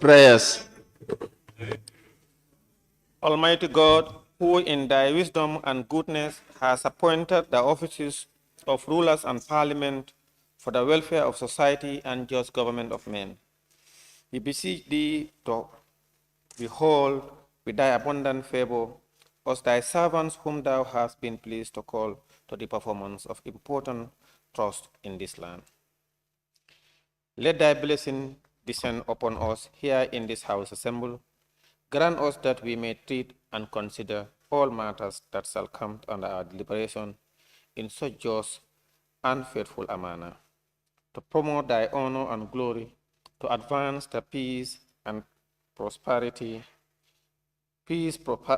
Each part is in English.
Prayers. Almighty God, who in thy wisdom and goodness has appointed the offices of rulers and parliament for the welfare of society and just government of men, we beseech thee to behold with thy abundant favor us thy servants whom thou hast been pleased to call to the performance of important trust in this land. Let thy blessing descend upon us here in this house assembled. Grant us that we may treat and consider all matters that shall come under our deliberation in such just and faithful a manner, to promote thy honor and glory, to advance the peace and prosperity,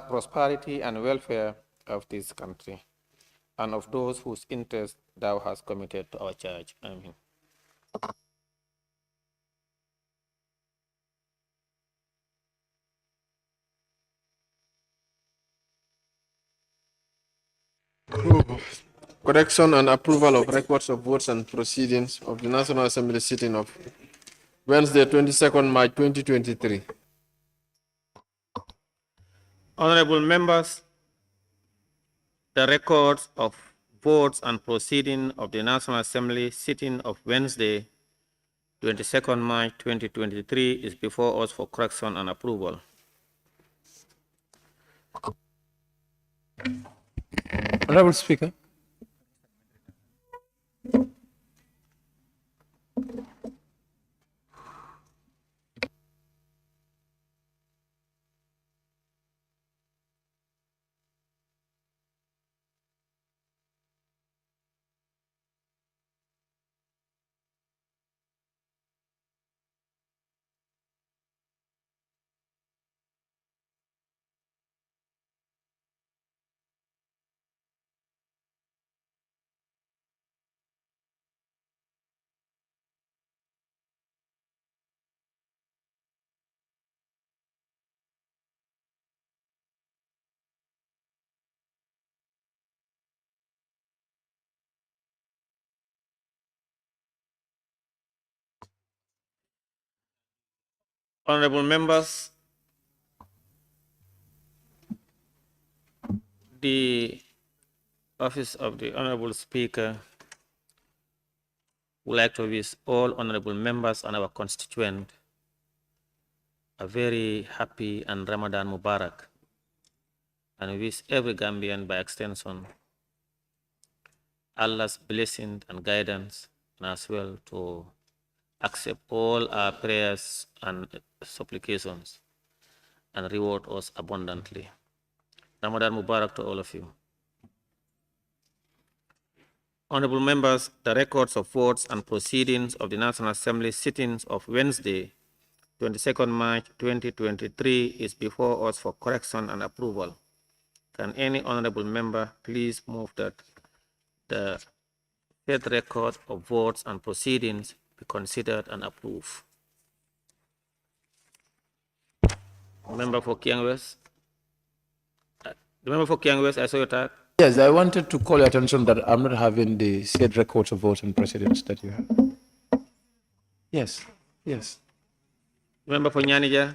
prosperity and welfare of this country, and of those whose interest thou hast committed to our church. Amen. Correction and approval of records of votes and proceedings of the National Assembly sitting of Wednesday, 22nd March 2023. Honorable members, the records of votes and proceedings of the National Assembly sitting of Wednesday, 22nd March 2023 is before us for correction and approval. Honorable Speaker. Honorable members, the Office of the Honorable Speaker would like to wish all honorable members and our constituent a very happy and Ramadan Mubarak, and wish every Gambian by extension Allah's blessing and guidance, and as well to accept all our prayers and supplications and reward us abundantly. Ramadan Mubarak to all of you. Honorable members, the records of votes and proceedings of the National Assembly sittings of Wednesday, 22nd March 2023 is before us for correction and approval. Can any honorable member please move that the said record of votes and proceedings be considered and approved? Member for Kiang West. The member for Kiang West, I saw your tag. Yes, I wanted to call your attention that I'm not having the said records of votes and precedents that you have. Yes, yes. Member for Nyanija.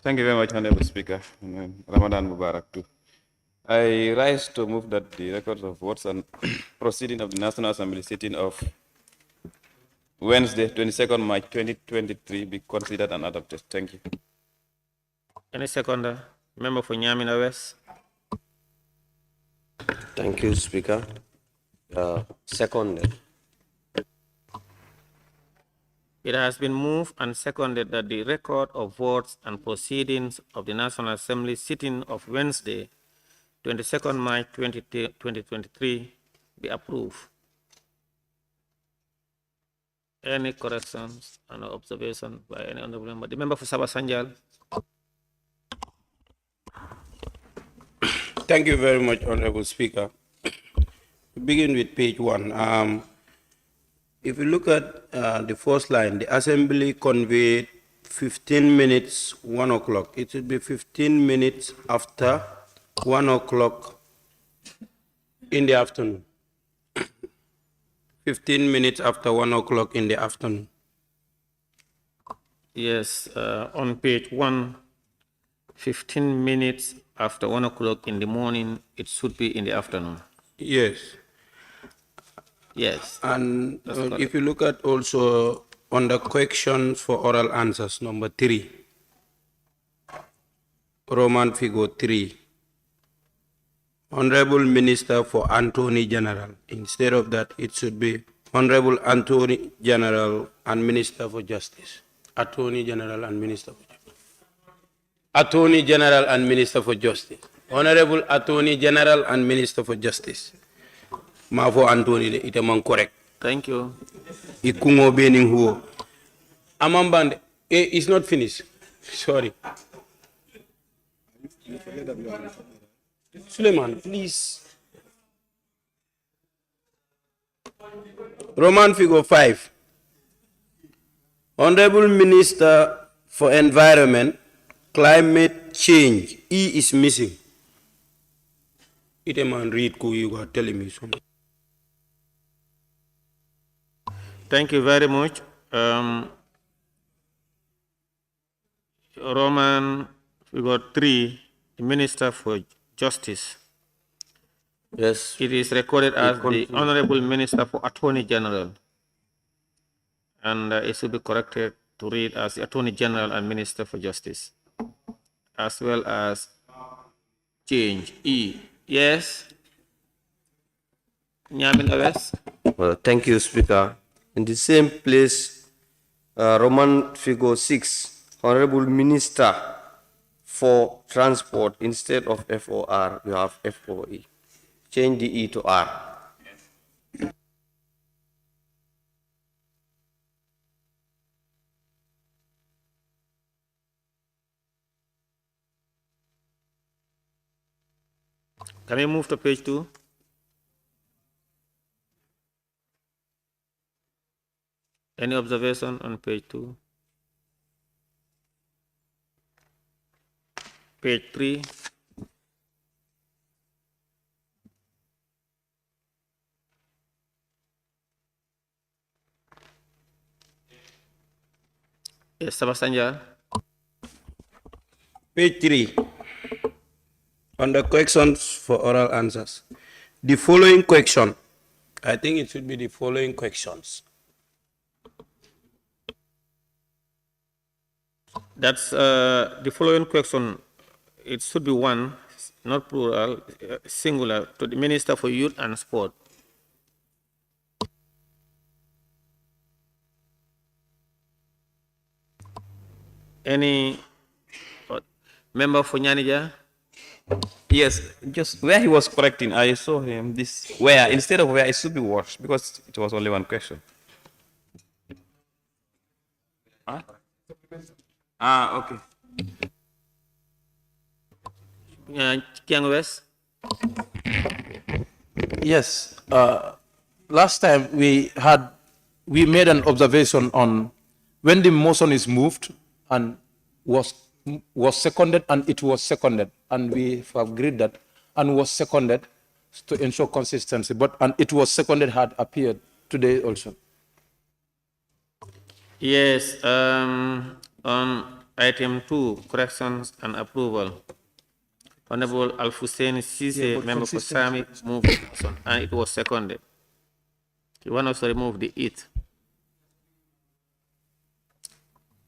Thank you very much, Honorable Speaker. Ramadan Mubarak too. I rise to move that the records of votes and proceeding of the National Assembly sitting of Wednesday, 22nd March 2023 be considered and adopted. Thank you. Any seconder? Member for Nyamina West. Thank you, Speaker. Seconded. It has been moved and seconded that the record of votes and proceedings of the National Assembly sitting of Wednesday, 22nd March 2023 be approved. Any corrections and observations by any honorable member? The member for Sabah Sanjal. Thank you very much, Honorable Speaker. To begin with page 1, if you look at the first line, the Assembly convened 15 minutes, 1 o'clock. It should be 15 minutes after 1 o'clock in the afternoon. 15 minutes after 1 o'clock in the afternoon. Yes, on page 1, 15 minutes after 1 o'clock in the morning, it should be in the afternoon. Yes. Yes. And That's correct. if you look at also on the questions for oral answers, number 3, Roman figure 3, Honorable Minister for Attorney General. Instead of that, it should be Honorable Attorney General and Minister for Justice. Attorney General and Minister for Justice. Attorney General and Minister for Justice. Honorable Attorney General and Minister for Justice. Mafo Anthony, it among correct. Thank you. Ikungo bening huo. Amambande, it's not finished. Sorry. Suleiman, please. Roman figure 5. Honorable Minister for Environment, Climate Change. E is missing. It a man read ko you are telling me something. Thank you very much. Roman figure 3, the Minister for Justice. Yes. It is recorded as the Honorable Minister for Attorney General. And it should be corrected to read as the Attorney General and Minister for Justice, as well as change E. Yes. Nyamin Awes. Well, thank you, Speaker. In the same place, Roman figure 6, Honorable Minister for Transport, instead of FOR, you have FOE. Change the E to R. Can we move to page 2? Any observation on page 2? Page 3. Yes, Sabasanja. Page 3. On the questions for oral answers. The following question. I think it should be the following questions. That's the following question. It should be one, not plural, singular, to the Minister for Youth and Sport. Any member for Nyanija? Yes, just where he was correcting, I saw him this where instead of where it should be washed because it was only one question. Huh? Ah, okay. Kiang West? Yes. Last time we made an observation on when the motion is moved and was seconded and it was seconded, and we have agreed that and was seconded to ensure consistency. But and it was seconded had appeared today also. Yes. On item 2, corrections and approval. Honorable Al Hussein Sise, member for Sami, moved the motion, and it was seconded. You want us to remove the it.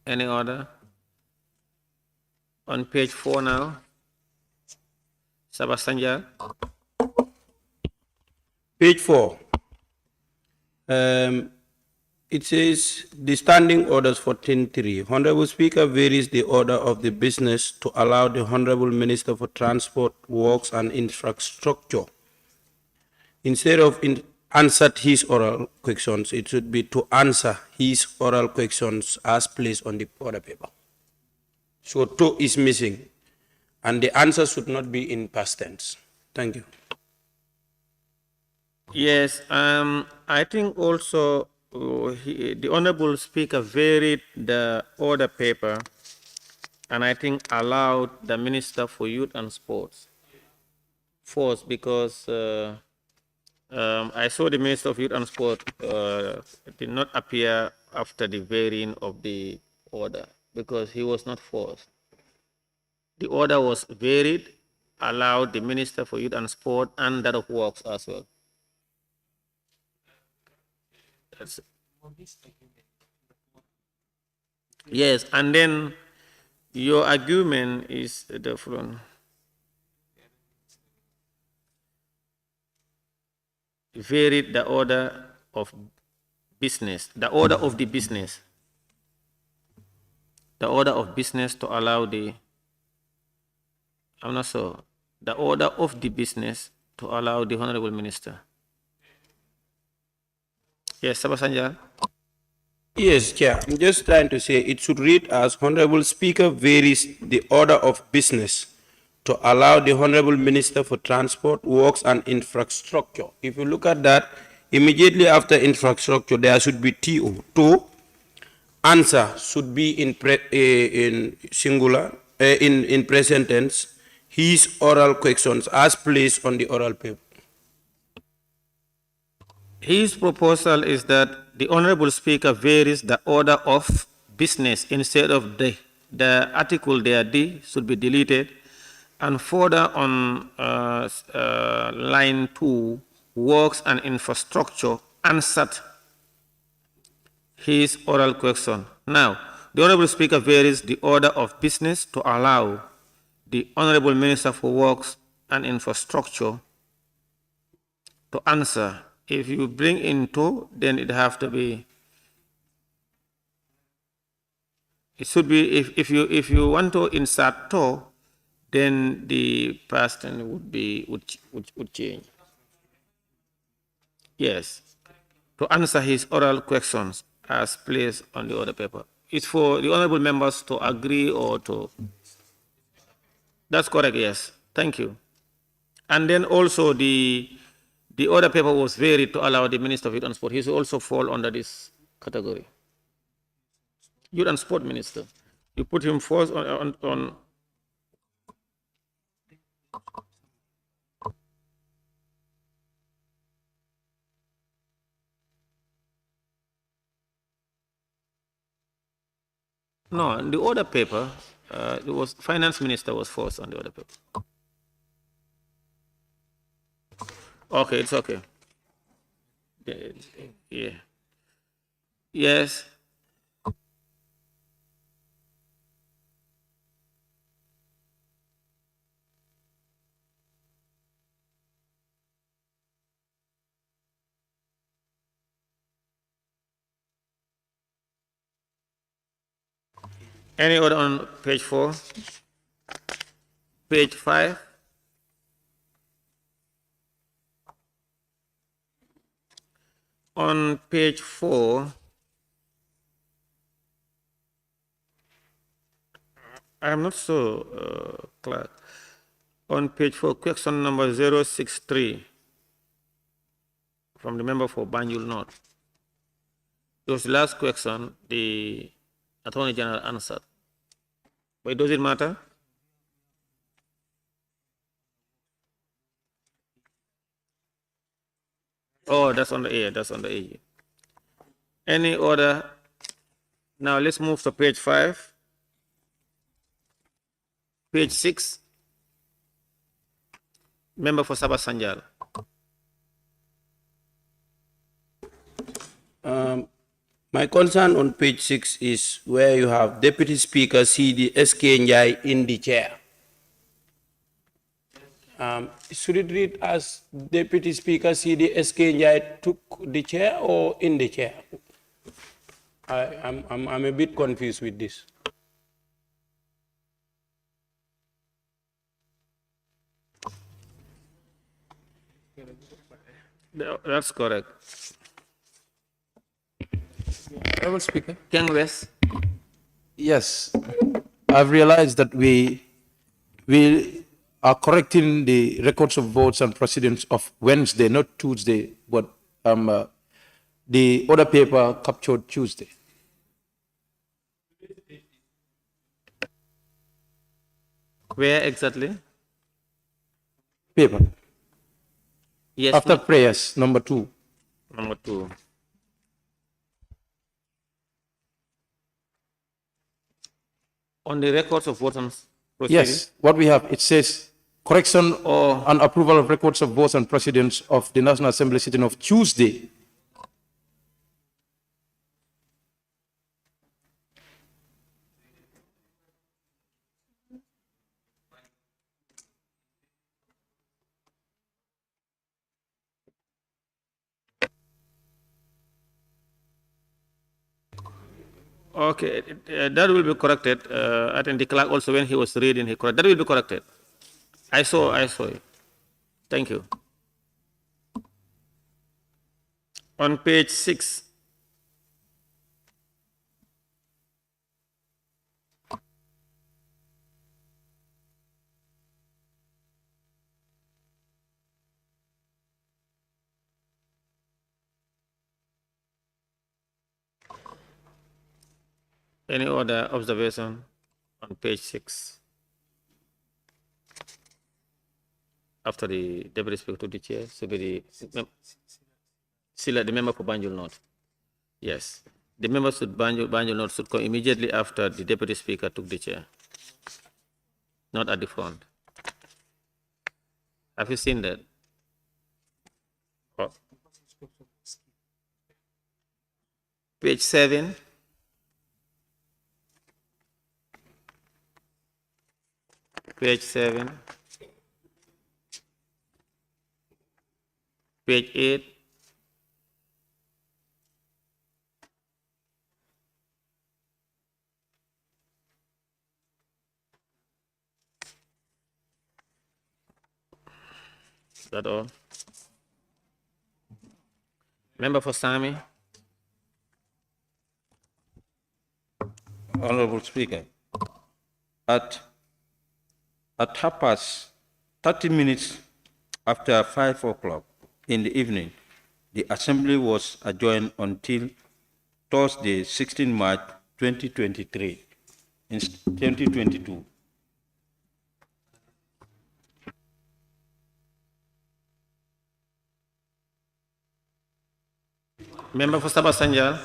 Any order? On page 4 now. Sabasanja. Page 4. It says the standing orders for 10.3. Honorable Speaker varies the order of the business to allow the Honorable Minister for Transport, Works and Infrastructure. Instead of answered his oral questions, it should be to answer his oral questions as placed on the order paper. So to is missing, and the answer should not be in past tense. Thank you. Yes, I think also the Honorable Speaker varied the order paper, and I think allowed the Minister for Youth and Sports first, because I saw the Minister of Youth and Sport did not appear after the varying of the order. because he was not forced. The order was varied, allowed the Minister for Youth and Sport and that of Works as well. That's, yes, and then your argument is the following. Varied the order of business, the order of the business. The order of business to allow the, I'm not sure, the order of the business to allow the Honorable Minister. Yes, Sabasanjal. Yes, Chair. I'm just trying to say it should read as Honorable Speaker varies the order of business to allow the Honorable Minister for Transport, Works and Infrastructure. If you look at that, immediately after infrastructure, there should be TO. To answer should be in singular, in present tense, his oral questions as placed on the oral paper. His proposal is that the Honorable Speaker varies the order of business instead of the. The article there, D, should be deleted. And further on line 2, Works and Infrastructure answered his oral question. Now, the Honorable Speaker varies the order of business to allow the Honorable Minister for Works and Infrastructure to answer. If you bring in to, then it have to be. It should be if you want to insert to, then the person would change. Yes, to answer his oral questions as placed on the other paper. It's for the honorable members to agree or to. That's correct. Yes. Thank you. And then also the other paper was varied to allow the Minister of Youth and Sport. He should also fall under this category. Youth and Sport Minister. You put him first on no, the other paper, it was Finance Minister was first on the other paper. Okay, it's okay. Yeah. Yes. Any other on page 4? Page 5? On page 4, I'm not so clear. On page 4, question number 063 from the member for Banjul North. It was the last question the Attorney General answered. But does it matter? Oh, that's on the A. That's on the A. Any other? Now let's move to page 5. Page 6. Member for Sabah Sanjal. My concern on page 6 is where you have Deputy Speaker C.D. S.K. Njai in the chair. Should it read as Deputy Speaker C.D. S.K. Njai took the chair or in the chair? I'm a bit confused with this. That's correct. Honorable Speaker. Ken West. Yes, I've realized that we are correcting the records of votes and proceedings of Wednesday, not Tuesday, but the other paper captured Tuesday. Where exactly? Paper. Yes. After prayers, number 2. Number 2. On the records of votes and proceedings? Yes, what we have, it says correction or and approval of records of votes and proceedings of the National Assembly sitting of Tuesday. Okay, that will be corrected. I think the clerk also, when he was reading, he corrected. That will be corrected. I saw it. Thank you. On page 6. Any other observation on page 6? After the Deputy Speaker to the chair, should be the member for Banjul North. Yes. The member should Banjul North should come immediately after the Deputy Speaker took the chair. Not at the front. Have you seen that? Oh. Page 7. Page 7. Page 8. Is that all? Member for Sami. Honorable Speaker, at 30 minutes after 5 o'clock in the evening, the Assembly was adjourned until Thursday, 16 March 2023, in 2022. Member for Sabah Sanjal.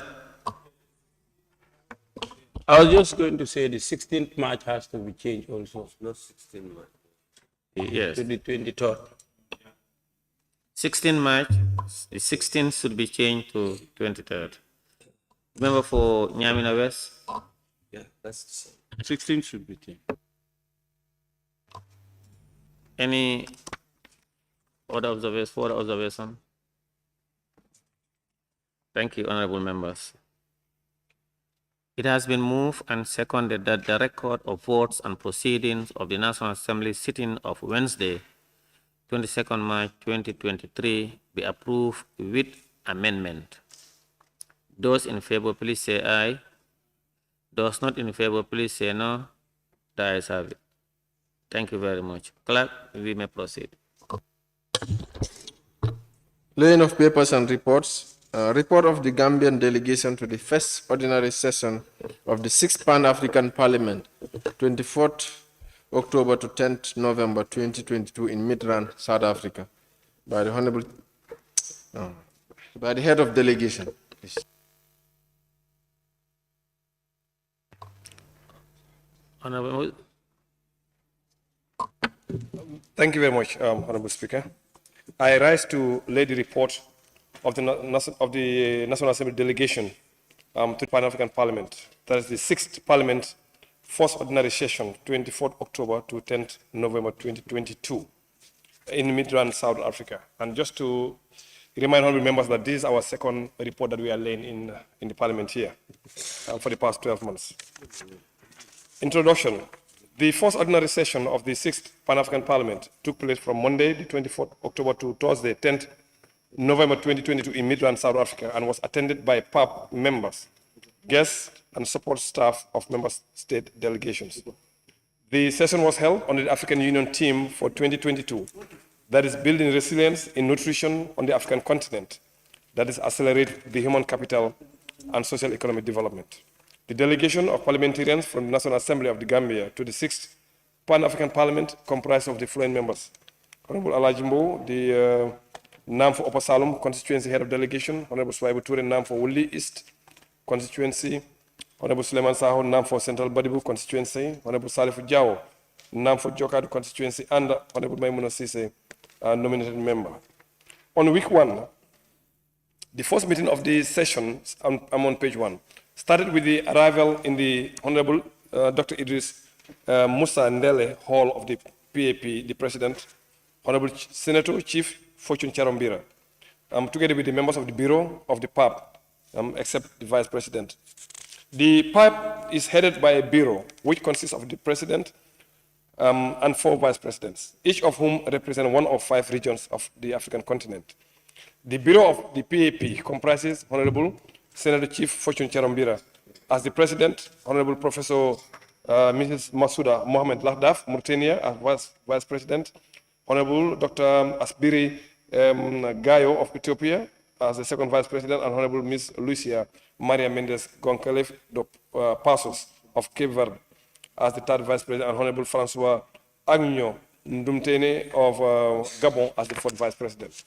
I was just going to say the 16th March has to be changed also. Not 16 March. Yes. To the 23rd. 16 March, the 16th should be changed to 23rd. Member for Nyamina West. Yeah, that's the same. 16th should be changed. Any other observation, further observation? Thank you, honorable members. It has been moved and seconded that the record of votes and proceedings of the National Assembly sitting of Wednesday, 22nd March 2023 be approved with amendment. Those in favor, please say aye. Those not in favor, please say no. The ayes have it. Thank you very much. Clerk, we may proceed. Laying of papers and reports. Report of the Gambian delegation to the first ordinary session of the 6th Pan-African Parliament, 24th October to 10th November 2022 in Midrand, South Africa, by the Honorable, by the head of delegation. Honorable. Thank you very much, Honorable Speaker. I rise to lay the report of the National Assembly delegation to the Pan-African Parliament. That is the 6th Parliament, first ordinary session, 24th October to 10th November 2022 in Midrand, South Africa. And just to remind honorable members that this is our second report that we are laying in the Parliament here for the past 12 months. Introduction. The first ordinary session of the 6th Pan-African Parliament took place from Monday, the 24th October to Thursday, 10th November 2022 in Midrand, South Africa, and was attended by PAP members, guests, and support staff of member state delegations. The session was held under the African Union theme for 2022, that is building resilience in nutrition on the African continent, that is accelerate the human capital and social economic development. The delegation of parliamentarians from the National Assembly of the Gambia to the 6th Pan-African Parliament comprised of the following members: Honorable Alajimbo, the NAM for Upper Salom constituency head of delegation; Honorable Swaibu Ture, NAM for Wuli East constituency; Honorable Suleiman Saho, Namfo Central Badibu constituency, Honorable Salif Jao, Namfo Jokadu constituency, and Honorable Maimuna Sise, nominated member. On week 1, the first meeting of the session, I'm on page 1, started with the arrival in the Honorable Dr. Idris Musa Ndele Hall of the PAP, the President, Honorable Senator Chief Fortune Charombira, together with the members of the Bureau of the PAP, except the Vice President. The PAP is headed by a bureau, which consists of the President and 4 Vice Presidents, each of whom represent 1 of 5 regions of the African continent. The Bureau of the PAP comprises Honorable Senator Chief Fortune Charombira as the President, Honorable Professor Mrs. Masuda Mohamed Lahdaf, Mauritania, as Vice President, Honorable Dr. Asbiri Gayo of Ethiopia as the second Vice President, and Honorable Ms. Lucia Maria Mendes Goncalves dos Passos of Cape Verde as the third Vice President, and Honorable Francois Agno Ndumtene of Gabon as the fourth Vice President.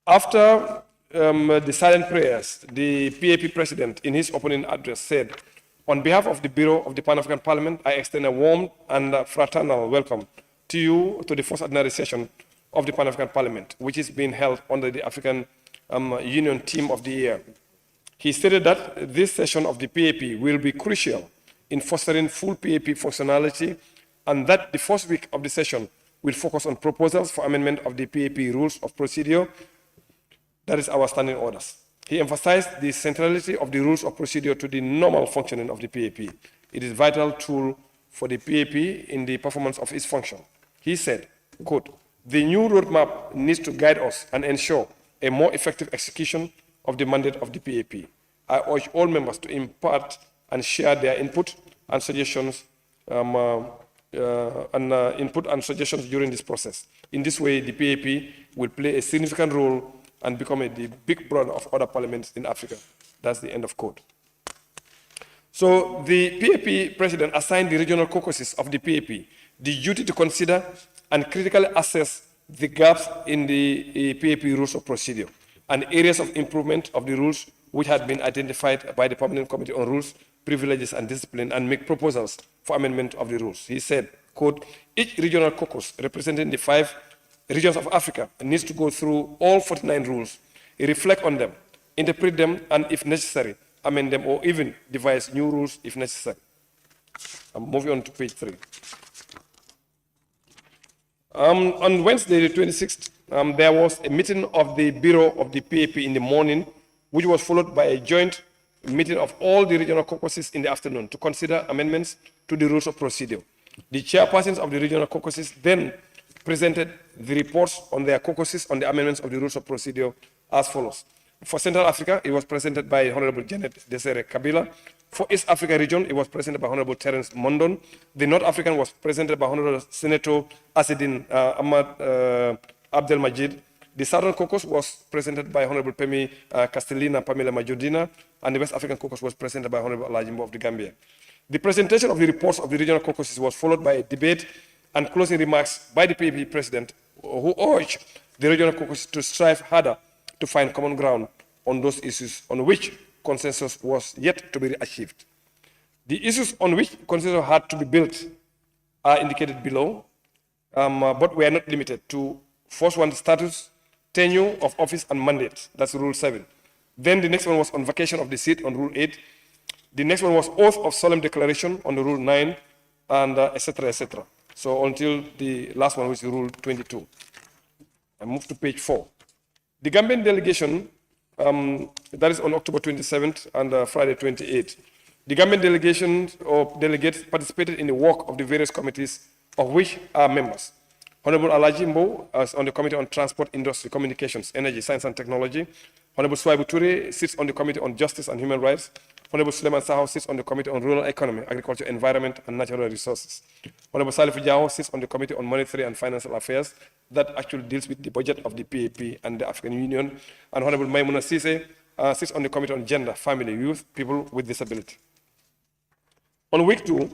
After the silent prayers, the PAP President, in his opening address, said, "On behalf of the Bureau of the Pan-African Parliament, I extend a warm and fraternal welcome to you to the first ordinary session of the Pan-African Parliament, which is being held under the African Union Theme of the Year." He stated that this session of the PAP will be crucial in fostering full PAP functionality, and that the first week of the session will focus on proposals for amendment of the PAP rules of procedure, that is our standing orders. He emphasized the centrality of the rules of procedure to the normal functioning of the PAP. It is a vital tool for the PAP in the performance of its function. He said, quote, "The new roadmap needs to guide us and ensure a more effective execution of the mandate of the PAP. I urge all members to impart and share their input and suggestions during this process. In this way, the PAP will play a significant role and become the big brother of other parliaments in Africa." That's the end of quote. So the PAP President assigned the regional caucuses of the PAP the duty to consider and critically assess the gaps in the PAP rules of procedure and areas of improvement of the rules which had been identified by the Permanent Committee on Rules, Privileges and Discipline, and make proposals for amendment of the rules. He said, quote, "Each regional caucus representing the 5 regions of Africa needs to go through all 49 rules, reflect on them, interpret them, and if necessary, amend them or even devise new rules if necessary." I'm moving on to page 3. On Wednesday, the 26th, there was a meeting of the Bureau of the PAP in the morning, which was followed by a joint meeting of all the regional caucuses in the afternoon to consider amendments to the rules of procedure. The chairpersons of the regional caucuses then presented the reports on their caucuses on the amendments of the rules of procedure as follows. For Central Africa, it was presented by Honorable Janet Desere Kabila. For East Africa region, it was presented by Honorable Terence Mondon. The North African was presented by Honorable Senator Asidin Ahmad Abdel Majid. The Southern Caucus was presented by Honorable Pemi Castellina Pamela Majudina, and the West African Caucus was presented by Honorable Alajimbo of the Gambia. The presentation of the reports of the regional caucuses was followed by a debate and closing remarks by the PAP President, who urged the regional caucus to strive harder to find common ground on those issues on which consensus was yet to be achieved. The issues on which consensus had to be built are indicated below, but we are not limited to first one, status, tenure of office and mandate, that's Rule 7. Then the next one was on vacation of the seat on Rule 8. The next one was oath of solemn declaration on the Rule 9, and etc., etc. So until the last one, which is Rule 22. I move to page 4. The Gambian delegation, that is on October 27th and Friday 28th. The Gambian delegation or delegates participated in the work of the various committees of which are members. Honorable Alajimbo is on the Committee on Transport, Industry, Communications, Energy, Science and Technology. Honorable Swaibu Ture sits on the Committee on Justice and Human Rights. Honorable Suleiman Saho sits on the Committee on Rural Economy, Agriculture, Environment and Natural Resources. Honorable Salif Jao sits on the Committee on Monetary and Financial Affairs that actually deals with the budget of the PAP and the African Union. And Honorable Maimuna Sise sits on the Committee on Gender, Family, Youth, People with Disability. On week 2,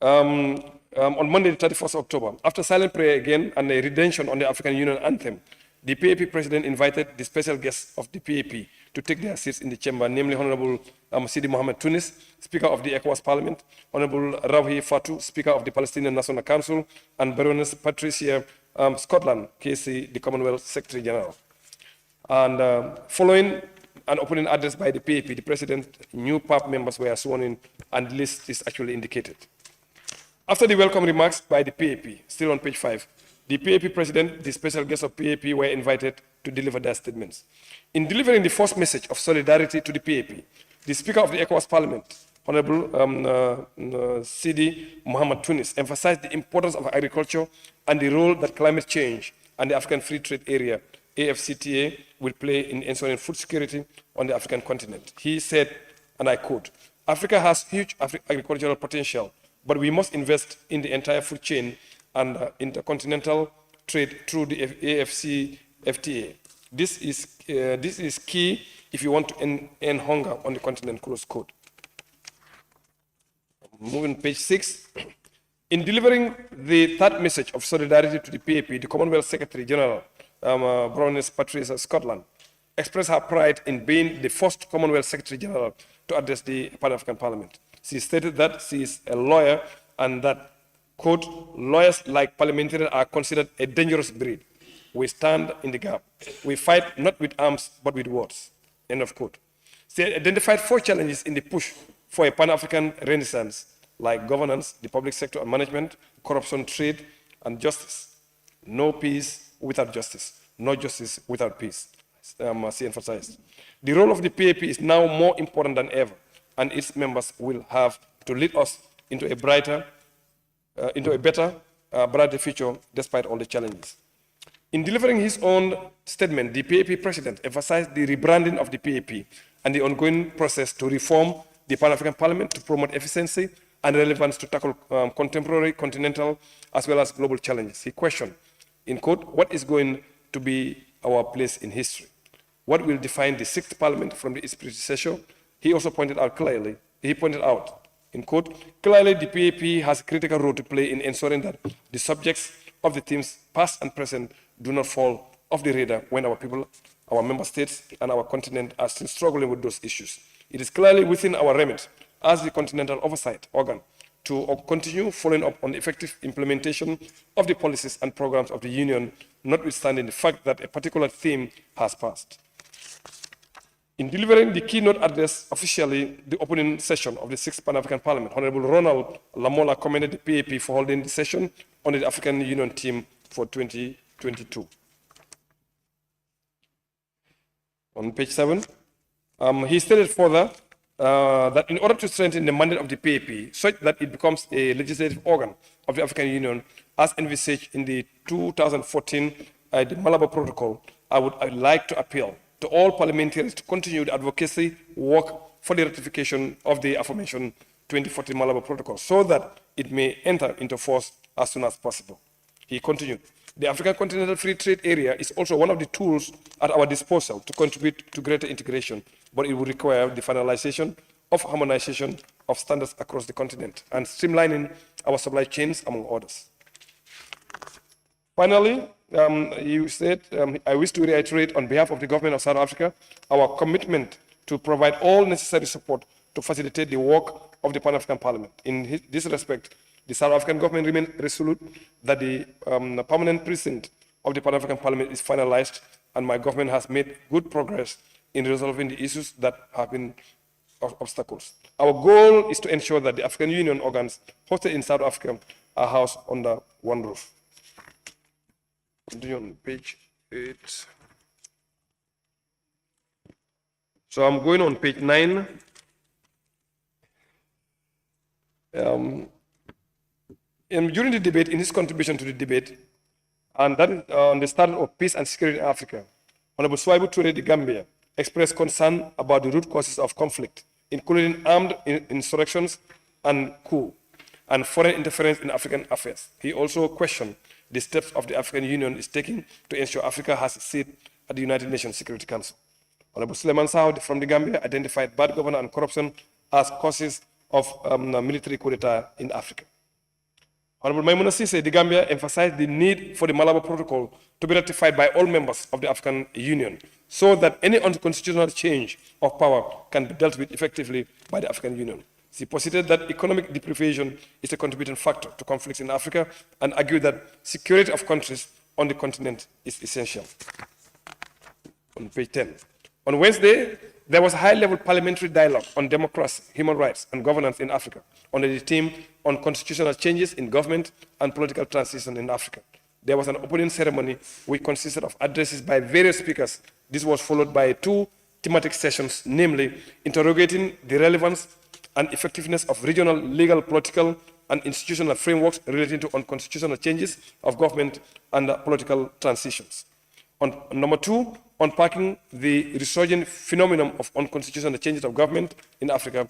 on Monday, the 31st of October, after silent prayer again and a redemption on the African Union anthem, the PAP President invited the special guests of the PAP to take their seats in the chamber, namely Honorable Sidi Mohamed Tunis, Speaker of the ECOWAS Parliament, Honorable Rawhi Fatou, Speaker of the Palestinian National Council, and Baroness Patricia Scotland, KC, the Commonwealth Secretary General. And following an opening address by the PAP, the President, new PAP members were sworn in, and the list is actually indicated. After the welcome remarks by the PAP, still on page 5, the PAP President, the special guests of PAP were invited to deliver their statements. In delivering the first message of solidarity to the PAP, the Speaker of the ECOWAS Parliament, Honorable Sidi Mohamed Tunis, emphasized the importance of agriculture and the role that climate change and the African Free Trade Area, AFCTA, will play in ensuring food security on the African continent. He said, and I quote, "Africa has huge agricultural potential, but we must invest in the entire food chain and intercontinental trade through the AFCFTA. This is key if you want to end hunger on the continent," close quote. Moving to page 6. In delivering the third message of solidarity to the PAP, the Commonwealth Secretary General, Baroness Patricia Scotland, expressed her pride in being the first Commonwealth Secretary General to address the Pan-African Parliament. She stated that she is a lawyer and that, quote, "lawyers like parliamentarians are considered a dangerous breed. We stand in the gap. We fight not with arms, but with words," end of quote. She identified 4 challenges in the push for a Pan-African renaissance, like governance, the public sector and management, corruption, trade, and justice. No peace without justice. No justice without peace, she emphasized. The role of the PAP is now more important than ever, and its members will have to lead us into a better, brighter future despite all the challenges. In delivering his own statement, the PAP president emphasized the rebranding of the PAP and the ongoing process to reform the Pan-African Parliament to promote efficiency and relevance to tackle contemporary, continental, as well as global challenges. He questioned, in quote, "What is going to be our place in history? What will define the 6th Parliament from its predecessor?" He also pointed out, in quote, "Clearly the PAP has a critical role to play in ensuring that the subjects of the themes past and present do not fall off the radar when our people, our member states, and our continent are still struggling with those issues. It is clearly within our remit as the continental oversight organ to continue following up on the effective implementation of the policies and programs of the Union, notwithstanding the fact that a particular theme has passed." In delivering the keynote address officially the opening session of the 6th Pan-African Parliament, Honorable Ronald Lamola commended the PAP for holding the session under the African Union theme for 2022. On page 7, he stated further that in order to strengthen the mandate of the PAP, such that it becomes a legislative organ of the African Union, as envisaged in the 2014 the Malabo Protocol, I would like to appeal to all parliamentarians to continue the advocacy work for the ratification of the aforementioned 2014 Malabo Protocol so that it may enter into force as soon as possible. He continued, "The African Continental Free Trade Area is also one of the tools at our disposal to contribute to greater integration, but it will require the finalization of harmonization of standards across the continent and streamlining our supply chains, among others." Finally, you said, "I wish to reiterate on behalf of the government of South Africa our commitment to provide all necessary support to facilitate the work of the Pan-African Parliament. In this respect, the South African government remains resolute that the permanent precinct of the Pan-African Parliament is finalized, and my government has made good progress in resolving the issues that have been obstacles. Our goal is to ensure that the African Union organs hosted in South Africa are housed under one roof." Continue on page 8. So I'm going on page 9. During the debate, in his contribution to the debate, and that is on the status of peace and security in Africa, Honorable Swaibu Toure, the Gambia, expressed concern about the root causes of conflict, including armed insurrections and coup, and foreign interference in African affairs. He also questioned the steps of the African Union is taking to ensure Africa has a seat at the United Nations Security Council. Honorable Suleiman Sao from the Gambia identified bad governance and corruption as causes of military coup d'etat in Africa. Honorable Maimouna Cissé, the Gambia, emphasized the need for the Malabo Protocol to be ratified by all members of the African Union so that any unconstitutional change of power can be dealt with effectively by the African Union. She posited that economic deprivation is a contributing factor to conflicts in Africa and argued that security of countries on the continent is essential. On page 10. On Wednesday, there was a high-level parliamentary dialogue on democracy, human rights, and governance in Africa under the theme on constitutional changes in government and political transition in Africa. There was an opening ceremony which consisted of addresses by various speakers. This was followed by 2 thematic sessions, namely interrogating the relevance and effectiveness of regional legal, political, and institutional frameworks relating to unconstitutional changes of government and political transitions. On number 2, unpacking the resurgent phenomenon of unconstitutional changes of government in Africa,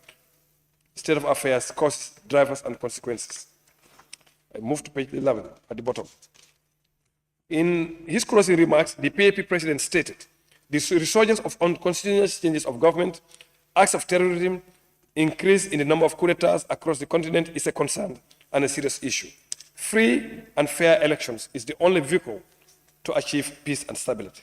state of affairs, causes, drivers, and consequences. I move to page 11 at the bottom. In his closing remarks, the PAP president stated, the resurgence of unconstitutional changes of government, acts of terrorism, increase in the number of coup d'etats across the continent is a concern and a serious issue. Free and fair elections is the only vehicle to achieve peace and stability.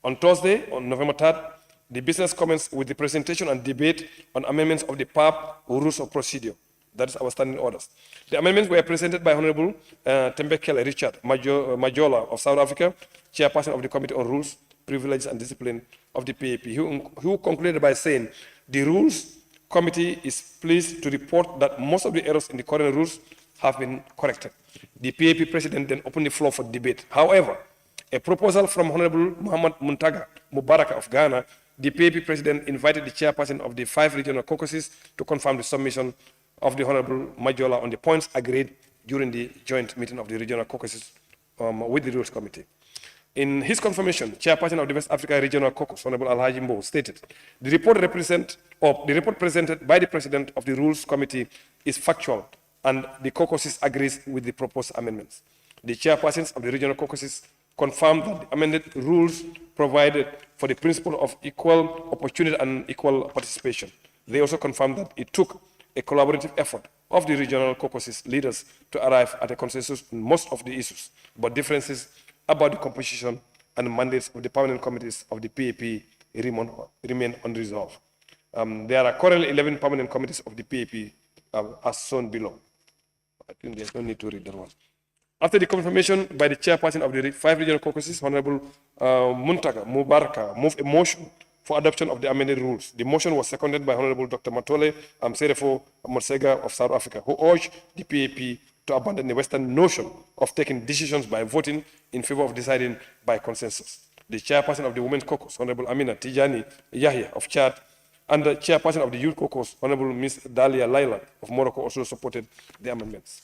On Thursday, on November 3rd, the business commenced with the presentation and debate on amendments of the PAP rules of procedure. That is our standing orders. The amendments were presented by Honorable Tembekele Richard Majola of South Africa, Chairperson of the Committee on Rules, Privileges and Discipline of the PAP, who concluded by saying, the Rules Committee is pleased to report that most of the errors in the current rules have been corrected. The PAP president then opened the floor for debate. However, a proposal from Honorable Muhammad Muntaga Mubaraka of Ghana, the PAP president invited the chairperson of the 5 regional caucuses to confirm the submission of the Honorable Majola on the points agreed during the joint meeting of the regional caucuses with the Rules Committee. In his confirmation, Chairperson of the West Africa Regional Caucus, Honorable Alhaji Mbo, stated, the report presented by the President of the Rules Committee is factual and the caucuses agrees with the proposed amendments. The chairpersons of the regional caucuses confirmed that the amended rules provided for the principle of equal opportunity and equal participation. They also confirmed that it took a collaborative effort of the regional caucuses leaders to arrive at a consensus on most of the issues, but differences about the composition and mandates of the permanent committees of the PAP remain unresolved. There are currently 11 permanent committees of the PAP as shown below. I think there's no need to read that one. After the confirmation by the chairperson of the 5 regional caucuses, Honorable Muntaga Mubaraka moved a motion for adoption of the amended rules. The motion was seconded by Honorable Dr. Matole Serefo Morsega of South Africa, who urged the PAP to abandon the Western notion of taking decisions by voting in favor of deciding by consensus. The chairperson of the Women's Caucus, Honorable Amina Tijani Yahya of Chad, and the chairperson of the Youth Caucus, Honorable Ms. Dalia Laila of Morocco, also supported the amendments.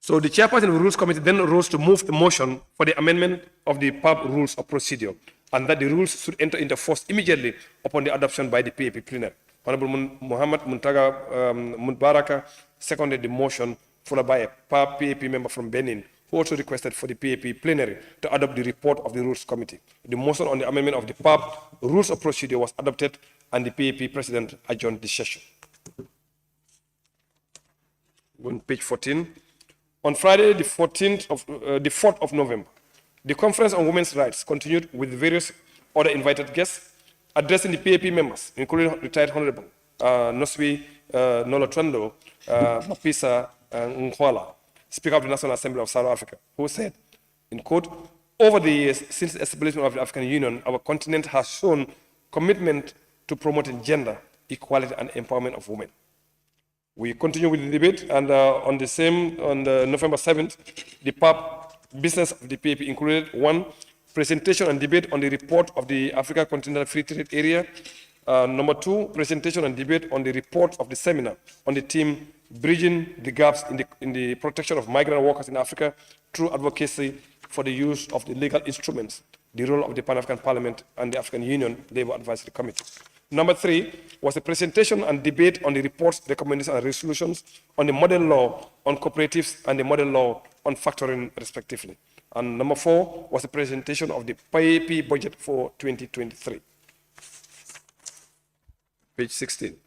So the chairperson of the Rules Committee then rose to move a motion for the amendment of the PAP rules of procedure, and that the rules should enter into force immediately upon the adoption by the PAP plenary. Honorable Muhammad Muntaga Mubaraka seconded the motion, followed by a PAP member from Benin, who also requested for the PAP plenary to adopt the report of the Rules Committee. The motion on the amendment of the PAP rules of procedure was adopted, and the PAP president adjourned the session. On page 14. On Friday, the 4th of November, the Conference on Women's Rights continued with various other invited guests, addressing the PAP members, including retired Honorable Noswi Nolotrando Mapisa Nkwala, Speaker of the National Assembly of South Africa, who said, in quote, over the years since the establishment of the African Union, our continent has shown commitment to promoting gender equality and empowerment of women. We continue with the debate, and on November 7th, the PAP business of the PAP included 1, presentation and debate on the report of the Africa Continental Free Trade Area. Number 2, presentation and debate on the report of the seminar on the theme Bridging the Gaps in the Protection of Migrant Workers in Africa through Advocacy for the Use of the Legal Instruments, the role of the Pan-African Parliament and the African Union Labour Advisory Committee. Number 3 was a presentation and debate on the reports, recommendations, and resolutions on the model law on cooperatives and the model law on factoring, respectively. And number 4 was a presentation of the PAP budget for 2023. Page 16.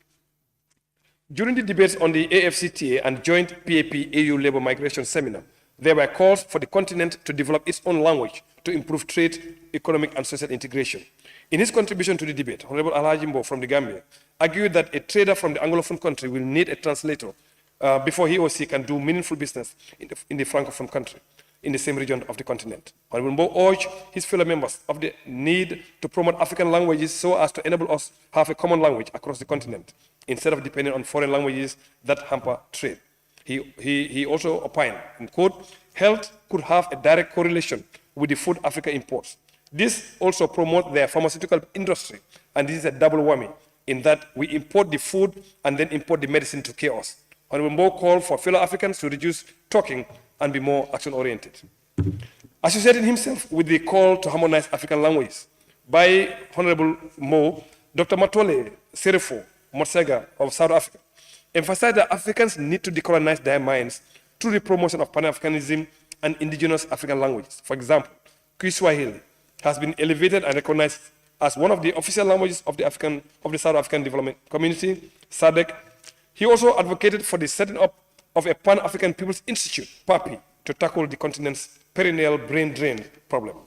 During the debates on the AFCTA and joint PAP-AU Labour Migration Seminar, thereby calls for the continent to develop its own language to improve trade, economic, and social integration. In his contribution to the debate, Honorable Alhaji Mbow from the Gambia argued that a trader from the Anglophone country will need a translator before he or she can do meaningful business in the Francophone country, in the same region of the continent. Honorable Mbow urged his fellow members of the need to promote African languages so as to enable us to have a common language across the continent, instead of depending on foreign languages that hamper trade. He also opined, in quote, health could have a direct correlation with the food Africa imports. This also promotes their pharmaceutical industry, and this is a double whammy in that we import the food and then import the medicine to cure us. Honorable Mbow called for fellow Africans to reduce talking and be more action-oriented. Associating himself with the call to harmonize African languages by Honorable Mbow, Dr. Matole Serefo Motsega of South Africa emphasized that Africans need to decolonize their minds through the promotion of Pan-Africanism and indigenous African languages. For example, Kiswahili has been elevated and recognized as one of the official languages of the South African Development Community, SADC. He also advocated for the setting up of a Pan-African People's Institute, PAPI, to tackle the continent's perennial brain drain problem.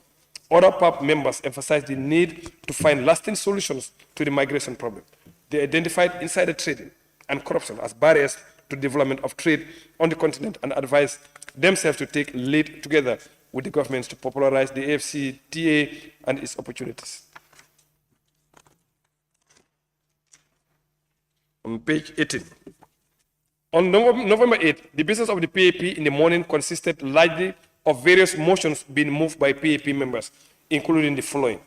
Other PAP members emphasized the need to find lasting solutions to the migration problem. They identified insider trading and corruption as barriers to the development of trade on the continent and advised themselves to take lead together with the governments to popularize the AFCTA and its opportunities. On page 18. On November 8th, the business of the PAP in the morning consisted largely of various motions being moved by PAP members, including the following.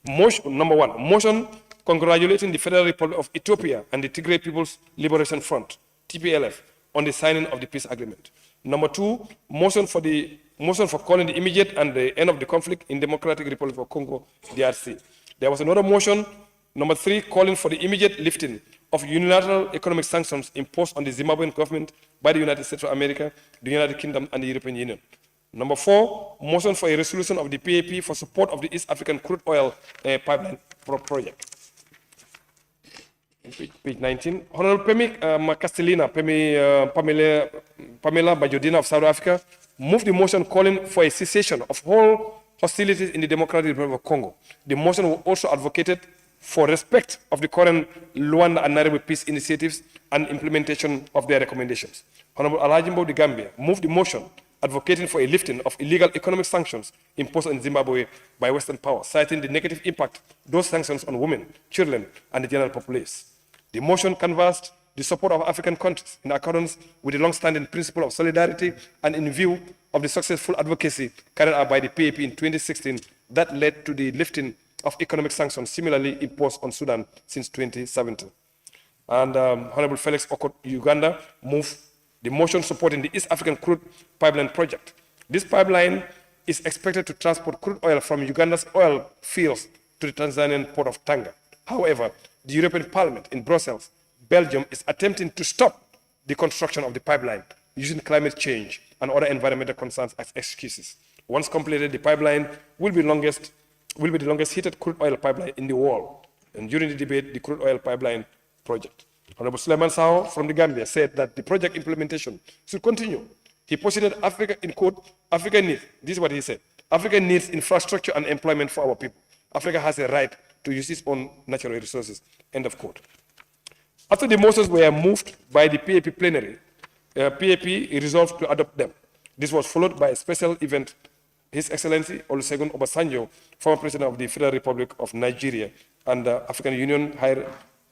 Motion, number one, motion congratulating the Federal Republic of Ethiopia and the Tigray People's Liberation Front, TPLF, on the signing of the peace agreement. Number two, motion for calling the immediate and the end of the conflict in Democratic Republic of Congo, DRC. There was another motion, number three, calling for the immediate lifting of unilateral economic sanctions imposed on the Zimbabwean government by the United States of America, the United Kingdom, and the European Union. Number four, motion for a resolution of the PAP for support of the East African crude oil pipeline project. Page 19. Honorable Pemi Castellina, Pamela Bajodina of South Africa moved the motion calling for a cessation of all hostilities in the Democratic Republic of Congo. The motion also advocated for respect of the current Luanda and Nairobi peace initiatives and implementation of their recommendations. Honorable Alhaji Mbow of the Gambia moved the motion advocating for a lifting of illegal economic sanctions imposed on Zimbabwe by Western powers, citing the negative impact those sanctions on women, children, and the general populace. The motion canvassed the support of African countries in accordance with the long-standing principle of solidarity and in view of the successful advocacy carried out by the PAP in 2016 that led to the lifting of economic sanctions similarly imposed on Sudan since 2017. And Honorable Felix Okot, Uganda, moved the motion supporting the East African crude pipeline project. This pipeline is expected to transport crude oil from Uganda's oil fields to the Tanzanian port of Tanga. However, the European Parliament in Brussels, Belgium, is attempting to stop the construction of the pipeline using climate change and other environmental concerns as excuses. Once completed, the pipeline will be the longest heated crude oil pipeline in the world. And during the debate, the crude oil pipeline project, Honorable Suleiman Sao from the Gambia said that the project implementation should continue. He posited Africa, in quote, Africa needs, this is what he said, Africa needs infrastructure and employment for our people. Africa has a right to use its own natural resources, end of quote. After the motions were moved by the PAP plenary, PAP resolved to adopt them. This was followed by a special event. His Excellency Olusegun Obasanjo, former President of the Federal Republic of Nigeria and African Union High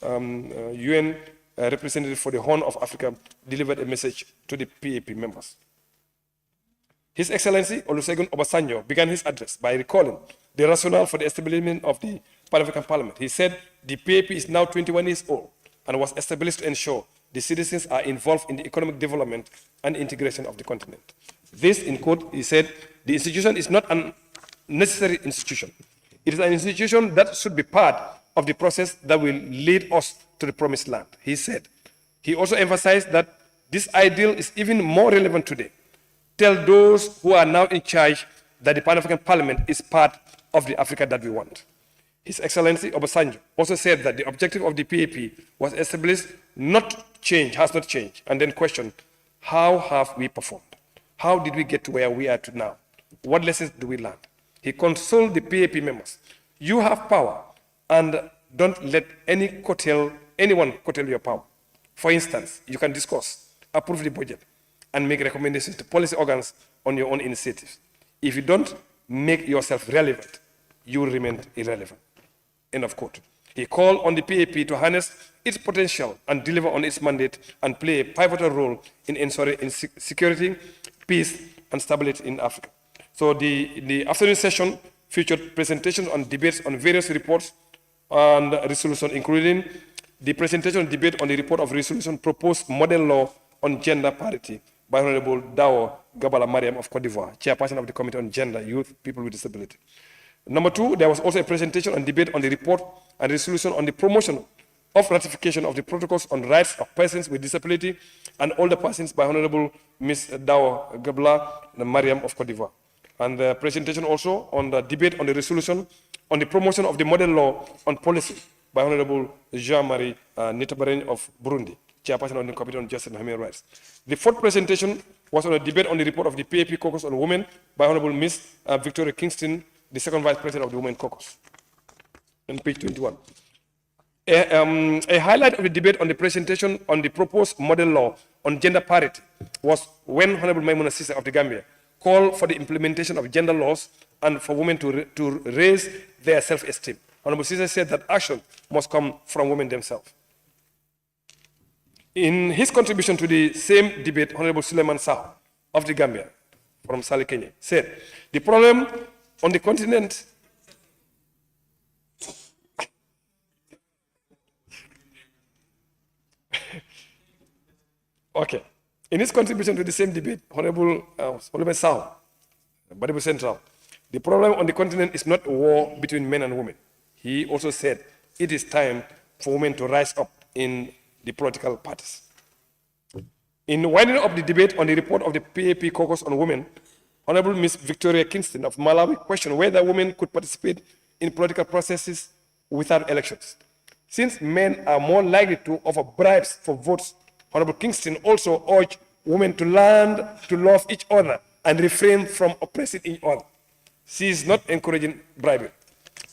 UN representative for the Horn of Africa, delivered a message to the PAP members. His Excellency Olusegun Obasanjo began his address by recalling the rationale for the establishment of the Pan-African Parliament. He said the PAP is now 21 years old and was established to ensure the citizens are involved in the economic development and integration of the continent. This, in quote, he said, the institution is not a necessary institution. It is an institution that should be part of the process that will lead us to the promised land, he said. He also emphasized that this ideal is even more relevant today. Tell those who are now in charge that the Pan-African Parliament is part of the Africa that we want. His Excellency Obasanjo also said that the objective of the PAP was established, has not changed, and then questioned, how have we performed? How did we get to where we are to now? What lessons do we learn? He consoled the PAP members. You have power, and don't let anyone curtail your power. For instance, you can discuss, approve the budget, and make recommendations to policy organs on your own initiatives. If you don't make yourself relevant, you will remain irrelevant. End of quote. He called on the PAP to harness its potential and deliver on its mandate and play a pivotal role in ensuring security, peace, and stability in Africa. So the afternoon session featured presentations and debates on various reports and resolutions, including the presentation and debate on the report of resolution proposed model law on gender parity by Honorable Dao Gabala Mariam of Cote d'Ivoire, Chairperson of the Committee on Gender, Youth, People with Disability. Number two, there was also a presentation and debate on the report and resolution on the promotion of ratification of the protocols on rights of persons with disability and older persons by Honorable Ms. Dao Gabala Mariam of Cote d'Ivoire. And the presentation also on the debate on the resolution on the promotion of the model law on policy by Honorable Jean-Marie Nitabarene of Burundi, Chairperson of the Committee on Justice and Human Rights. The fourth presentation was on a debate on the report of the PAP Caucus on Women by Honorable Ms. Victoria Kingston, the second Vice President of the Women Caucus, on page 21. A highlight of the debate on the presentation on the proposed model law on gender parity was when Honorable Maimouna Sisa of the Gambia called for the implementation of gender laws and for women to raise their self-esteem. Honorable Sisa said that action must come from women themselves. In his contribution to the same debate, Honorable Suleiman Saho of the Gambia from Sali, Kenya, said, the problem on the continent okay. In his contribution to the same debate, Honorable Suleiman Saho, Badibu Central, the problem on the continent is not a war between men and women. He also said it is time for women to rise up in the political parties. In winding up the debate on the report of the PAP Caucus on Women, Honorable Ms. Victoria Kingston of Malawi questioned whether women could participate in political processes without elections. Since men are more likely to offer bribes for votes, Honorable Kingston also urged women to learn to love each other and refrain from oppressing each other. She is not encouraging bribery.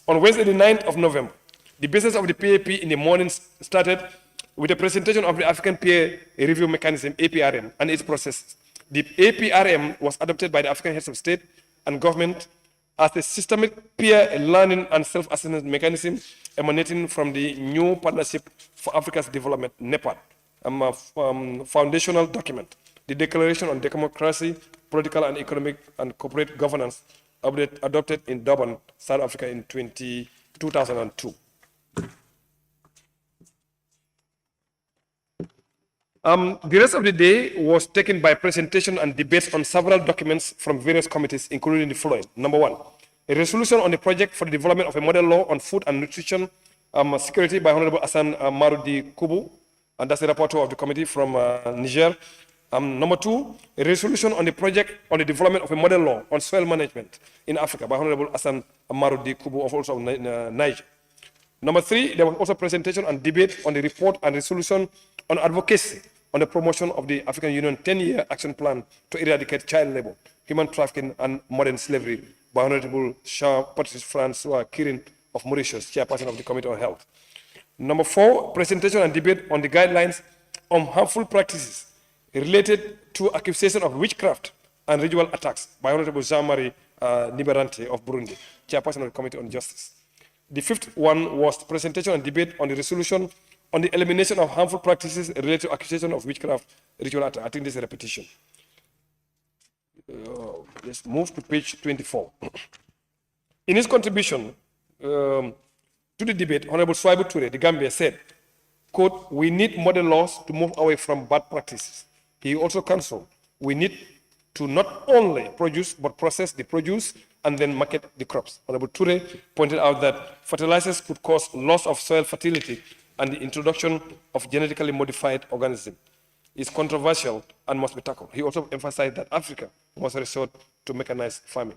On Wednesday, the 9th of November, the business of the PAP in the morning started with a presentation of the African Peer Review Mechanism, APRM, and its processes. The APRM was adopted by the African heads of state and government as a systemic peer learning and self-assessment mechanism emanating from the new Partnership for Africa's Development, NEPAD, foundational document, the Declaration on Democracy, Political and Economic and Corporate Governance, adopted in Durban, South Africa in 2002. The rest of the day was taken by presentation and debates on several documents from various committees, including the following. Number one, a resolution on the project for the development of a model law on food and nutrition security by Honorable Hassan Marudi Kubu, and that's the rapporteur of the committee from Niger. Number two, a resolution on the project on the development of a model law on soil management in Africa by Honorable Hassan Marudi Kubu of also Niger. Number three, there was also a presentation and debate on the report and resolution on advocacy on the promotion of the African Union 10-year action plan to eradicate child labor, human trafficking, and modern slavery by Honorable Jean-Patrice Francois Kirin of Mauritius, Chairperson of the Committee on Health. Number four, presentation and debate on the guidelines on harmful practices related to accusation of witchcraft and ritual attacks by Honorable Jean-Marie Niberante of Burundi, Chairperson of the Committee on Justice. The fifth one was presentation and debate on the resolution on the elimination of harmful practices related to accusation of witchcraft, ritual attack. I think this is a repetition. Let's move to page 24. In his contribution to the debate, Honorable Swaibu Toure, the Gambia, said, quote, we need model laws to move away from bad practices. He also counseled, we need to not only produce, but process the produce and then market the crops. Honorable Toure pointed out that fertilizers could cause loss of soil fertility and the introduction of genetically modified organisms is controversial and must be tackled. He also emphasized that Africa must resort to mechanized farming.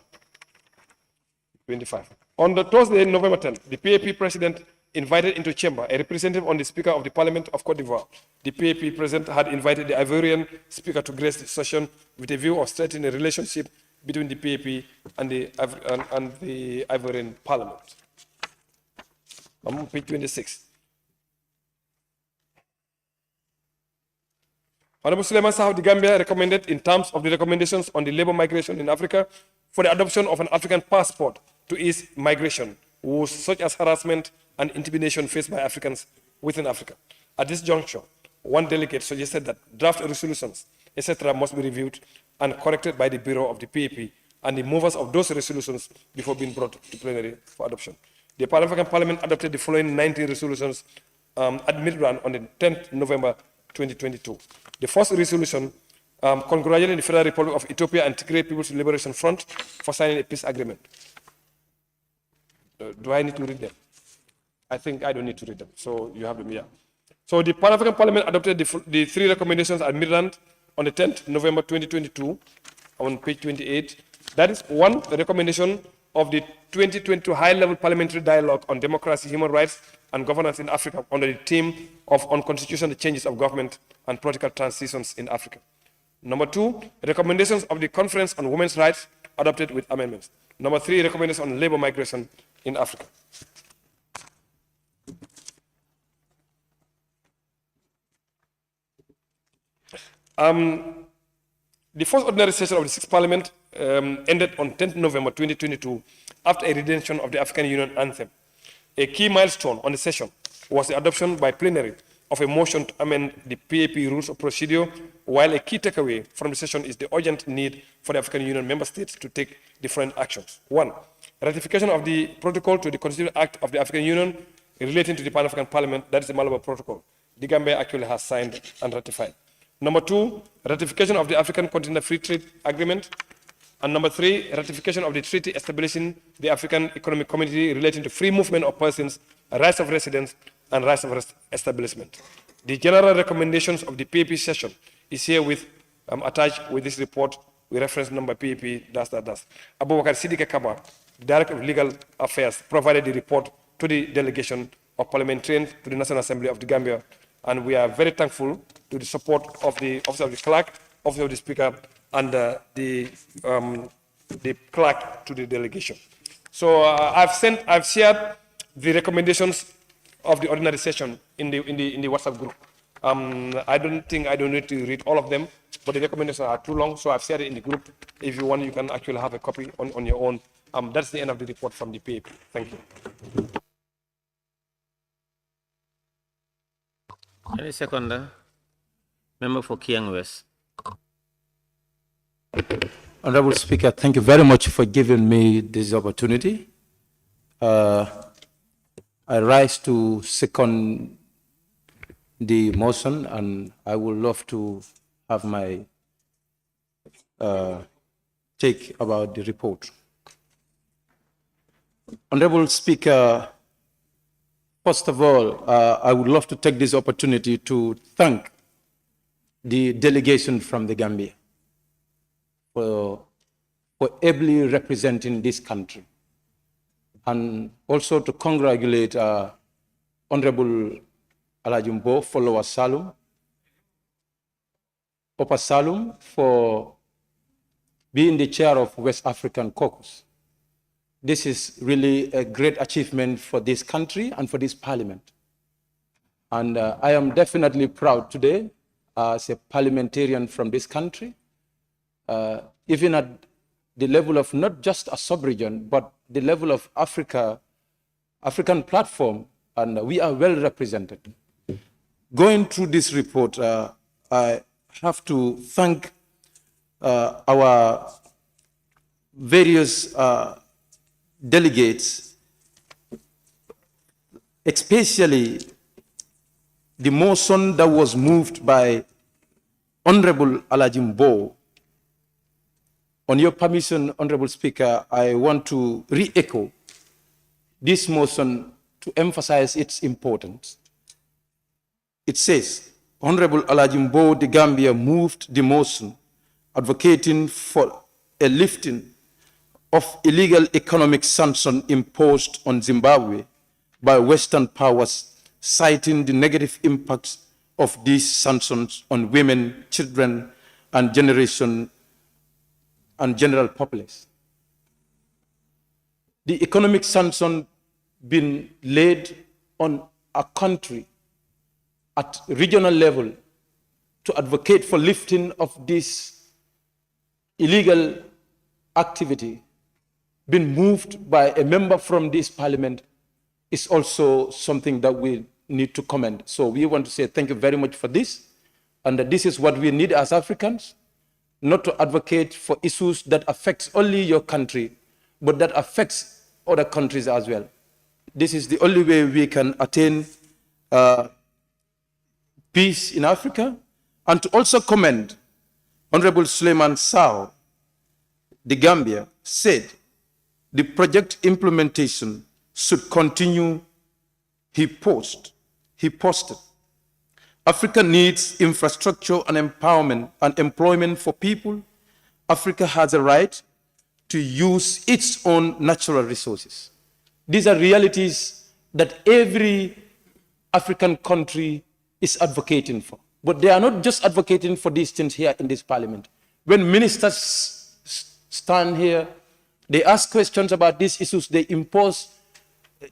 25. On the Thursday, November 10th, the PAP president invited into chamber a representative on the Speaker of the Parliament of Cote d'Ivoire. The PAP president had invited the Ivorian Speaker to grace the session with a view of strengthening the relationship between the PAP and the Ivorian Parliament. I'm on page 26. Honorable Suleiman Sahab, the Gambia recommended in terms of the recommendations on the labor migration in Africa for the adoption of an African passport to ease migration, such as harassment and intimidation faced by Africans within Africa. At this juncture, one delegate suggested that draft resolutions, etc., must be reviewed and corrected by the Bureau of the PAP and the movers of those resolutions before being brought to plenary for adoption. The Pan-African Parliament adopted the following 19 resolutions at Midrand on the 10th November 2022. The first resolution congratulating the Federal Republic of Ethiopia and Tigray People's Liberation Front for signing a peace agreement. Do I need to read them? I think I don't need to read them. So you have them here. So the Pan-African Parliament adopted the three recommendations at Midrand on the 10th November 2022 on page 28. That is one, the recommendation of the 2022 high-level parliamentary dialogue on democracy, human rights, and governance in Africa under the theme of unconstitutional changes of government and political transitions in Africa. Number two, recommendations of the Conference on Women's Rights adopted with amendments. Number three, recommendations on labor migration in Africa. The first ordinary session of the Sixth Parliament ended on 10th November 2022 after a redemption of the African Union anthem. A key milestone on the session was the adoption by plenary of a motion to amend the PAP rules of procedure, while a key takeaway from the session is the urgent need for the African Union member states to take different actions. One, ratification of the protocol to the Constitutional Act of the African Union relating to the Pan-African Parliament, that is the Malabar Protocol. The Gambia actually has signed and ratified. Number two, ratification of the African Continental Free Trade Agreement. And number three, ratification of the treaty establishing the African Economic Community relating to free movement of persons, rights of residence, and rights of establishment. The general recommendations of the PAP session is here with attached with this report with reference number PAP --. Abubakar Sidike Kaba, the Director of Legal Affairs, provided the report to the delegation of parliamentarians to the National Assembly of the Gambia, and we are very thankful to the support of the Office of the Clerk, Office of the Speaker, and the clerk to the delegation. So I've shared the recommendations of the ordinary session in the WhatsApp group. I don't need to read all of them, but the recommendations are too long, so I've shared it in the group. If you want, you can actually have a copy on your own. That's the end of the report from the PAP. Thank you. Any seconder? Member for Kiang West. Honorable Speaker, thank you very much for giving me this opportunity. I rise to second the motion, and I would love to have my take about the report. Honorable Speaker, first of all, I would love to take this opportunity to thank the delegation from the Gambia for ably representing this country, and also to congratulate Honorable Alajumbo for Lower Salum, Upper Salum for being the chair of West African Caucus. This is really a great achievement for this country and for this parliament. And I am definitely proud today as a parliamentarian from this country, even at the level of not just a sub-region, but the level of African platform, and we are well represented. Going through this report, I have to thank our various delegates, especially the motion that was moved by Honorable Alajimbo. On your permission, Honorable Speaker, I want to re-echo this motion to emphasize its importance. It says, Honorable Alajimbo, the Gambia moved the motion advocating for a lifting of illegal economic sanction imposed on Zimbabwe by Western powers, citing the negative impacts of these sanctions on women, children, and generation and general populace. The economic sanction been laid on a country at regional level to advocate for lifting of this illegal activity been moved by a member from this parliament is also something that we need to commend. So we want to say thank you very much for this, and that this is what we need as Africans, not to advocate for issues that affects only your country, but that affects other countries as well. This is the only way we can attain peace in Africa. And to also commend Honorable Suleiman Sow, the Gambia, said the project implementation should continue. He posted, Africa needs infrastructure and empowerment and employment for people. Africa has a right to use its own natural resources. These are realities that every African country is advocating for. But they are not just advocating for these things here in this parliament. When ministers stand here, they ask questions about these issues, they impose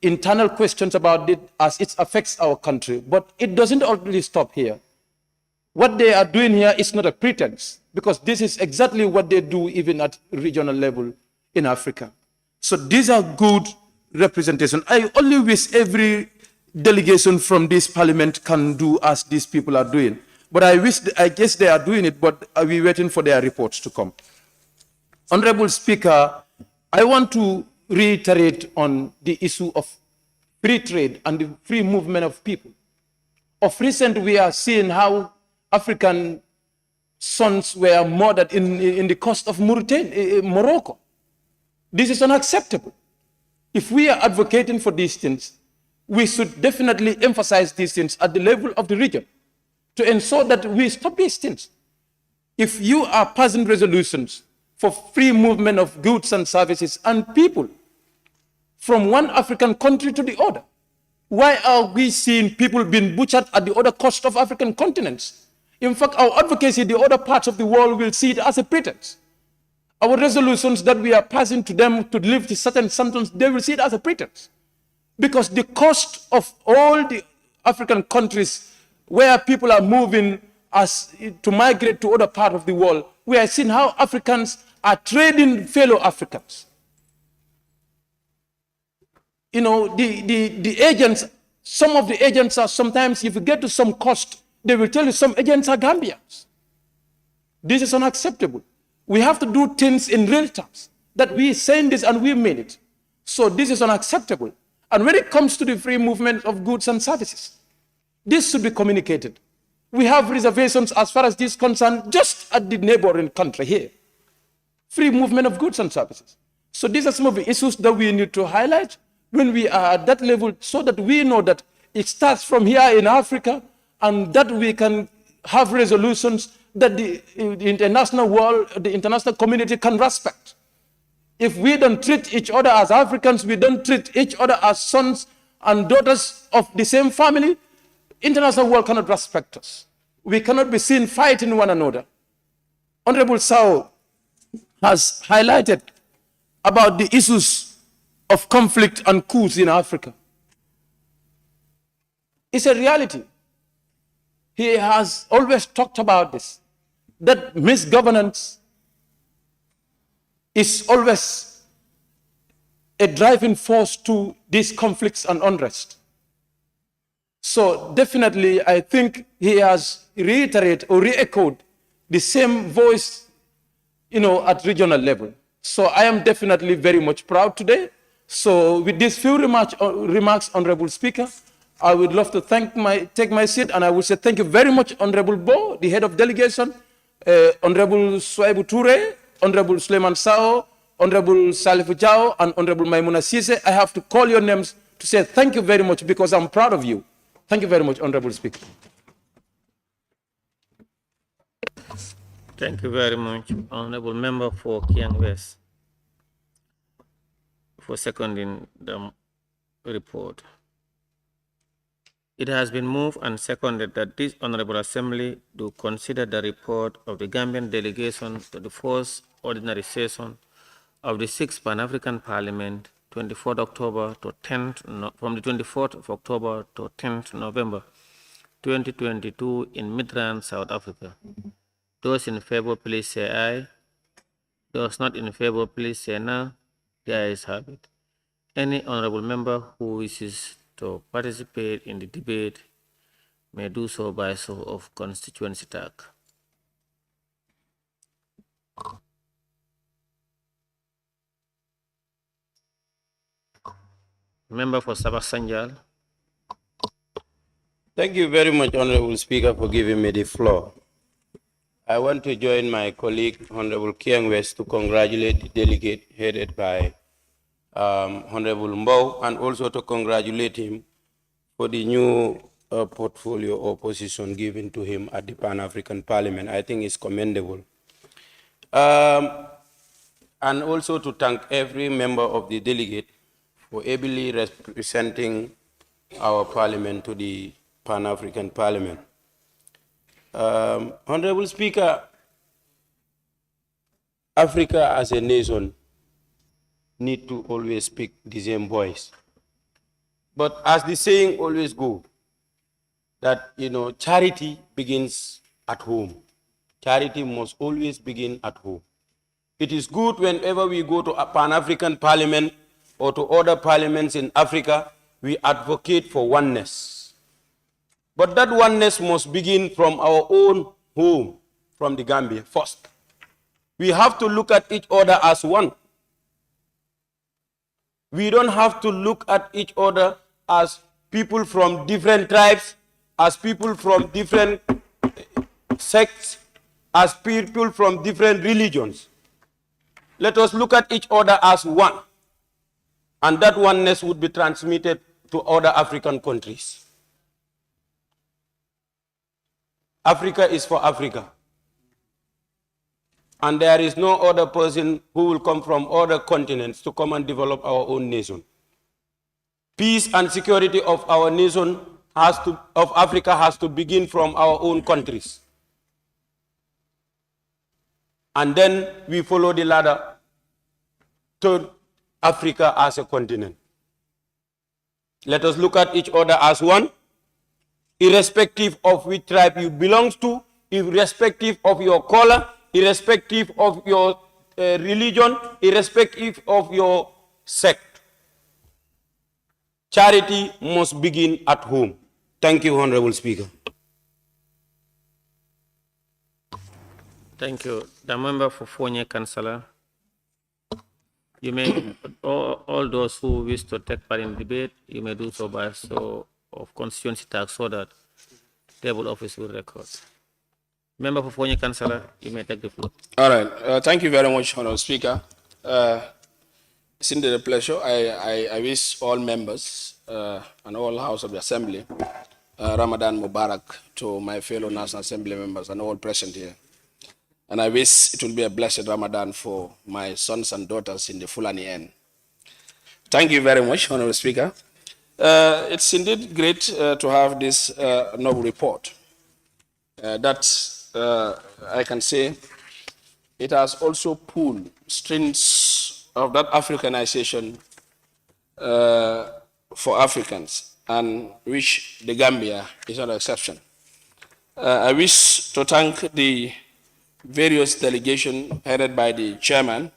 internal questions about it as it affects our country. But it doesn't only stop here. What they are doing here is not a pretense, because this is exactly what they do even at regional level in Africa. So these are good representation. I only wish every delegation from this parliament can do as these people are doing. But I guess they are doing it, but are we waiting for their reports to come? Honorable Speaker, I want to reiterate on the issue of free trade and the free movement of people. Of recent, we are seeing how African sons were murdered in the coast of Morocco. This is unacceptable. If we are advocating for these things, we should definitely emphasize these things at the level of the region to ensure that we stop these things. If you are passing resolutions for free movement of goods and services and people from one African country to the other, why are we seeing people being butchered at the other coast of African continents? In fact, our advocacy in the other parts of the world will see it as a pretext. Our resolutions that we are passing to them to lift certain sanctions, they will see it as a pretext. Because the cost of all the African countries where people are moving to migrate to other parts of the world, we are seeing how Africans are trading fellow Africans. You know, the agents, some of the agents are sometimes, if you get to some cost, they will tell you some agents are Gambians. This is unacceptable. We have to do things in real terms, that we saying this and we mean it. So this is unacceptable. And when it comes to the free movement of goods and services, this should be communicated. We have reservations as far as this is concerned, just at the neighboring country here. Free movement of goods and services. So these are some of the issues that we need to highlight when we are at that level, so that we know that it starts from here in Africa, and that we can have resolutions that the international world, the international community can respect. If we don't treat each other as Africans, we don't treat each other as sons and daughters of the same family, international world cannot respect us. We cannot be seen fighting one another. Honorable Sow has highlighted about the issues of conflict and coups in Africa. It's a reality. He has always talked about this, that misgovernance is always a driving force to these conflicts and unrest. So definitely, I think he has reiterated or re-echoed the same voice, at regional level. So I am definitely very much proud today. So with these few remarks, Honorable Speaker, I would love to take my seat, and I will say thank you very much, Honorable Bo, the head of delegation, Honorable Swaibu Toure, Honorable Suleiman Sao, Honorable Salifu Jao, and Honorable Maimuna Sise. I have to call your names to say thank you very much, because I'm proud of you. Thank you very much, Honorable Speaker. Thank you very much, Honorable Member for Kiang West, for seconding the report. It has been moved and seconded that this Honorable Assembly do consider the report of the Gambian delegation to the first ordinary session of the 6th Pan-African Parliament, 24th October to 10th, from the 24th of October to 10th November 2022 in Midrand, South Africa. Those in favor, please say aye. Those not in favor, please say no. The ayes have it. Any honorable member who wishes to participate in the debate may do so by show of constituency tag. Member for Sabah Sanjal. Thank you very much, Honorable Speaker, for giving me the floor. I want to join my colleague, Honorable Kiang West, to congratulate the delegate headed by Honorable Mbow, and also to congratulate him for the new portfolio or position given to him at the Pan-African Parliament. I think it's commendable. And also to thank every member of the delegate for ably representing our parliament to the Pan-African Parliament. Honorable Speaker, Africa as a nation need to always speak the same voice. But as the saying always goes, that, charity begins at home. Charity must always begin at home. It is good whenever we go to a Pan-African Parliament or to other parliaments in Africa, we advocate for oneness. But that oneness must begin from our own home, from the Gambia first. We have to look at each other as one. We don't have to look at each other as people from different tribes, as people from different sects, as people from different religions. Let us look at each other as one. And that oneness would be transmitted to other African countries. Africa is for Africa. And there is no other person who will come from other continents to come and develop our own nation. Peace and security of our nation of Africa has to begin from our own countries. And then we follow the ladder to Africa as a continent. Let us look at each other as one, irrespective of which tribe you belong to, irrespective of your color, irrespective of your religion, irrespective of your sect. Charity must begin at home. Thank you, Honorable Speaker. Thank you. The member for Fonye Councillor. You may, all those who wish to take part in the debate, you may do so by show of constituency tag so that table office will record. Member for Fonye Councillor, you may take the floor. All right. Thank you very much, Honorable Speaker. It's indeed a pleasure. I wish all members and all House of the Assembly Ramadan Mubarak to my fellow National Assembly members and all present here. And I wish it will be a blessed Ramadan for my sons and daughters in the Fulani end. Thank you very much, Honorable Speaker. It's indeed great to have this noble report. I can say it has also pulled strings of that Africanization for Africans, and which the Gambia is not an exception. I wish to thank the various delegations headed by the chairman,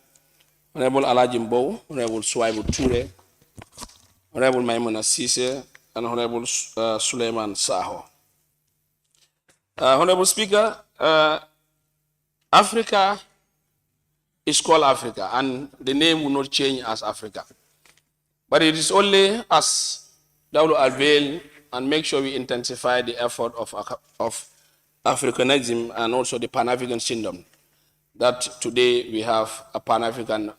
Honorable Alaji Mbow, Honorable Suwaibu Ture, Honorable Maimuna Sise, and Honorable Suleiman Saho. Honorable Speaker, Africa is called Africa, and the name will not change as Africa. But it is only us that will avail and make sure we intensify the effort of Africanism and also the Pan-African syndrome, that today we have a Pan-African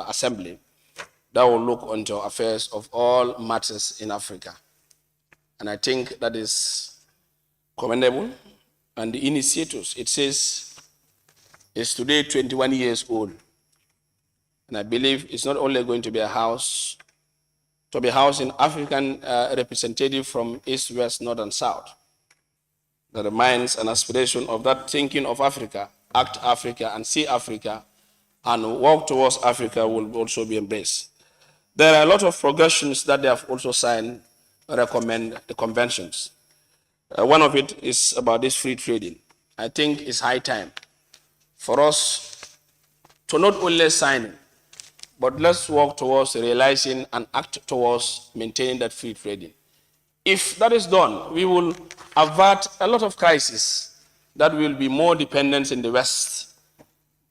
assembly that will look into affairs of all matters in Africa. And I think that is commendable. And the initiators, it says, is today 21 years old. And I believe it's not only going to be a house to be housing African representative from East, West, North, and South. The minds and aspiration of that thinking of Africa, act Africa and see Africa and walk towards Africa will also be embraced. There are a lot of progressions that they have also signed, recommend the conventions. One of it is about this free trading. I think it's high time for us to not only sign, but let's work towards realizing and act towards maintaining that free trading. If that is done, we will avert a lot of crises that will be more dependent in the West,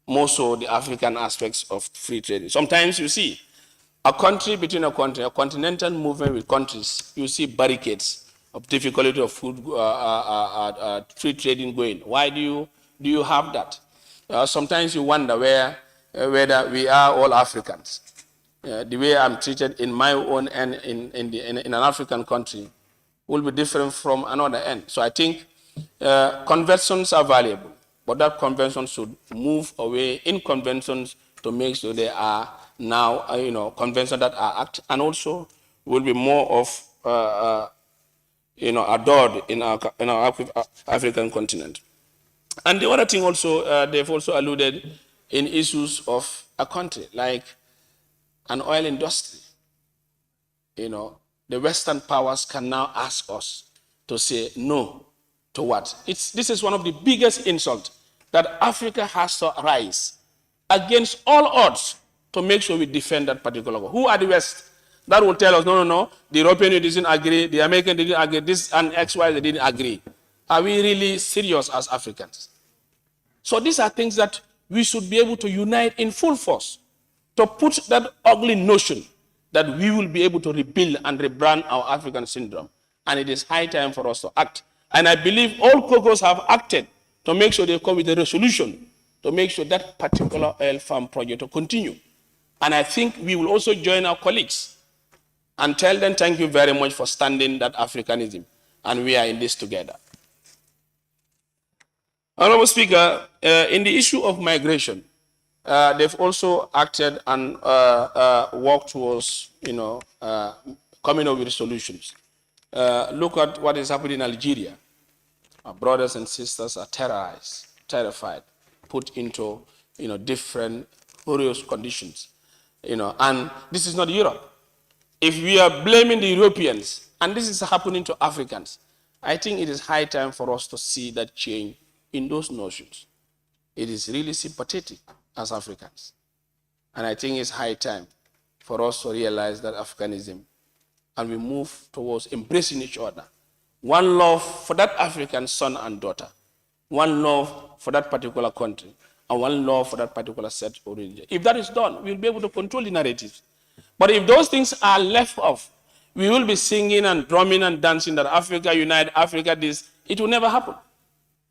more so the African aspects of free trading. Sometimes you see a country between a country, a continental movement with countries, you see barricades of difficulty of food, free trading going. Why do you have that? Sometimes you wonder whether we are all Africans. The way I'm treated in my own end in an African country will be different from another end. So I think conventions are valuable, but that convention should move away in conventions to make sure they are now, conventions that are act and also will be more of, adored in our African continent. And the other thing also, they've also alluded in issues of a country like an oil industry. The Western powers can now ask us to say no to what? This is one of the biggest insults that Africa has to rise against all odds to make sure we defend that particular goal. Who are the West that will tell us, no, the European Union didn't agree, the American didn't agree, this and XY, they didn't agree. Are we really serious as Africans? So these are things that we should be able to unite in full force to put that ugly notion that we will be able to rebuild and rebrand our African syndrome. And it is high time for us to act. And I believe all COCOs have acted to make sure they come with a resolution to make sure that particular oil farm project will continue. And I think we will also join our colleagues and tell them thank you very much for standing that Africanism. And we are in this together. Honorable Speaker, in the issue of migration, they've also acted and worked towards, coming up with solutions. Look at what is happening in Algeria. Our brothers and sisters are terrorized, terrified, put into, different horrendous conditions, and this is not Europe. If we are blaming the Europeans, and this is happening to Africans, I think it is high time for us to see that change in those notions. It is really sympathetic as Africans. And I think it's high time for us to realize that Africanism, and we move towards embracing each other. One love for that African son and daughter, one love for that particular country, and one love for that particular set of religion. If that is done, we'll be able to control the narratives. But if those things are left off, we will be singing and drumming and dancing that Africa unite, Africa this. It will never happen.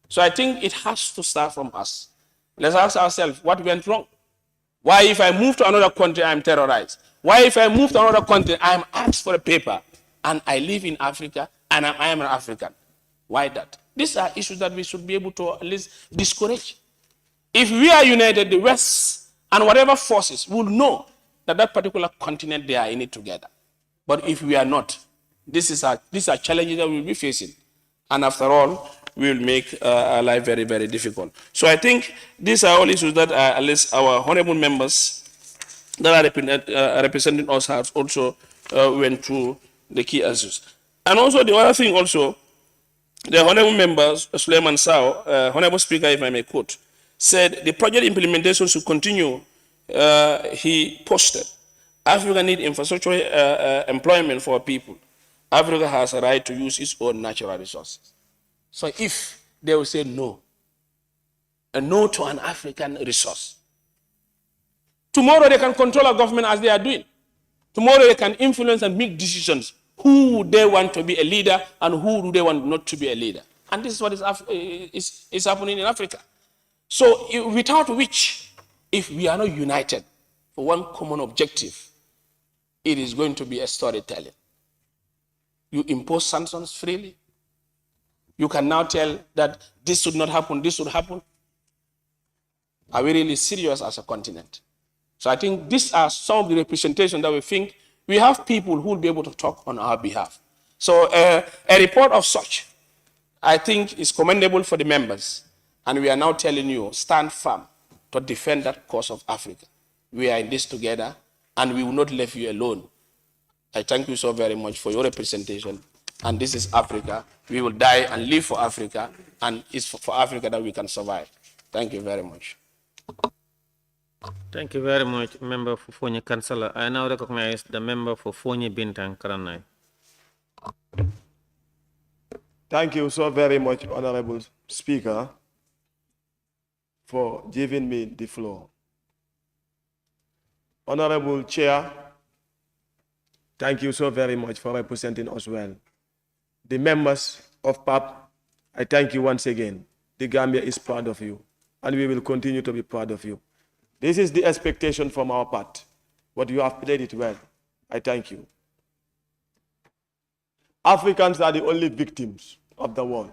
So I think it has to start from us. Let's ask ourselves, what went wrong? Why if I move to another country, I'm terrorized? Why if I move to another country, I'm asked for a paper, and I live in Africa, and I am an African? Why that? These are issues that we should be able to at least discourage. If we are united, the West and whatever forces will know that that particular continent, they are in it together. But if we are not, these are challenges that we will be facing. And after all, we will make our life very, very difficult. So I think these are all issues that at least our honorable members that are representing us have also went through the key issues. And also the other thing also, the honorable members, Suleiman Sao, honorable speaker, if I may quote, said the project implementation should continue. He posted, Africa needs infrastructure employment for people. Africa has a right to use its own natural resources. So if they will say no, a no to an African resource, tomorrow they can control a government as they are doing. Tomorrow they can influence and make decisions. Who would they want to be a leader and who do they want not to be a leader? And this is what is happening in Africa. So without which, if we are not united for one common objective, it is going to be a storytelling. You impose sanctions freely. You can now tell that this should not happen, this should happen. Are we really serious as a continent? So I think these are some of the representations that we think we have people who will be able to talk on our behalf. So a report of such, I think, is commendable for the members. And we are now telling you, stand firm to defend that cause of Africa. We are in this together, and we will not leave you alone. I thank you so very much for your representation. And this is Africa. We will die and live for Africa, and it's for Africa that we can survive. Thank you very much. Thank you very much, Member for Fonyi Councillor. I now recognize the member for Fonyi Bintang Karanai. Thank you so very much, Honorable Speaker, for giving me the floor. Honorable Chair, thank you so very much for representing us well. The members of PAP, I thank you once again. The Gambia is proud of you, and we will continue to be proud of you. This is the expectation from our part, but you have played it well. I thank you. Africans are the only victims of the world.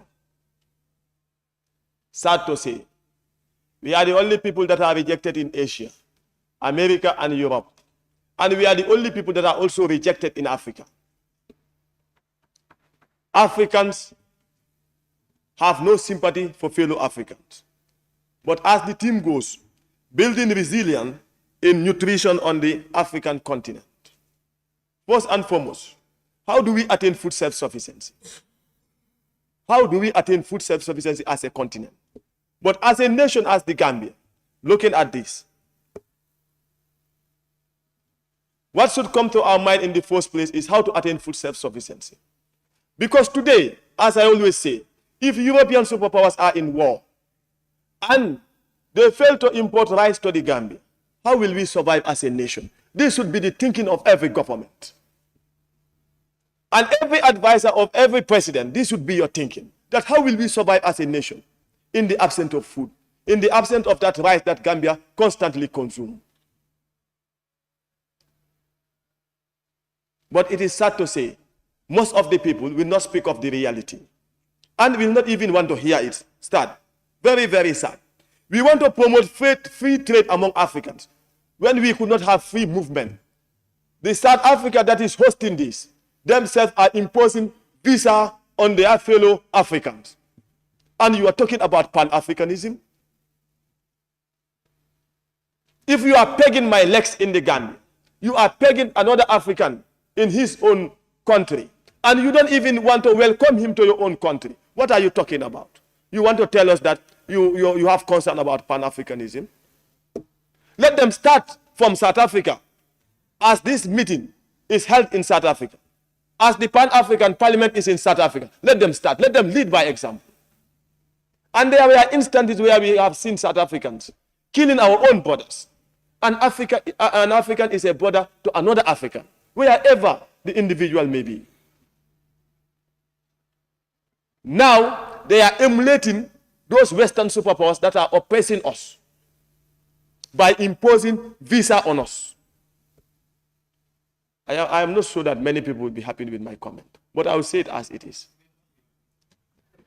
Sad to say, we are the only people that are rejected in Asia, America, and Europe. And we are the only people that are also rejected in Africa. Africans have no sympathy for fellow Africans. But as the team goes, building resilience in nutrition on the African continent. First and foremost, how do we attain food self-sufficiency? How do we attain food self-sufficiency as a continent? But as a nation, as the Gambia, looking at this, what should come to our mind in the first place is how to attain food self-sufficiency. Because today, as I always say, if European superpowers are in war and they fail to import rice to the Gambia, how will we survive as a nation? This should be the thinking of every government. And every advisor of every president, this should be your thinking. That how will we survive as a nation in the absence of food, in the absence of that rice that Gambia constantly consumes? But it is sad to say, most of the people will not speak of the reality and will not even want to hear it. Sad. Very, very sad. We want to promote free trade among Africans when we could not have free movement. The South Africa that is hosting this themselves are imposing visa on their fellow Africans. And you are talking about Pan-Africanism? If you are pegging my legs in the Gambia, you are pegging another African in his own country, and you don't even want to welcome him to your own country. What are you talking about? You want to tell us that you have concern about Pan-Africanism? Let them start from South Africa, as this meeting is held in South Africa, as the Pan-African Parliament is in South Africa. Let them start. Let them lead by example. And there were instances where we have seen South Africans killing our own brothers. An African is a brother to another African, wherever the individual may be. Now, they are emulating those Western superpowers that are oppressing us by imposing visa on us. I am not sure that many people will be happy with my comment, but I will say it as it is.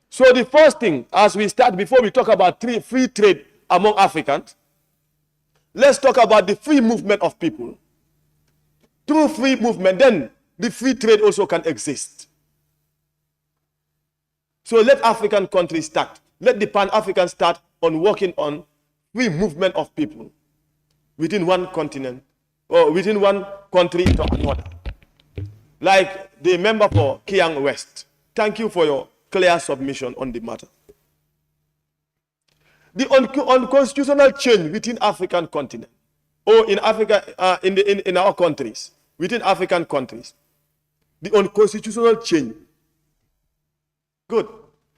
So the first thing, as we start, before we talk about free trade among Africans, let's talk about the free movement of people. Through free movement, then the free trade also can exist. So let African countries start. Let the Pan-African start on working on free movement of people within one continent or within one country to another. Like the member for Kiang West. Thank you for your clear submission on the matter. The unconstitutional change within African continent or in Africa, in our countries, within African countries, the unconstitutional change. Good.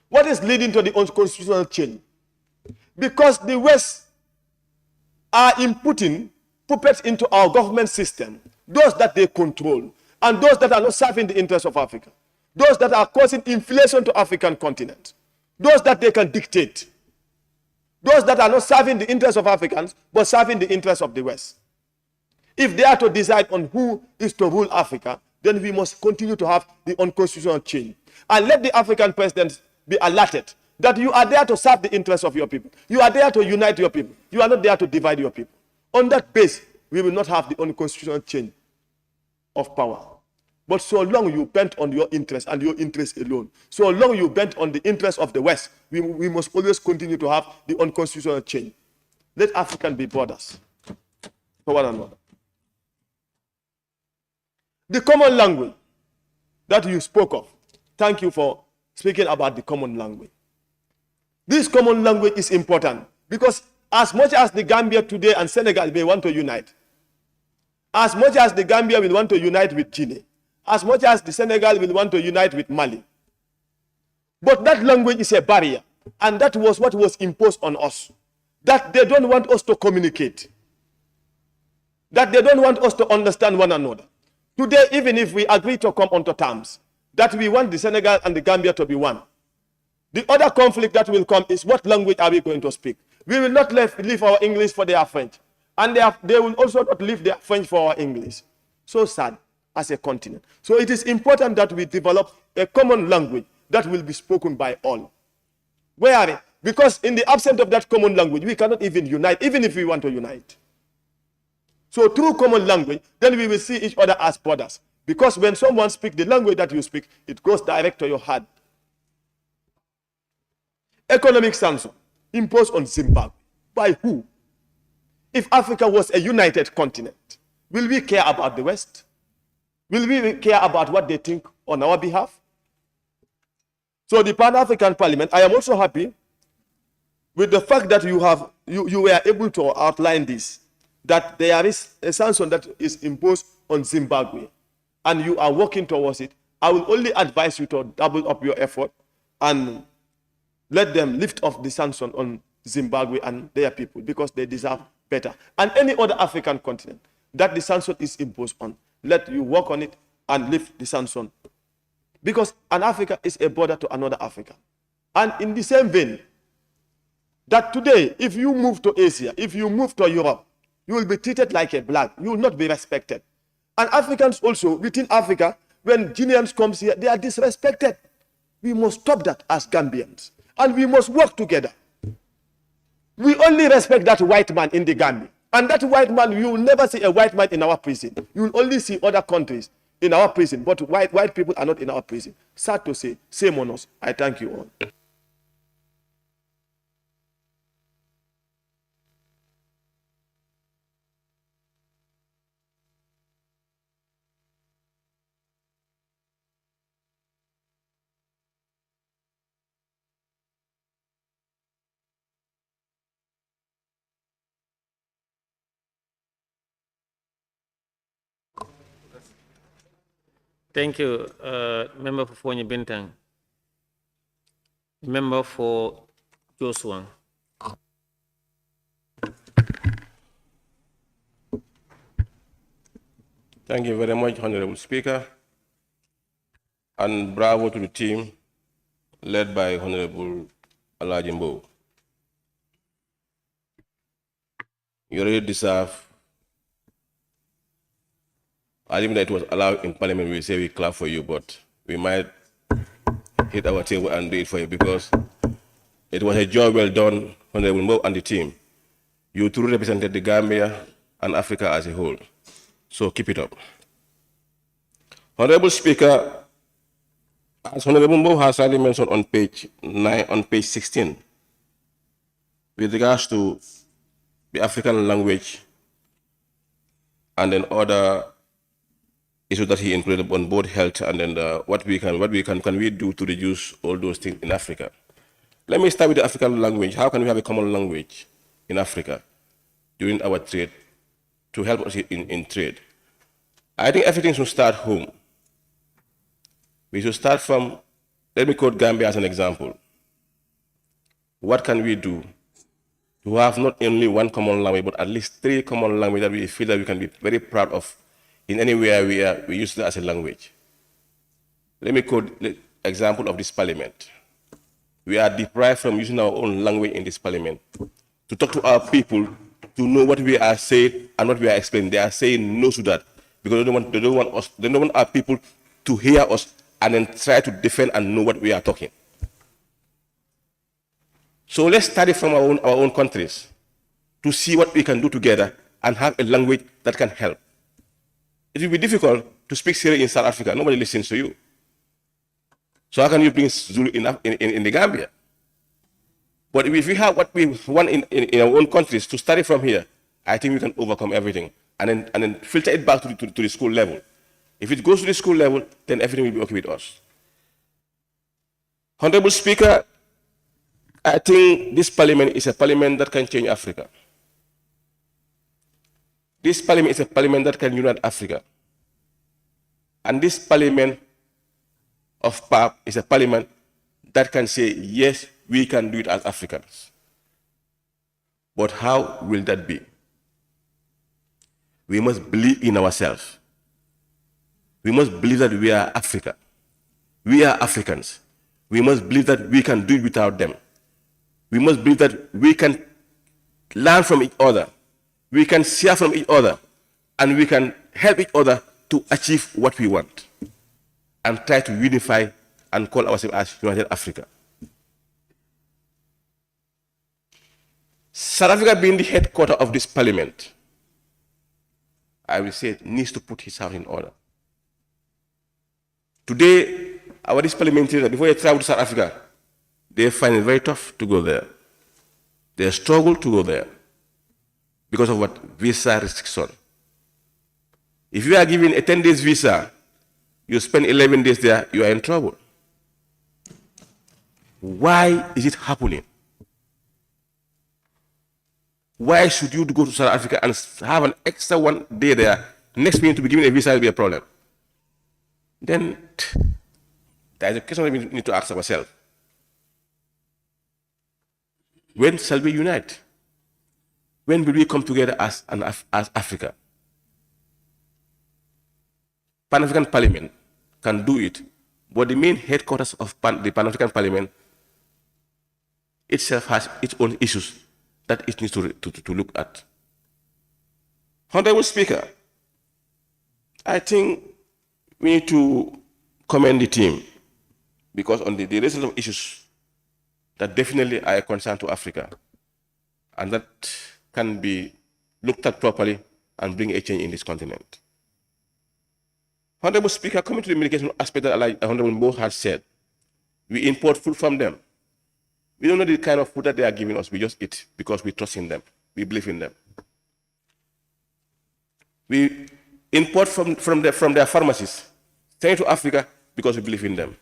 What is leading to the unconstitutional change? Because the West are inputting puppets into our government system, those that they control, and those that are not serving the interests of Africa, those that are causing inflation to African continent, those that they can dictate, those that are not serving the interests of Africans, but serving the interests of the West. If they are to decide on who is to rule Africa, then we must continue to have the unconstitutional change. And let the African presidents be alerted that you are there to serve the interests of your people. You are there to unite your people. You are not there to divide your people. On that base, we will not have the unconstitutional change of power. But so long you bent on your interest and your interest alone, so long you bent on the interest of the West, we must always continue to have the unconstitutional change. Let African be brothers for one another. The common language that you spoke of, thank you for speaking about the common language. This common language is important because as much as the Gambia today and Senegal may want to unite, as much as the Gambia will want to unite with Guinea, as much as the Senegal will want to unite with Mali, but that language is a barrier, and that was what was imposed on us, that they don't want us to communicate, that they don't want us to understand one another. Today, even if we agree to come onto terms, that we want the Senegal and the Gambia to be one, the other conflict that will come is what language are we going to speak? We will not leave our English for their French, and they will also not leave their French for our English. So sad as a continent. So it is important that we develop a common language that will be spoken by all. Where are they? Because in the absence of that common language, we cannot even unite, even if we want to unite. So through common language, then we will see each other as brothers. Because when someone speaks the language that you speak, it goes direct to your heart. Economic sanctions imposed on Zimbabwe. By who? If Africa was a united continent, will we care about the West? Will we care about what they think on our behalf? So the Pan-African Parliament, I am also happy with the fact that you were able to outline this, that there is a sanction that is imposed on Zimbabwe, and you are working towards it. I will only advise you to double up your effort and let them lift off the sanction on Zimbabwe and their people, because they deserve better. And any other African continent that the sanction is imposed on, let you work on it and lift the sanction. Because an Africa is a border to another Africa. And in the same vein, that today, if you move to Asia, if you move to Europe, you will be treated like a black. You will not be respected. And Africans also, within Africa, when Guineans come here, they are disrespected. We must stop that as Gambians. And we must work together. We only respect that white man in the Gambia. And that white man, you will never see a white man in our prison. You will only see other countries in our prison. But white people are not in our prison. Sad to say, same on us. I thank you all. Thank you, Member for Fonyi Bintang. Member for Joshua. Thank you very much, Honorable Speaker, and bravo to the team led by Honorable Alajimbo. You really deserve. I think that it was allowed in Parliament, we say we clap for you, but we might hit our table and do it for you, because it was a job well done, Honorable Mo and the team. You truly represented the Gambia and Africa as a whole. So keep it up. Honorable Speaker, as Honorable Mo has already mentioned on page 16, with regards to the African language and then other issues that he included on board health, and then what we can do to reduce all those things in Africa. Let me start with the African language. How can we have a common language in Africa during our trade to help us in trade? I think everything should start home. We should start from, let me quote Gambia as an example. What can we do to have not only one common language, but at least 3 common languages that we feel that we can be very proud of in anywhere we use it as a language? Let me quote the example of this parliament. We are deprived from using our own language in this parliament to talk to our people, to know what we are saying and what we are explaining. They are saying no to that because they don't want our people to hear us and then try to defend and know what we are talking. So let's study from our own countries to see what we can do together and have a language that can help. It will be difficult to speak Seri in South Africa. Nobody listens to you. So how can you bring Zulu in the Gambia? But if we have what we want in our own countries to study from here, I think we can overcome everything and then filter it back to the school level. If it goes to the school level, then everything will be okay with us. Honorable Speaker, I think this parliament is a parliament that can change Africa. This parliament is a parliament that can unite Africa. And this parliament of PAP is a parliament that can say, yes, we can do it as Africans. But how will that be? We must believe in ourselves. We must believe that we are Africa. We are Africans. We must believe that we can do it without them. We must believe that we can learn from each other. We can share from each other. And we can help each other to achieve what we want. And try to unify and call ourselves as United Africa. South Africa being the headquarters of this parliament, I will say, needs to put his house in order. Today, our parliamentarians, before they travel to South Africa, they find it very tough to go there. They struggle to go there because of what? Visa restriction. If you are given a 10 days visa, you spend 11 days there, you are in trouble. Why is it happening? Why should you go to South Africa and have an extra 1 day there? Next minute to be given a visa will be a problem. Then there is a question we need to ask ourselves. When shall we unite? When will we come together as Africa? Pan-African Parliament can do it, but the main headquarters of the Pan-African Parliament itself has its own issues that it needs to look at. Honorable Speaker, I think we need to commend the team because on the list of issues that definitely are a concern to Africa and that can be looked at properly and bring a change in this continent. Honorable Speaker, coming to the medication aspect that Honorable Mo has said, we import food from them. We don't know the kind of food that they are giving us. We just eat because we trust in them. We believe in them. We import from their pharmacies, send it to Africa because we believe in them.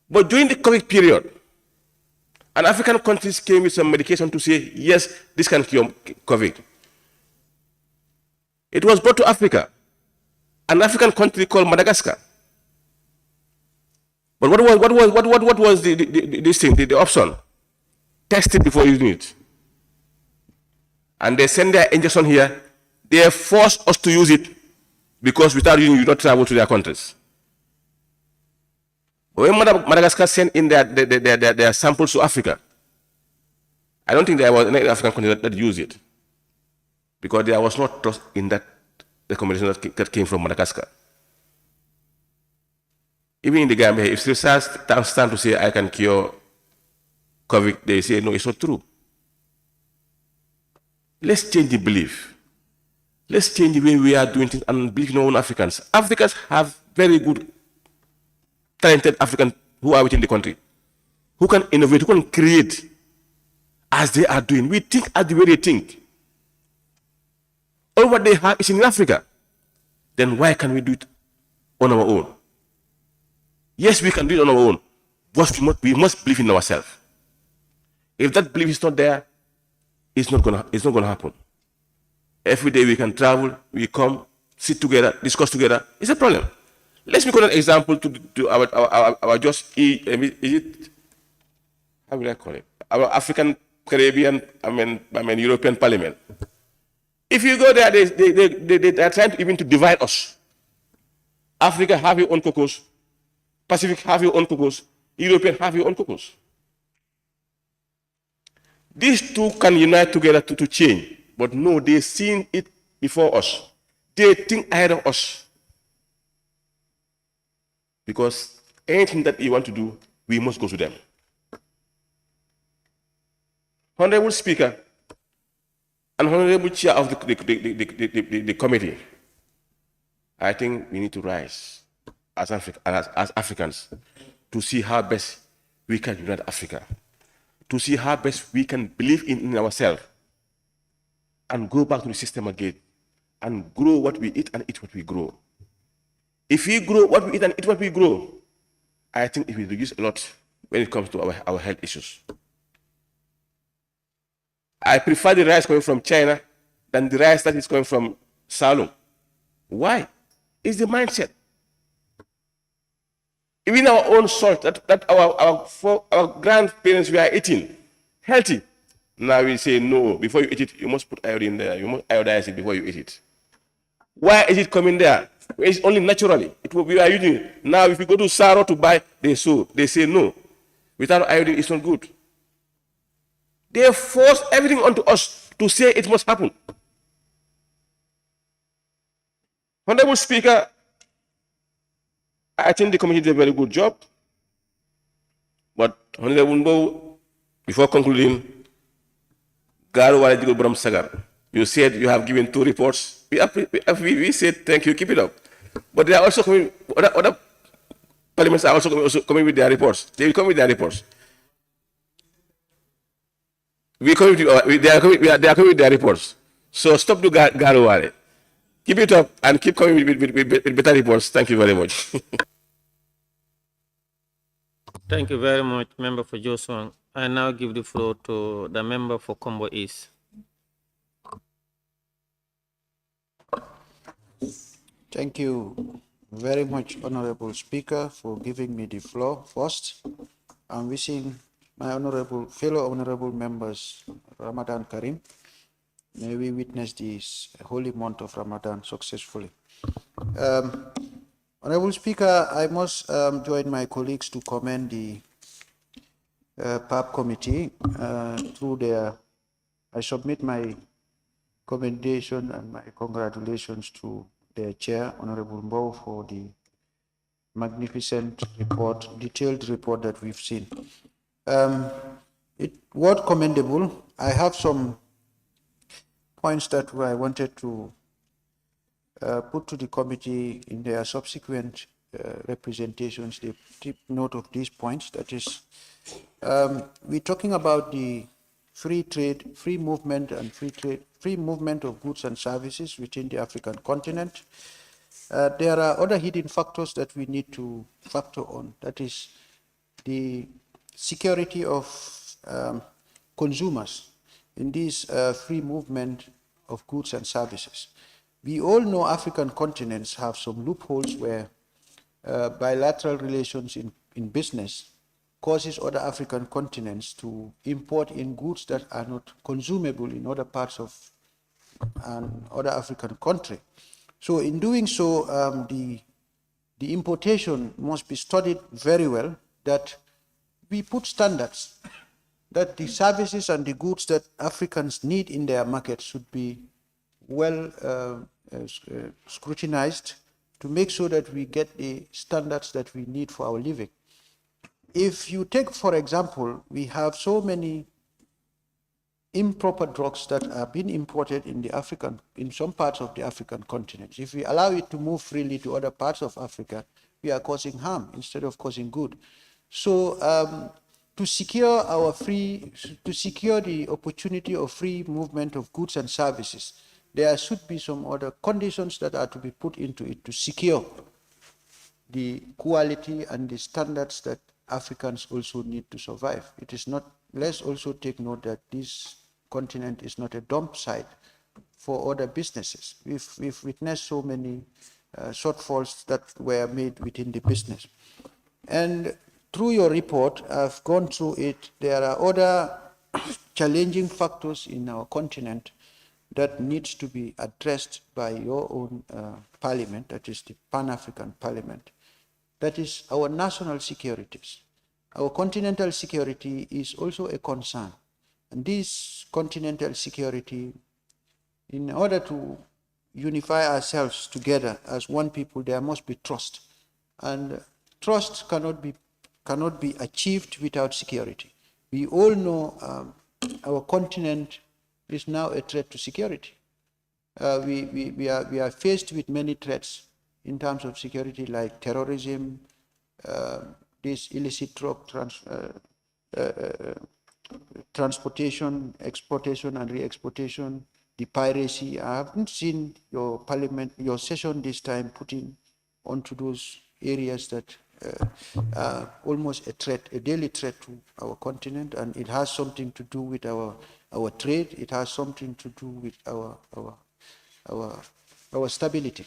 But during the COVID period, and African countries came with some medication to say, yes, this can cure COVID. It was brought to Africa, an African country called Madagascar. But what was the option? Test it before using it. And they send their injection here. They force us to use it because without using it, you do not travel to their countries. When Madagascar sent in their samples to Africa, I don't think there was any African country that used it because there was not trust in that recommendation that came from Madagascar. Even in the Gambia, if research stand to say I can cure COVID, they say no, it's not true. Let's change the belief. Let's change the way we are doing things and believe in our own Africans. Africans have very good, talented Africans who are within the country, who can innovate, who can create as they are doing. We think as the way they think. All what they have is in Africa. Then why can't we do it on our own? Yes, we can do it on our own, but we must believe in ourselves. If that belief is not there, it's not gonna happen. Every day we can travel, we come, sit together, discuss together. It's a problem. Let's make an example to our just how will I call it? Our African, Caribbean, European Parliament. If you go there, they are trying to divide us. Africa have your own caucus, Pacific have your own caucus, European have your own caucus. These two can unite together to change, but no, they've seen it before us. They think ahead of us. Because anything that we want to do, we must go to them. Honorable Speaker and Honorable Chair of the committee, I think we need to rise as Africans to see how best we can unite Africa, to see how best we can believe in ourselves and go back to the system again and grow what we eat and eat what we grow. If we grow what we eat and eat what we grow, I think it will reduce a lot when it comes to our health issues. I prefer the rice coming from China than the rice that is coming from Salong. Why? It's the mindset. Even our own salt that our grandparents were eating, healthy. Now we say no, before you eat it, you must put iodine there. You must iodize it before you eat it. Why is it coming there? It's only naturally. We are using it. Now if you go to Saro to buy, they say no. Without iodine, it's not good. They force everything onto us to say it must happen. Honorable Speaker, I think the committee did a very good job. But Honorable Mbo, before concluding, Garu Wale Bram Sagar, you said you have given 2 reports. We said thank you, keep it up. But they are also coming, other parliaments are also coming with their reports. They will come with their reports. They are coming with their reports. So stop to Garu Wale. Keep it up and keep coming with better reports. Thank you very much. Thank you very much, Member for Joshua. I now give the floor to the member for Combo East. Thank you very much, Honorable Speaker, for giving me the floor first. I'm wishing my fellow honorable members Ramadan Karim. May we witness this holy month of Ramadan successfully. Honorable Speaker, I must join my colleagues to commend the PAP committee through I submit my commendation and my congratulations to their chair, Honorable Mbow, for the magnificent report, detailed report that we've seen. It was commendable. I have some points that I wanted to put to the committee in their subsequent representations. They take note of these points. That is, we're talking about the free trade, free movement of goods and services within the African continent. There are other hidden factors that we need to factor on. That is the security of consumers in this free movement of goods and services. We all know African continents have some loopholes where bilateral relations in business causes other African continents to import in goods that are not consumable in other parts of other African country. So in doing so, the importation must be studied very well, that we put standards, that the services and the goods that Africans need in their market should be well scrutinized to make sure that we get the standards that we need for our living. If you take, for example, we have so many improper drugs that are being imported in some parts of the African continent. If we allow it to move freely to other parts of Africa, we are causing harm instead of causing good. So to secure the opportunity of free movement of goods and services, there should be some other conditions that are to be put into it to secure the quality and the standards that Africans also need to survive. It is not, let's also take note that this continent is not a dump site for other businesses. We've witnessed so many shortfalls that were made within the business. And through your report, I've gone through it. There are other challenging factors in our continent that needs to be addressed by your own parliament, that is the Pan-African Parliament. That is our national securities. Our continental security is also a concern. And this continental security, in order to unify ourselves together as one people, there must be trust. And trust cannot be achieved without security. We all know our continent is now a threat to security. We are faced with many threats in terms of security, like terrorism, this illicit drug transportation, exportation and re-exportation, the piracy. I haven't seen your parliament, your session this time putting onto those areas that are almost a threat, a daily threat to our continent, and it has something to do with our trade. It has something to do with our stability.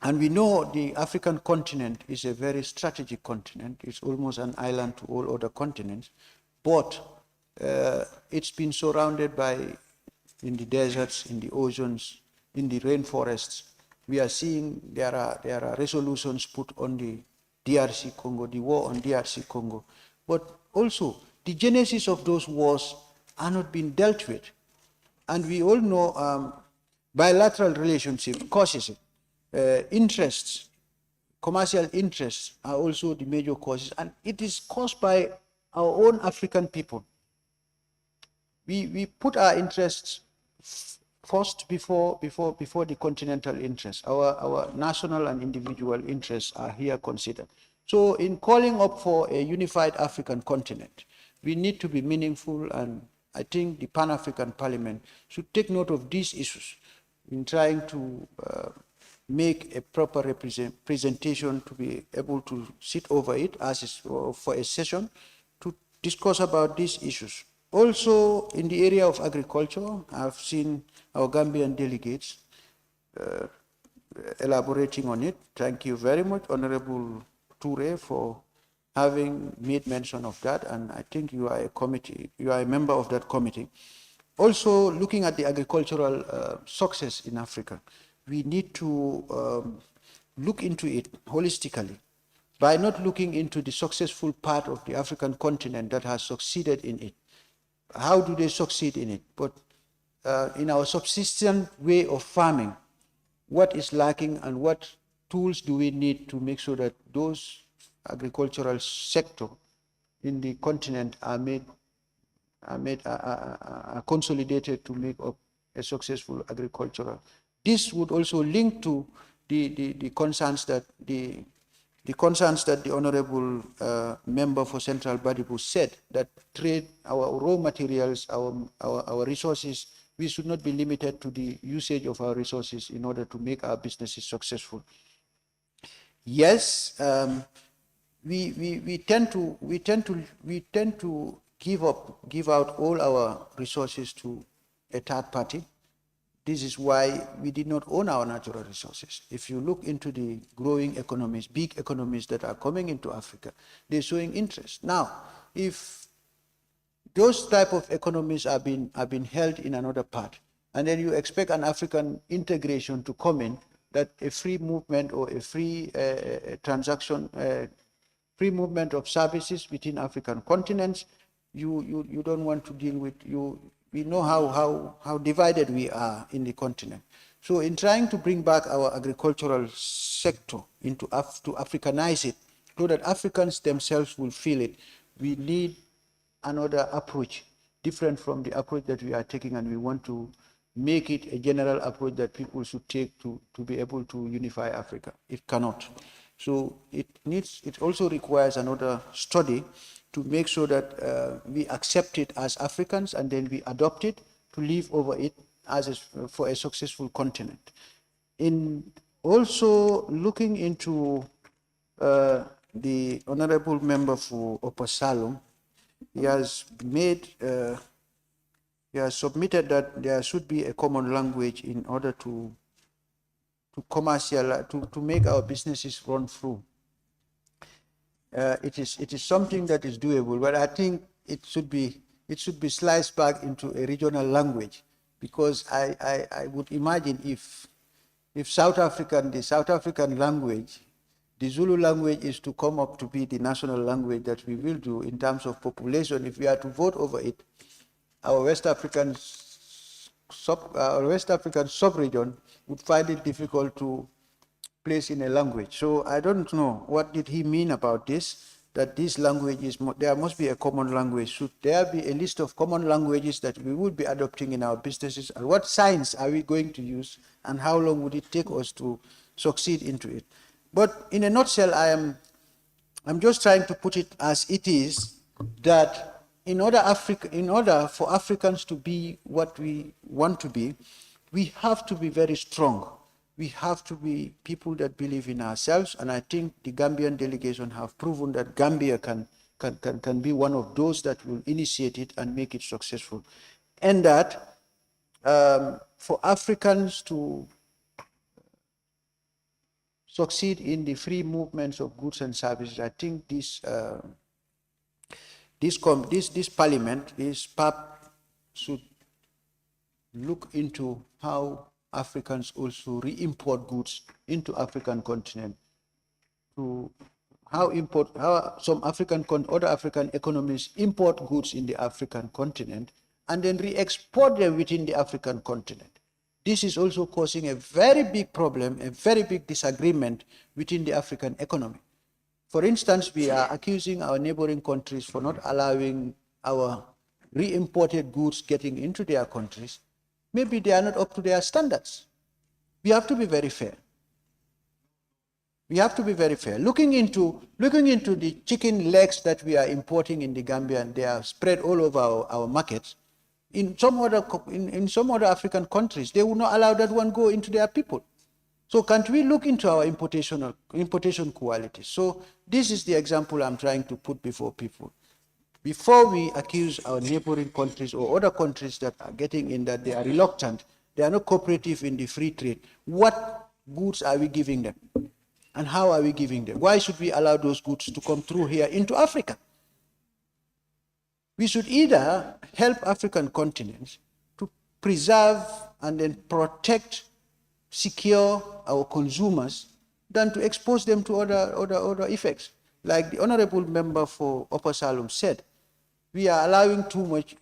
And we know the African continent is a very strategic continent. It's almost an island to all other continents, but it's been surrounded by, in the deserts, in the oceans, in the rainforests. We are seeing there are resolutions put on the DRC Congo, the war on DRC Congo, but also the genesis of those wars are not being dealt with. And we all know bilateral relationship causes it. Interests, commercial interests are also the major causes, and it is caused by our own African people. We put our interests first before the continental interests. Our national and individual interests are here considered. So in calling up for a unified African continent, we need to be meaningful, and I think the Pan-African Parliament should take note of these issues in trying to make a proper presentation, to be able to sit over it for a session to discuss about these issues. Also, in the area of agriculture, I've seen our Gambian delegates elaborating on it. Thank you very much, Honorable Toure, for having made mention of that, and I think you are a member of that committee. Also, looking at the agricultural success in Africa, we need to look into it holistically by not looking into the successful part of the African continent that has succeeded in it. How do they succeed in it? But in our subsistence way of farming, what is lacking and what tools do we need to make sure that those agricultural sector in the continent are consolidated to make up a successful agricultural. This would also link to the concerns that the honorable member for Central Badibu said, that trade, our raw materials, our resources, we should not be limited to the usage of our resources in order to make our businesses successful. Yes, we tend to give out all our resources to a third party. This is why we did not own our natural resources. If you look into the growing economies, big economies that are coming into Africa, they're showing interest. Now, if those type of economies are being held in another part, and then you expect an African integration to come in, that a free movement or a free transaction, free movement of services between African continents, you don't want to deal with. We know how divided we are in the continent. So in trying to bring back our agricultural sector to Africanize it, so that Africans themselves will feel it, we need another approach, different from the approach that we are taking, and we want to make it a general approach that people should take to be able to unify Africa. It cannot. So it also requires another study to make sure that we accept it as Africans, and then we adopt it to live over it for a successful continent. In also looking into the honorable member for Upper Salom, he has submitted that there should be a common language in order to make our businesses run through. It is something that is doable, but I think it should be sliced back into a regional language, because I would imagine if the South African language, the Zulu language, is to come up to be the national language that we will do in terms of population. If we are to vote over it, our West African sub-region would find it difficult to place in a language. So I don't know, what did he mean about this, that this language is, there must be a common language. Should there be a list of common languages that we would be adopting in our businesses, and what signs are we going to use, and how long would it take us to succeed into it. But in a nutshell, I'm just trying to put it as it is, that in order for Africans to be what we want to be, we have to be very strong. We have to be people that believe in ourselves, and I think the Gambian delegation have proven that Gambia can be one of those that will initiate it and make it successful. And that for Africans to succeed in the free movements of goods and services, I think this parliament, this PAP, should look into how Africans also re-import goods into African continent, to how some other African economies import goods in the African continent and then re-export them within the African continent. This is also causing a very big problem, a very big disagreement within the African economy. For instance, we are accusing our neighboring countries for not allowing our re-imported goods getting into their countries. Maybe they are not up to their standards. We have to be very fair. We have to be very fair. Looking into the chicken legs that we are importing in the Gambia, and they are spread all over our markets. In some other African countries, they will not allow that one go into their people. So can't we look into our importation quality? So this is the example I'm trying to put before people. Before we accuse our neighboring countries or other countries that are getting in that they are reluctant, they are not cooperative in the free trade, what goods are we giving them? And how are we giving them? Why should we allow those goods to come through here into Africa? We should either help African continents to preserve and then protect, secure our consumers than to expose them to other effects. Like the honorable member for Upper Salem said, we are allowing too much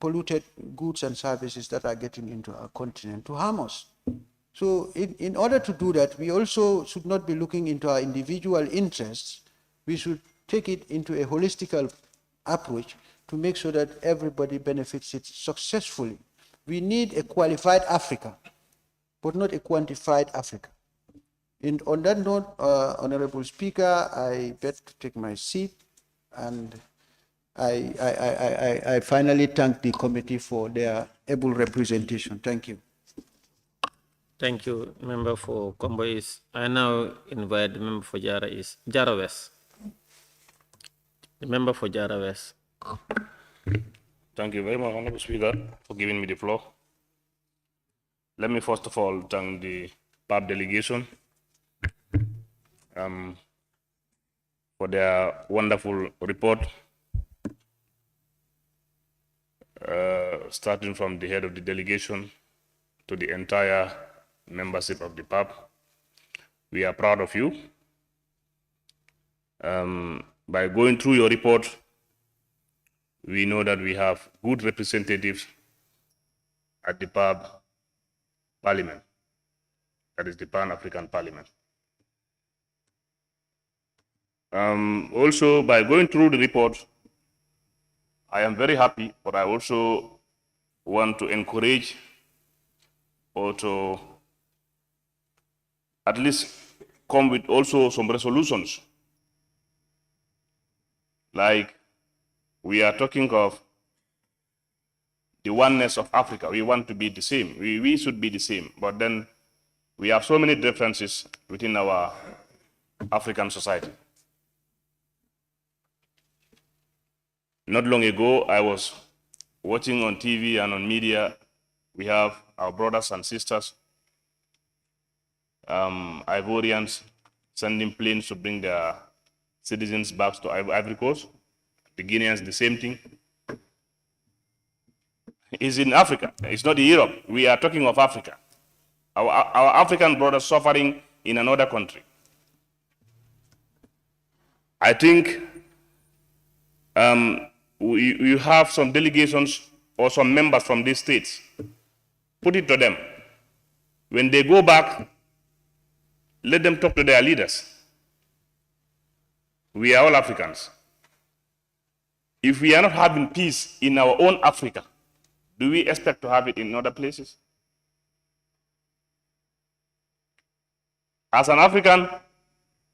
polluted goods and services that are getting into our continent to harm us. So in order to do that, we also should not be looking into our individual interests. We should take it into a holistic approach to make sure that everybody benefits it successfully. We need a qualified Africa, but not a quantified Africa. And on that note, Honorable Speaker, I beg to take my seat, and I finally thank the committee for their able representation. Thank you. Thank you, member for Combo East. I now invite the member for Jara West. The member for Jara West. Thank you very much, Honorable Speaker, for giving me the floor. Let me first of all thank the PAP delegation for their wonderful report, starting from the head of the delegation to the entire membership of the PAP. We are proud of you. By going through your report, we know that we have good representatives at the PAP Parliament, that is the Pan-African Parliament. Also, by going through the report, I am very happy, but I also want to encourage or to at least come with also some resolutions. Like we are talking of the oneness of Africa. We want to be the same. We should be the same. But then we have so many differences within our African society. Not long ago, I was watching on TV and on media, we have our brothers and sisters, Ivorians, sending planes to bring their citizens back to Ivory Coast. The Guineans, the same thing. It's in Africa. It's not Europe. We are talking of Africa. Our African brothers suffering in another country. I think you have some delegations or some members from these states. Put it to them. When they go back, let them talk to their leaders. We are all Africans. If we are not having peace in our own Africa, do we expect to have it in other places? As an African,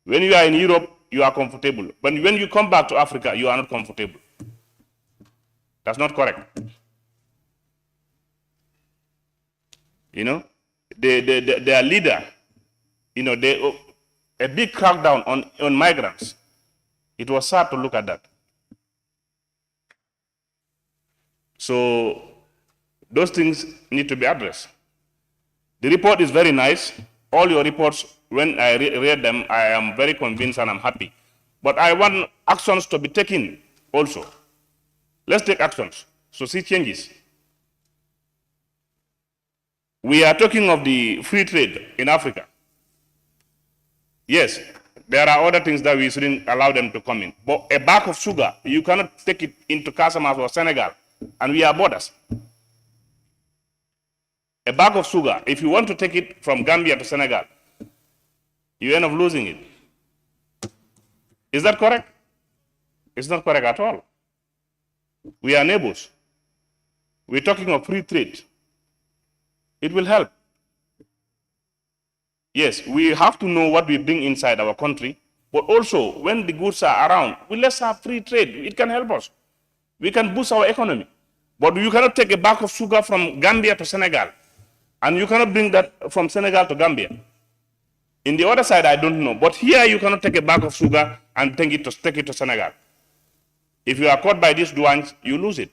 when you are in Europe, you are comfortable. But when you come back to Africa, you are not comfortable. That's not correct. You know, their leader, you know, a big crackdown on migrants. It was sad to look at that. So those things need to be addressed. The report is very nice. All your reports, when I read them, I am very convinced and I'm happy. But I want actions to be taken also. Let's take actions so see changes. We are talking of the free trade in Africa. Yes, there are other things that we shouldn't allow them to come in. But a bag of sugar, you cannot take it into Casamance or Senegal, and we are borders. A bag of sugar, if you want to take it from Gambia to Senegal, you end up losing it. Is that correct? It's not correct at all. We are neighbors. We're talking of free trade. It will help. Yes, we have to know what we bring inside our country, but also when the goods are around, let's have free trade. It can help us. We can boost our economy. But you cannot take a bag of sugar from Gambia to Senegal, and you cannot bring that from Senegal to Gambia. In the other side, I don't know. But here, you cannot take a bag of sugar and take it to Senegal. If you are caught by these douanes, you lose it.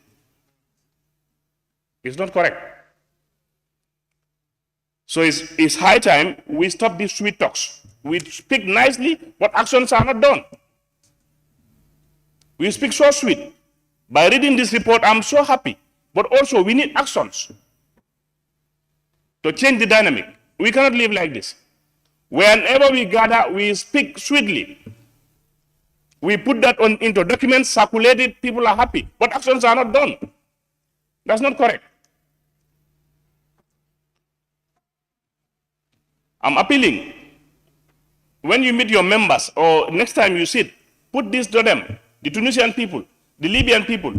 It's not correct. So it's high time we stop these sweet talks. We speak nicely, but actions are not done. We speak so sweet. By reading this report, I'm so happy. But also, we need actions to change the dynamic. We cannot live like this. Whenever we gather, we speak sweetly. We put that into documents, circulate it, people are happy. But actions are not done. That's not correct. I'm appealing. When you meet your members or next time you sit, put this to them. The Tunisian people, the Libyan people,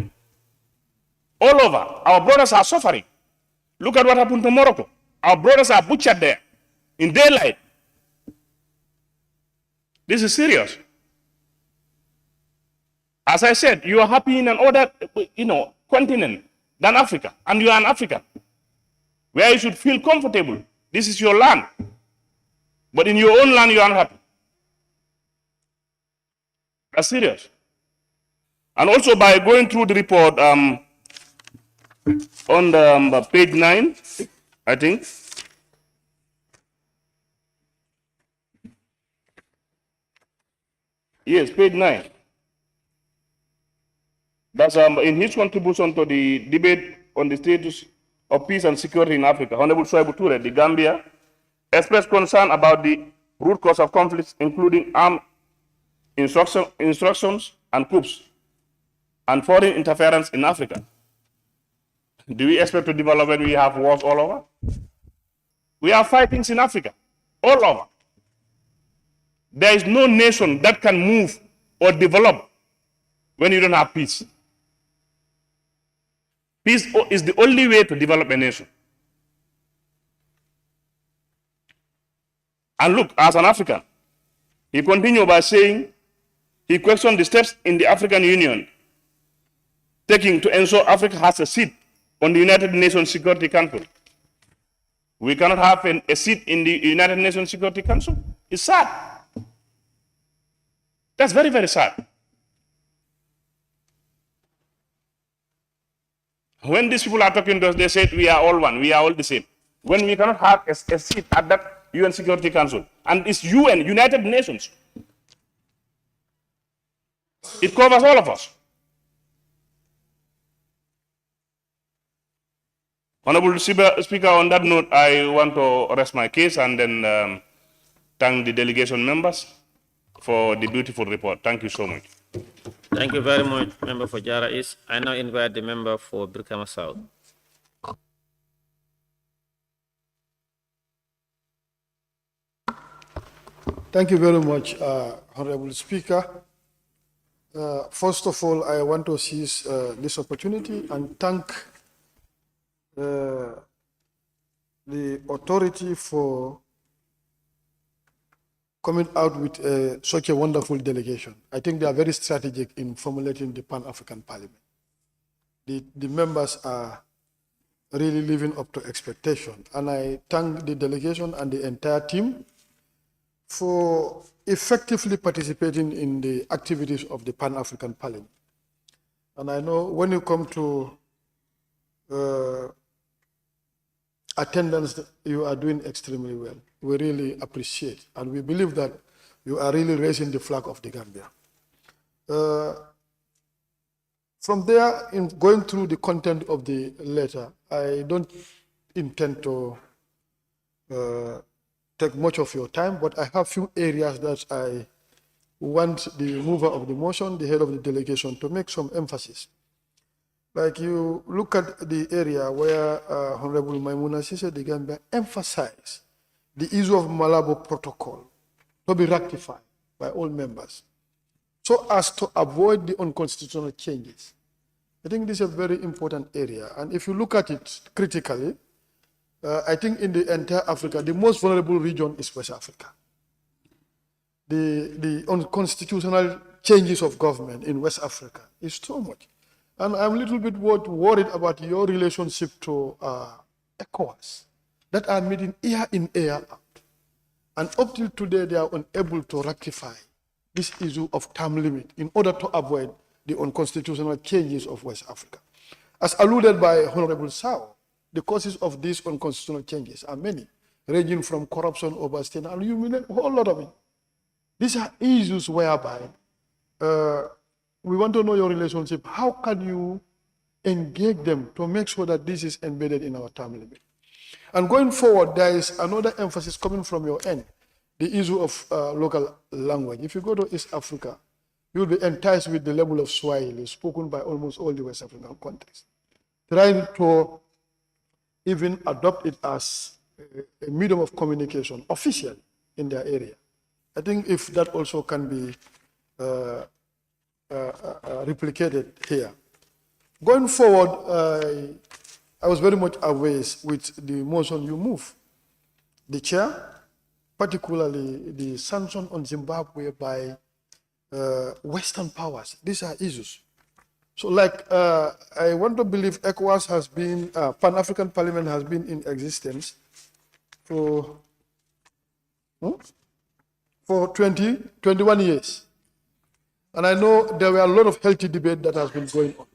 all over. Our brothers are suffering. Look at what happened to Morocco. Our brothers are butchered there in daylight. This is serious. As I said, you are happy in another, continent than Africa, and you are an African, where you should feel comfortable. This is your land. But in your own land, you are not happy. That's serious. And also by going through the report on the page 9, I think. Yes, page 9. That's in his contribution to the debate on the status of peace and security in Africa. Honorable Swaibu Toure, the Gambia, expressed concern about the root cause of conflicts, including armed instructions and coups and foreign interference in Africa. Do we expect to develop when we have wars all over? We have fightings in Africa, all over. There is no nation that can move or develop when you don't have peace. Peace is the only way to develop a nation. And look, as an African, he continued by saying he questioned the steps in the African Union taking to ensure Africa has a seat on the United Nations Security Council. We cannot have a seat in the United Nations Security Council. It's sad. That's very, very sad. When these people are talking to us, they say we are all one, we are all the same. When we cannot have a seat at that UN Security Council, and it's UN, United Nations. It covers all of us. Honorable Speaker, on that note, I want to rest my case and then thank the delegation members for the beautiful report. Thank you so much. Thank you very much, Member for Jara East. I now invite the member for Brikama South. Thank you very much, Honorable Speaker. First of all, I want to seize this opportunity and thank the authority for coming out with such a wonderful delegation. I think they are very strategic in formulating the Pan-African Parliament. The members are really living up to expectation. And I thank the delegation and the entire team for effectively participating in the activities of the Pan-African Parliament. And I know when you come to attendance, you are doing extremely well. We really appreciate, and we believe that you are really raising the flag of the Gambia. From there, in going through the content of the letter, I don't intend to take much of your time, but I have few areas that I want the mover of the motion, the head of the delegation, to make some emphasis. Like you look at the area where Honorable Maimuna Sise the Gambia emphasized the issue of Malabo Protocol to be rectified by all members so as to avoid the unconstitutional changes. I think this is a very important area. And if you look at it critically, I think in the entire Africa, the most vulnerable region is West Africa. The unconstitutional changes of government in West Africa is too much. And I'm a little bit worried about your relationship to ECOWAS that are meeting year in, year out. And up till today, they are unable to rectify this issue of term limit in order to avoid the unconstitutional changes of West Africa. As alluded by Honorable Sao, the causes of these unconstitutional changes are many, ranging from corruption, overstaying, and you mean a whole lot of it. These are issues whereby we want to know your relationship. How can you engage them to make sure that this is embedded in our term limit? And going forward, there is another emphasis coming from your end, the issue of local language. If you go to East Africa, you'll be enticed with the level of Swahili spoken by almost all the West African countries. Trying to even adopt it as a medium of communication officially in their area. I think if that also can be replicated here. Going forward, I was very much aware with the motion you move. The chair, particularly the sanction on Zimbabwe by Western powers. These are issues. So like, I want to believe ECOWAS has been, Pan-African Parliament has been in existence for 21 years. And I know there were a lot of healthy debate that has been going on.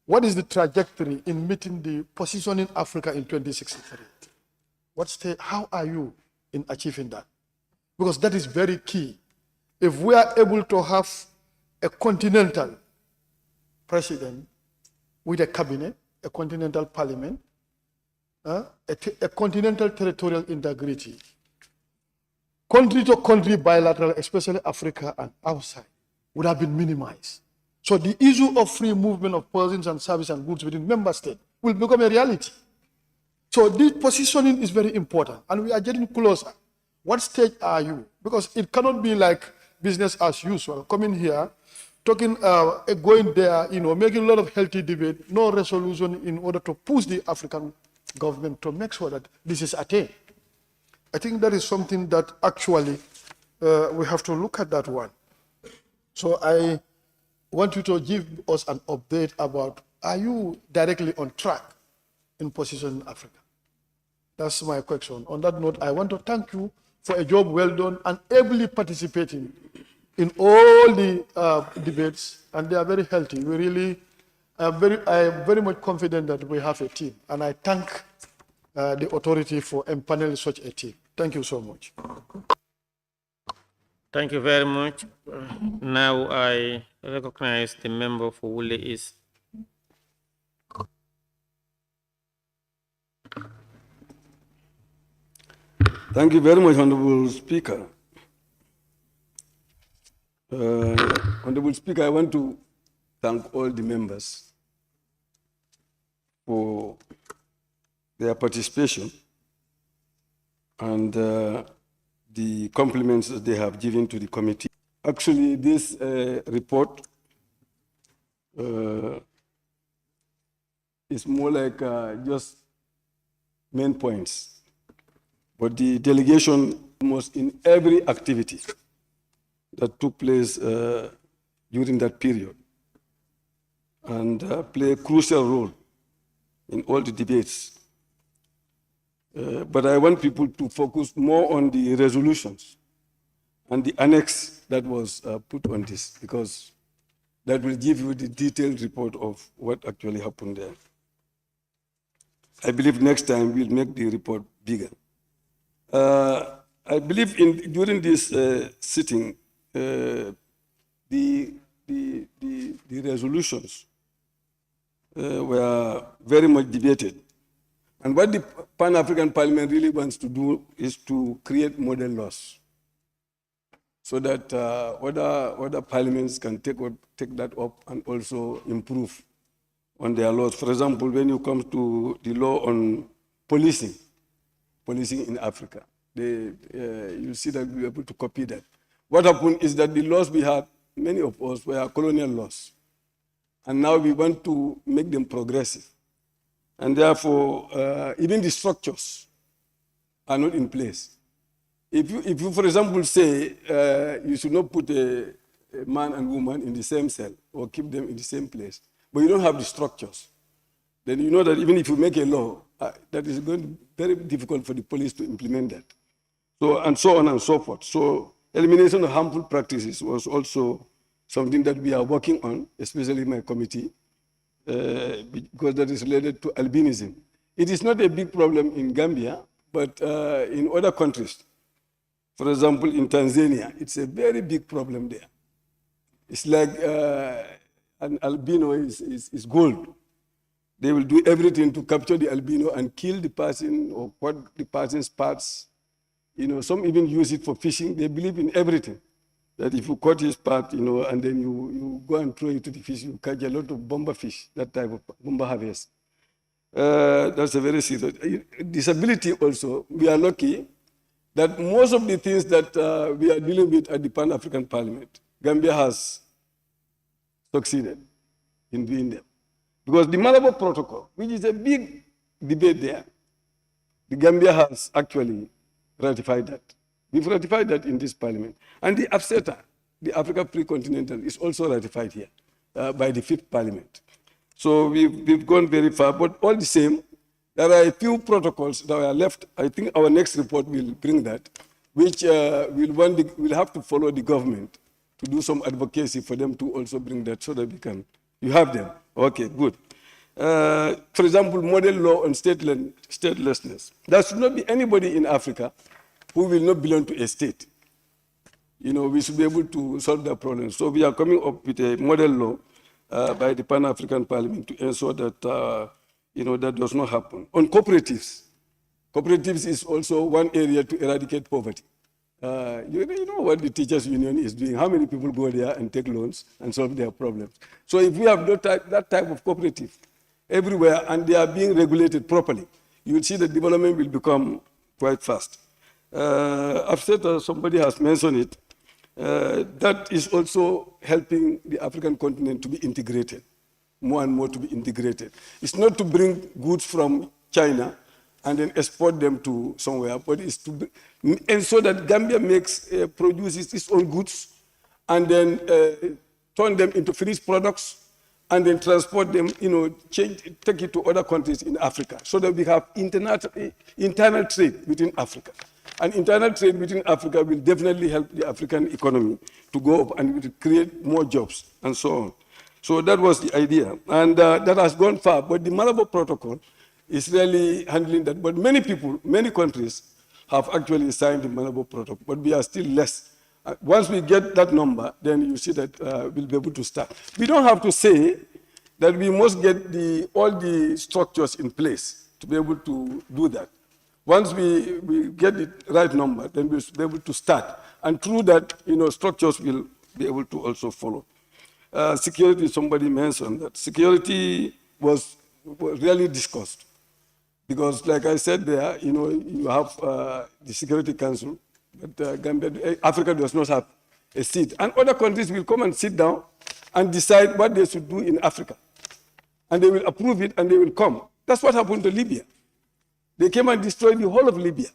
What is the trajectory in meeting the positioning Africa in 2063? How are you in achieving that? Because that is very key. If we are able to have a continental president with a cabinet, a continental parliament, a continental territorial integrity, country to country bilateral, especially Africa and outside, would have been minimized. So the issue of free movement of persons and services and goods within member states will become a reality. So this positioning is very important, and we are getting closer. What stage are you? Because it cannot be like business as usual, coming here, talking, going there, making a lot of healthy debate, no resolution in order to push the African government to make sure that this is attained. I think that is something that actually we have to look at that one. So I want you to give us an update about, are you directly on track in positioning Africa? That's my question. On that note, I want to thank you for a job well done and ably participating in all the debates, and they are very healthy. We really, I am very much confident that we have a team, and I thank the authority for empaneling such a team. Thank you so much. Thank you very much. Now I recognize the member for Wule East. Thank you very much, Honorable Speaker. Honorable Speaker, I want to thank all the members for their participation and the compliments that they have given to the committee. Actually, this report is more like just main points. But the delegation almost in every activity that took place during that period, and play a crucial role in all the debates. But I want people to focus more on the resolutions and the annex that was put on this, because that will give you the detailed report of what actually happened there. I believe next time we'll make the report bigger. I believe during this sitting, the resolutions were very much debated. And what the Pan-African Parliament really wants to do is to create model laws so that other parliaments can take that up and also improve on their laws. For example, when you come to the law on policing in Africa, you see that we were able to copy that. What happened is that the laws we had, many of us, were colonial laws. And now we want to make them progressive. And therefore, even the structures are not in place. If you, for example, say you should not put a man and woman in the same cell or keep them in the same place, but you don't have the structures, then you know that even if you make a law, that is going to be very difficult for the police to implement that. So, and so on and so forth. So elimination of harmful practices was also something that we are working on, especially my committee, because that is related to albinism. It is not a big problem in Gambia, but in other countries, for example, in Tanzania, it's a very big problem there. It's like an albino is gold. They will do everything to capture the albino and kill the person or cut the person's parts. You know, some even use it for fishing. They believe in everything. That if you cut his part, you know, and then you go and throw it to the fish, you catch a lot of bomber fish, that type of bomber harvest. That's a very serious. Disability also, we are lucky that most of the things that we are dealing with at the Pan-African Parliament, Gambia has succeeded in doing them. Because the Malabo Protocol, which is a big debate there, the Gambia has actually ratified that. We've ratified that in this parliament. And the AFCETA, the Africa Pre-Continental, is also ratified here by the 5th parliament. So we've gone very far, but all the same, there are a few protocols that are left. I think our next report will bring that, which we'll have to follow the government to do some advocacy for them to also bring that so that we can, you have them. Okay, good. For example, model law on statelessness. There should not be anybody in Africa who will not belong to a state. You know, we should be able to solve that problem. So we are coming up with a model law by the Pan-African Parliament to ensure that, you know, that does not happen. On cooperatives, cooperatives is also one area to eradicate poverty. You know what the teachers' union is doing. How many people go there and take loans and solve their problems? So if we have that type of cooperative everywhere and they are being regulated properly, you will see the development will become quite fast. I've said somebody has mentioned it. That is also helping the African continent to be integrated, more and more to be integrated. It's not to bring goods from China and then export them to somewhere, but it's to ensure that Gambia produces its own goods and then turn them into finished products and then transport them, you know, take it to other countries in Africa so that we have internal trade within Africa. And internal trade within Africa will definitely help the African economy to go up and will create more jobs and so on. So that was the idea. And that has gone far. But the Malabo Protocol is really handling that. But many people, many countries have actually signed the Malabo Protocol, but we are still less. Once we get that number, then you see that we'll be able to start. We don't have to say that we must get all the structures in place to be able to do that. Once we get the right number, then we'll be able to start. And through that, you know, structures will be able to also follow. Security, somebody mentioned that. Security was really discussed. Because like I said there, you know, you have the Security Council, but Gambia, Africa does not have a seat. And other countries will come and sit down and decide what they should do in Africa. And they will approve it and they will come. That's what happened to Libya. They came and destroyed the whole of Libya.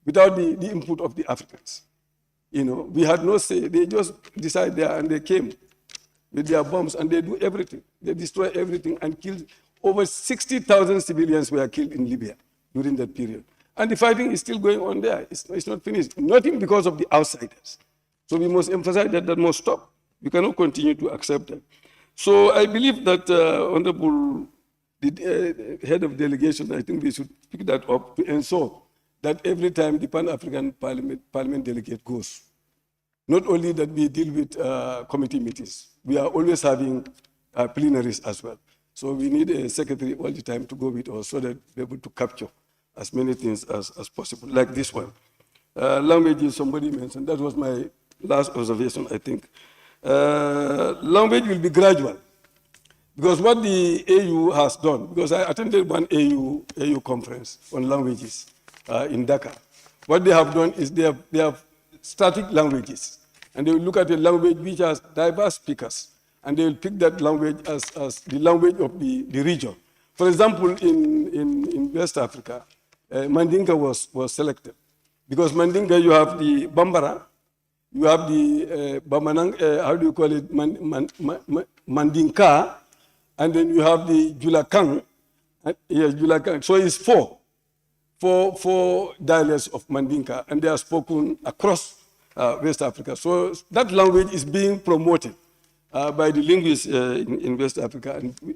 without the input of the Africans. You know, we had no say. They just decided there and they came with their bombs and they do everything. They destroy everything and kill. Over 60,000 civilians were killed in Libya during that period. And the fighting is still going on there. It's not finished. Nothing because of the outsiders. So we must emphasize that that must stop. We cannot continue to accept that. So I believe that Honorable the head of delegation, I think they should pick that up to ensure that every time the Pan-African Parliament delegate goes, not only that we deal with committee meetings, we are always having plenaries as well. So we need a secretary all the time to go with us so that we're able to capture as many things as possible, like this one. Language, somebody mentioned, that was my last observation, I think. Language will be gradual. Because what the AU has done, because I attended one AU conference on languages in Dhaka. What they have done is they have static languages. And they will look at a language which has diverse speakers. And they will pick that language as the language of the region. For example, in West Africa, Mandinka was selected. Because Mandinka, you have the Bambara, you have the Bamanang, how do you call it, Mandinka, and then you have the Julakang. Yes, Julakang. So it's four dialects of Mandinka, and they are spoken across West Africa. So that language is being promoted by the linguists in West Africa, and we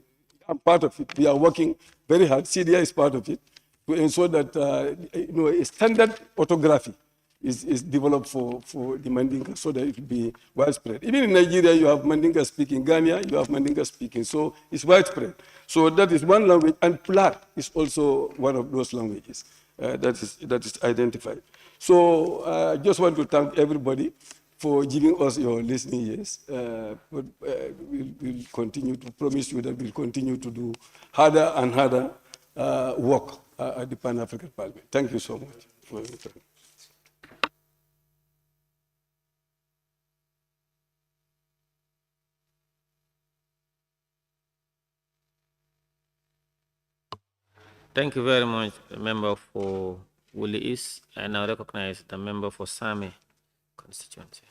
are part of it. We are working very hard. CDI is part of it to ensure that a standard orthography is developed for the Mandinka so that it will be widespread. Even in Nigeria, you have Mandinka speaking. Ghana, you have Mandinka speaking. So it's widespread. So that is one language, and Pular is also one of those languages that is identified. So I just want to thank everybody for giving us your listening ears. We'll continue to promise you that we'll continue to do harder and harder work at the Pan-African Parliament. Thank you so much for your time. Thank you very much, member for Woolly East. I now recognize the member for Sami constituency.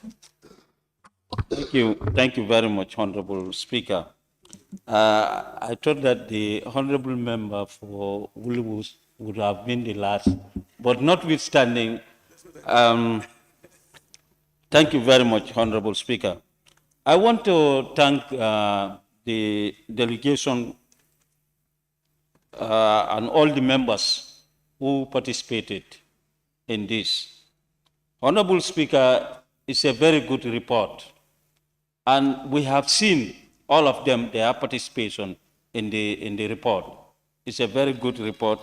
Thank you very much, Honorable Speaker. I thought that the Honorable member for Woolly East would have been the last, but notwithstanding, thank you very much, Honorable Speaker. I want to thank the delegation and all the members who participated in this. Honorable Speaker, it's a very good report. And we have seen all of them, their participation in the report. It's a very good report.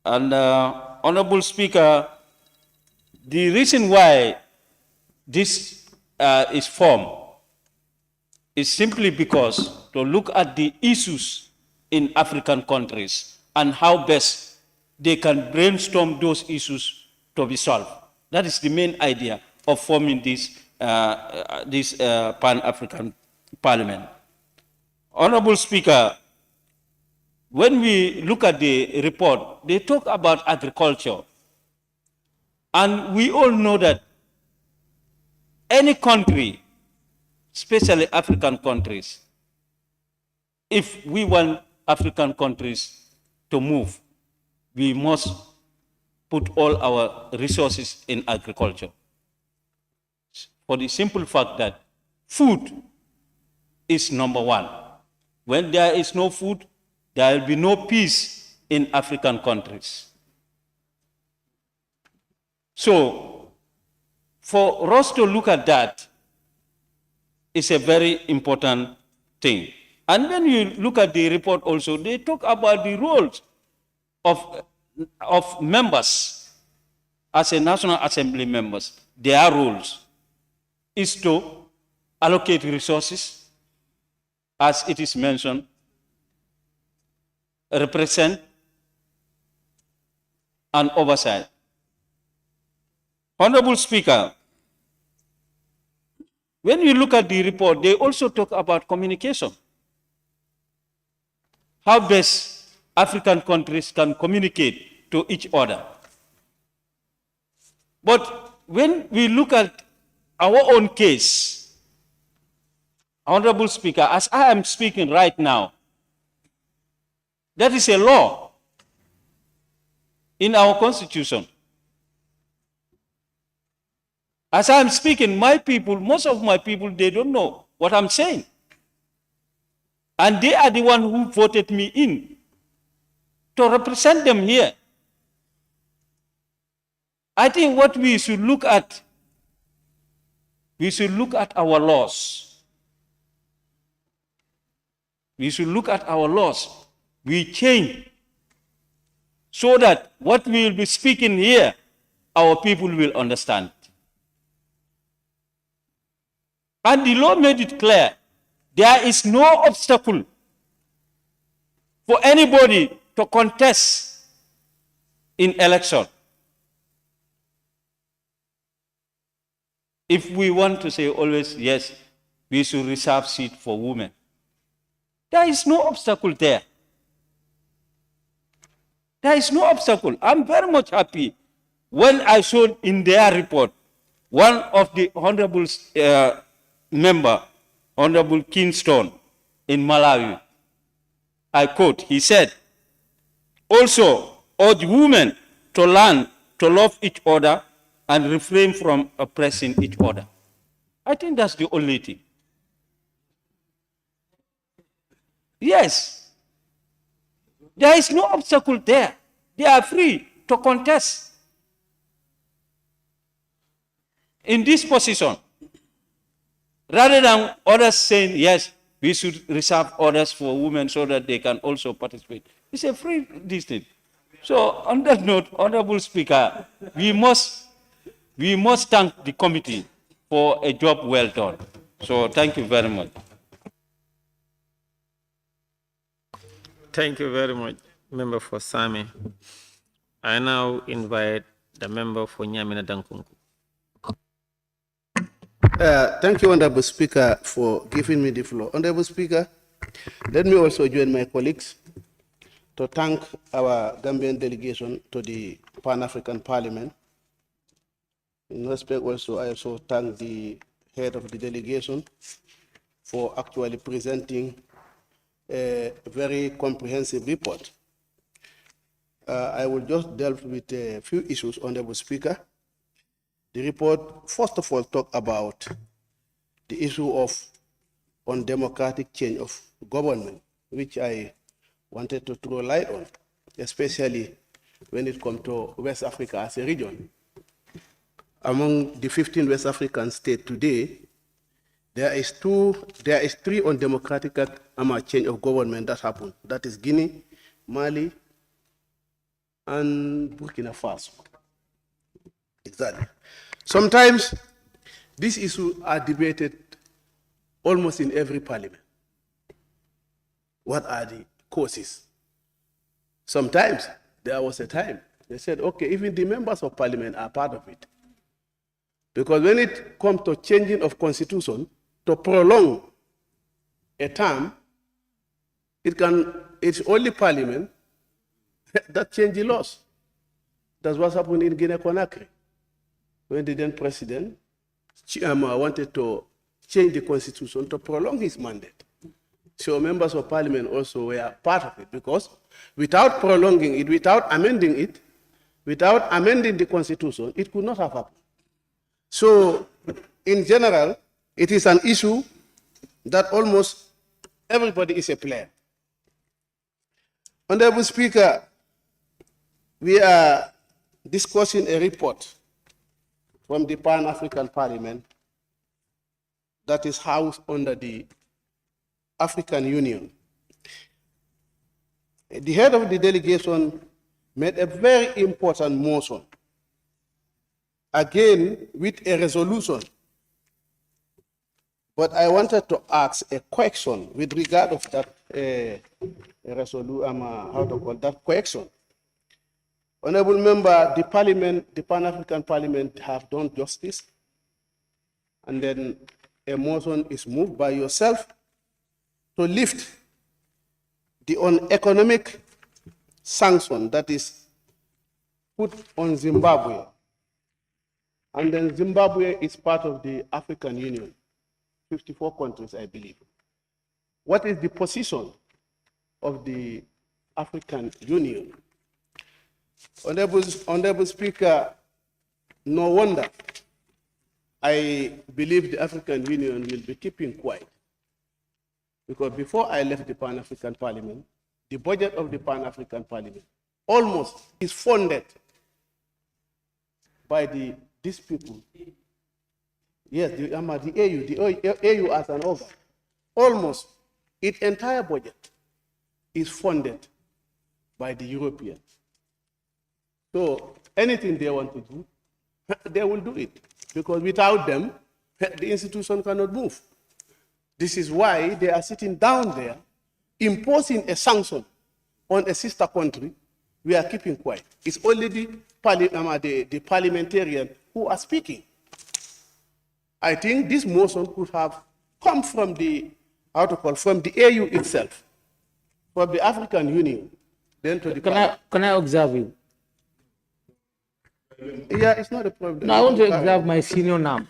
And Honorable Speaker, the reason why this is formed is simply because to look at the issues in African countries and how best they can brainstorm those issues to be solved. That is the main idea of forming this Pan-African Parliament. Honorable Speaker, when we look at the report, they talk about agriculture. And we all know that any country, especially African countries, if we want African countries to move, we must put all our resources in agriculture. For the simple fact that food is number one. When there is no food, there will be no peace in African countries. So, for us to look at that is a very important thing. And when you look at the report also, they talk about the roles of members as a National Assembly members. Their roles is to allocate resources, as it is mentioned, represent, and oversight. Honorable Speaker, when you look at the report, they also talk about communication. How best African countries can communicate to each other. But when we look at our own case, Honorable Speaker, as I am speaking right now, that is a law in our constitution. As I am speaking, my people, most of my people, they don't know what I'm saying. And they are the one who voted me in to represent them here. I think what we should look at our laws. We should look at our laws. We change so that what we will be speaking here, our people will understand. And the law made it clear, there is no obstacle for anybody to contest in election. If we want to say always, yes, we should reserve seat for women, there is no obstacle there. There is no obstacle. I'm very much happy when I saw in their report, one of the honorable member, Honorable Kingston in Malawi, I quote, he said, also urge women to learn to love each other and refrain from oppressing each other. I think that's the only thing. Yes. There is no obstacle there. They are free to contest in this position. Rather than others saying, yes, we should reserve others for women so that they can also participate. It's a free distance. So on that note, Honorable Speaker, we must thank the committee for a job well done. So thank you very much. Thank you very much, Member for Sami. I now invite the member for Nyamina Dankunku. Thank you, Honorable Speaker, for giving me the floor. Honorable Speaker, let me also join my colleagues to thank our Gambian delegation to the Pan-African Parliament. In respect also, I also thank the head of the delegation for actually presenting a very comprehensive report. I will just delve with a few issues, Honorable Speaker. The report, first of all, talk about the issue of undemocratic change of government, which I wanted to throw light on, especially when it comes to West Africa as a region. Among the 15 West African states today, there is three undemocratic change of government that happened. That is Guinea, Mali, and Burkina Faso. Exactly. Sometimes these issues are debated almost in every parliament. What are the causes? Sometimes there was a time they said, okay, even the members of parliament are part of it. Because when it comes to changing of constitution, to prolong a term, it's only parliament that change the laws. That's what happened in Guinea-Conakry, when the then president wanted to change the constitution to prolong his mandate. So members of parliament also were part of it, because without prolonging it, without amending it, without amending the constitution, it could not have happened. So in general, it is an issue that almost everybody is a player. Honorable Speaker, we are discussing a report from the Pan-African Parliament that is housed under the African Union. The head of the delegation made a very important motion, again with a resolution. But I wanted to ask a question with regard of that that question. Honorable Member, the Parliament, the Pan-African Parliament have done justice, and then a motion is moved by yourself to lift the economic sanction that is put on Zimbabwe And then Zimbabwe is part of the African Union, 54 countries, I believe. What is the position of the African Union? Honorable Speaker, no wonder I believe the African Union will be keeping quiet. Because before I left the Pan-African Parliament, the budget of the Pan-African Parliament almost is funded by these people. Yes, the AU as an organ. Almost its entire budget is funded by the Europeans. So anything they want to do, they will do it. Because without them, the institution cannot move. This is why they are sitting down there, imposing a sanction on a sister country. We are keeping quiet. It's only the parliamentarians who are speaking. I think this motion could have come from the from the AU itself, from the African Union, then to the. Can I observe you? Yeah, it's not a problem. No, I want to observe my senior now.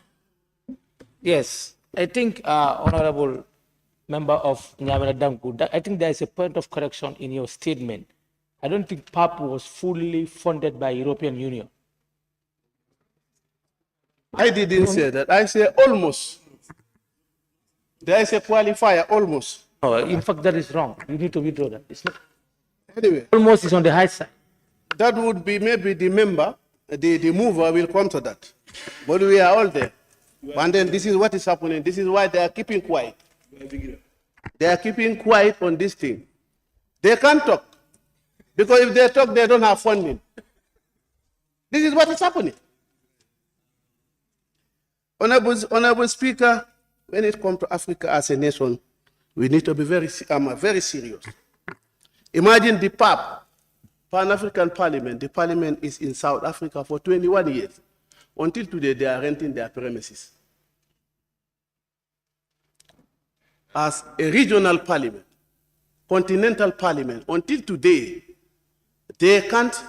Yes, I think, Honorable Member of Nyamena, I think there is a point of correction in your statement. I don't think PAP was fully funded by European Union. I didn't say that. I say almost. There is a qualifier, almost. No, in fact, that is wrong. You need to withdraw that. It's not. Anyway. Almost is on the high side. That would be maybe the member, the mover will come to that. But we are all there. And then this is what is happening. This is why they are keeping quiet. They are keeping quiet on this thing. They can't talk. Because if they talk, they don't have funding. This is what is happening. Honorable Speaker, when it comes to Africa as a nation, we need to be very serious. Imagine the PAP, Pan-African Parliament. The parliament is in South Africa for 21 years. Until today, they are renting their premises. As a regional parliament, continental parliament, until today, they can't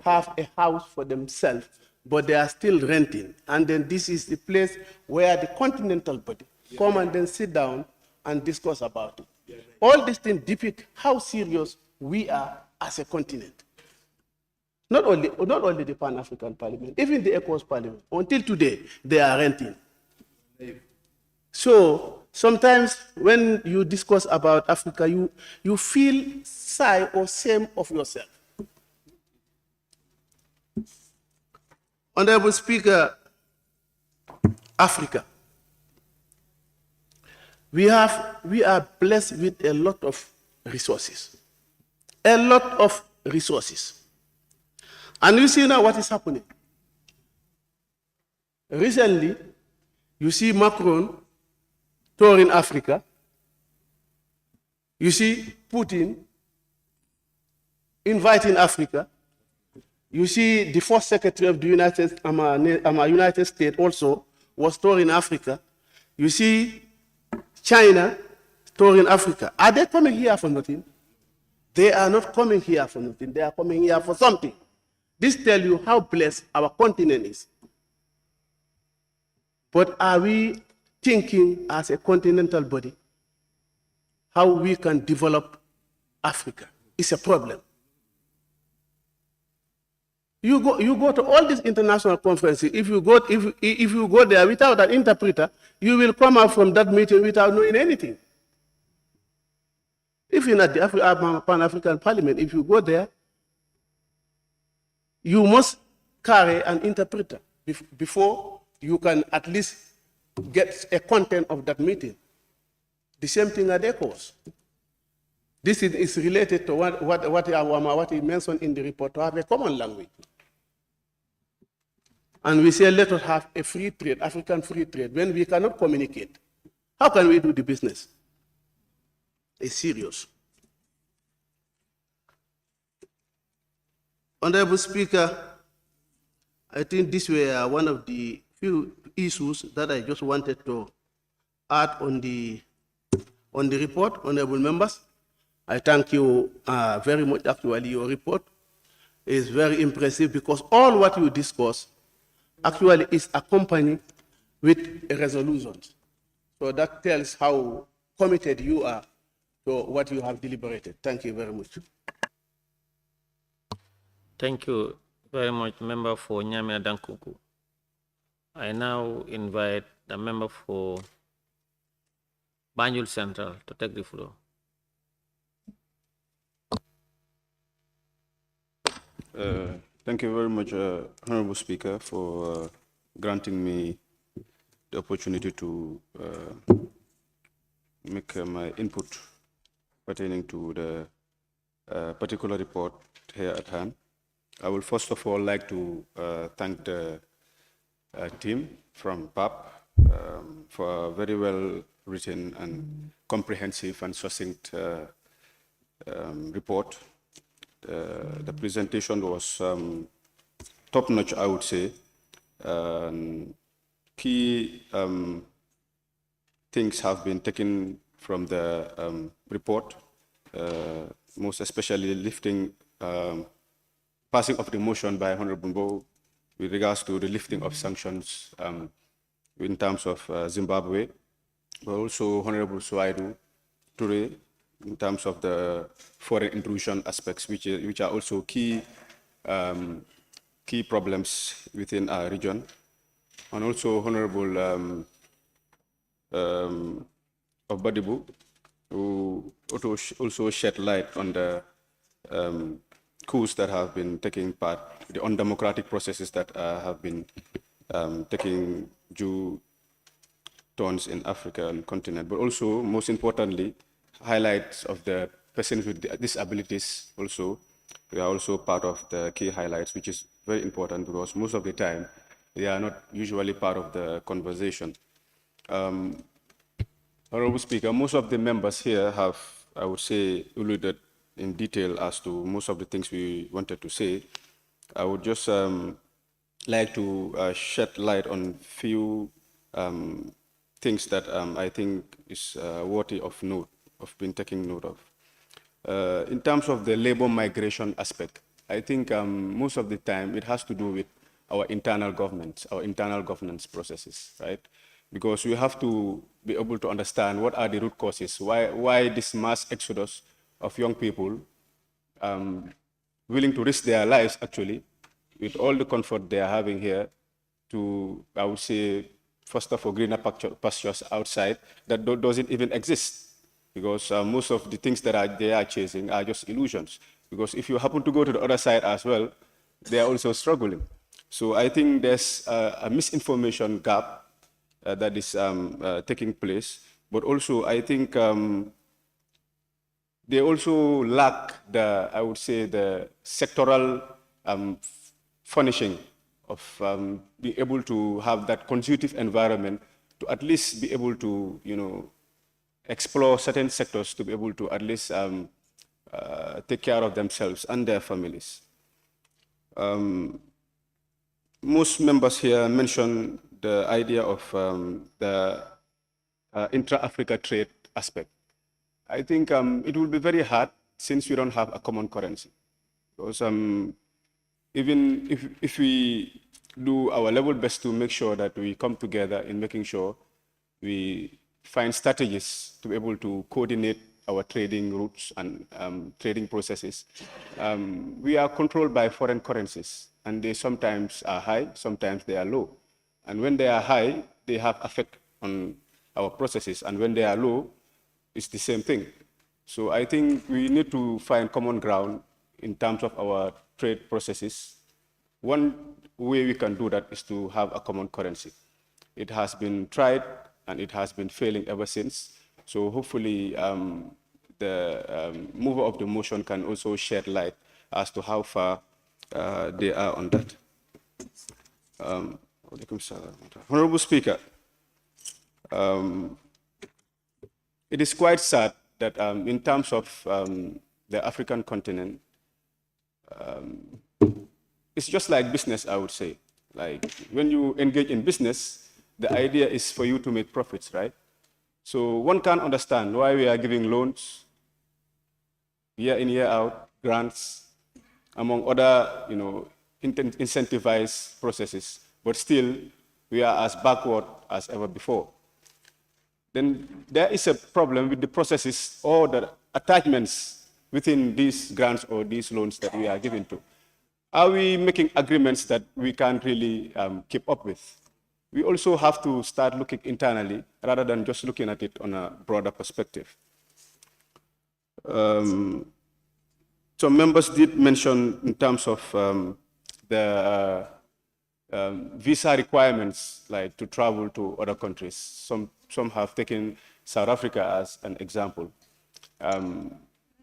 have a house for themselves, but they are still renting. And then this is the place where the continental body come and then sit down and discuss about it. All these things depict how serious we are as a continent. Not only the Pan-African Parliament, even the ECOWAS Parliament. Until today, they are renting. So sometimes when you discuss about Africa, you feel sigh or shame of yourself. Honorable Speaker, Africa. We are blessed with a lot of resources. A lot of resources. And you see now what is happening. Recently, you see Macron touring Africa. You see Putin inviting Africa. You see the first secretary of the United States also was touring Africa. You see China touring Africa. Are they coming here for nothing? They are not coming here for nothing. They are coming here for something. This tells you how blessed our continent is. But are we thinking as a continental body how we can develop Africa? It's a problem. You go to all these international conferences. If you go there without an interpreter, you will come out from that meeting without knowing anything. If you're at the Pan-African Parliament, if you go there, you must carry an interpreter before you can at least get a content of that meeting. The same thing at ECOWAS. This is related to what he mentioned in the report, to have a common language. And we say, let us have a free trade, African free trade. When we cannot communicate, how can we do the business? It's serious. Honorable Speaker, I think this were one of the few issues that I just wanted to add on the report. Honorable members, I thank you very much. Actually, your report is very impressive because all what you discuss actually is accompanied with a resolution. So that tells how committed you are to what you have deliberated. Thank you very much. Thank you very much, member for Nyamina Dankuku. I now invite the member for Banjul Central to take the floor. Thank you very much, Honorable Speaker, for granting me the opportunity to make my input pertaining to the particular report here at hand. I will first of all like to thank the team from PAP for a very well written and comprehensive and succinct report. The presentation was top-notch, I would say. Key things have been taken from the report, most especially lifting, passing of the motion by Honorable Mbo with regards to the lifting of sanctions in terms of Zimbabwe, but also Honorable Suaidu Toure in terms of the foreign intrusion aspects, which are also key problems within our region, and also Honorable Obadibu, who also shed light on the coups that have been taking part, the undemocratic processes that have been taking due turns in African continent, but also, most importantly, highlights of the persons with disabilities also. They are also part of the key highlights, which is very important because most of the time, they are not usually part of the conversation. Honorable Speaker, most of the members here have, I would say, alluded in detail as to most of the things we wanted to say. I would just like to shed light on few things that I think is worthy of note, of being taken note of. In terms of the labor migration aspect, I think most of the time it has to do with our internal governance processes, right? Because we have to be able to understand what are the root causes, why this mass exodus of young people willing to risk their lives, actually, with all the comfort they are having here, to, I would say, foster for greener pastures outside that doesn't even exist. Because most of the things that they are chasing are just illusions. Because if you happen to go to the other side as well, they are also struggling. So I think there's a misinformation gap that is taking place. But also, I think they also lack the, I would say, the sectoral furnishing of being able to have that conducive environment to at least be able to, explore certain sectors to be able to at least take care of themselves and their families. Most members here mentioned the idea of the intra-Africa trade aspect. I think it will be very hard since we don't have a common currency. Because even if we do our level best to make sure that we come together in making sure we find strategies to be able to coordinate our trading routes and trading processes, we are controlled by foreign currencies, and they sometimes are high, sometimes they are low. And when they are high, they have effect on our processes, and when they are low, it's the same thing. So I think we need to find common ground in terms of our trade processes. One way we can do that is to have a common currency. It has been tried and it has been failing ever since. So hopefully the mover of the motion can also shed light as to how far they are on that. Honorable Speaker, it is quite sad that in terms of the African continent, it's just like business, I would say. Like when you engage in business, the idea is for you to make profits, right? So one can't understand why we are giving loans year in, year out, grants, among other, incentivized processes. but still we are as backward as ever before. Then there is a problem with the processes or the attachments within these grants or these loans that we are given to. Are we making agreements that we can't really keep up with? We also have to start looking internally rather than just looking at it on a broader perspective. Some members did mention in terms of the visa requirements, like to travel to other countries. Some have taken South Africa as an example.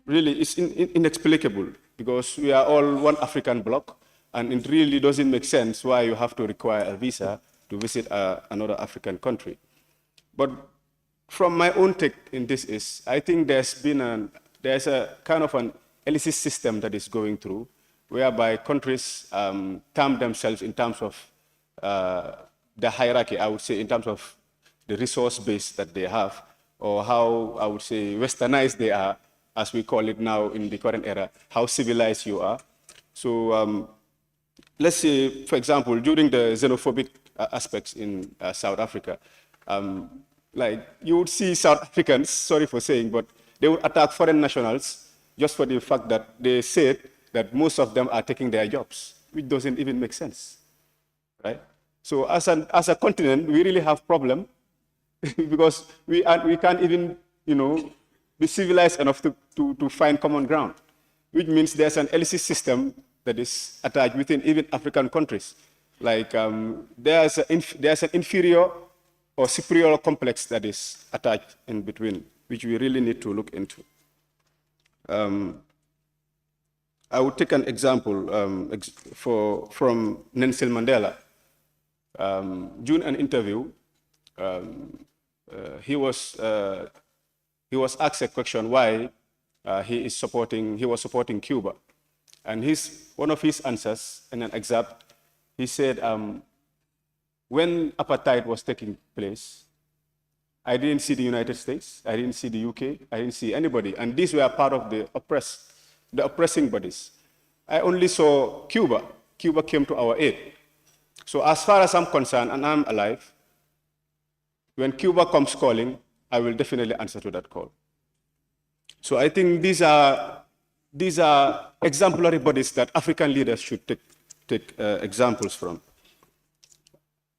Really, it's inexplicable because we are all one African bloc, and it really doesn't make sense why you have to require a visa to visit another African country. But from my own take in this is, I think there's a kind of an ELYSIS system that is going through, whereby countries term themselves in terms of the hierarchy, I would say, in terms of the resource base that they have, or how, I would say, westernized they are, as we call it now in the current era, how civilized you are. So let's say, for example, during the xenophobic aspects in South Africa, like you would see South Africans, sorry for saying, but they would attack foreign nationals just for the fact that they said that most of them are taking their jobs, which doesn't even make sense, right? So as a continent, we really have problem because we can't even, be civilized enough to find common ground, which means there's an ELYSIS system that is attached within even African countries. Like there's an inferior or superior complex that is attached in between, which we really need to look into. I would take an example from Nelson Mandela. During an interview, he was asked a question why he was supporting Cuba. And one of his answers in an excerpt, he said, when apartheid was taking place, I didn't see the United States, I didn't see the UK, I didn't see anybody. And these were part of the oppressing bodies. I only saw Cuba. Cuba came to our aid. So as far as I'm concerned, and I'm alive, when Cuba comes calling, I will definitely answer to that call. So I think these are exemplary bodies that African leaders should take examples from.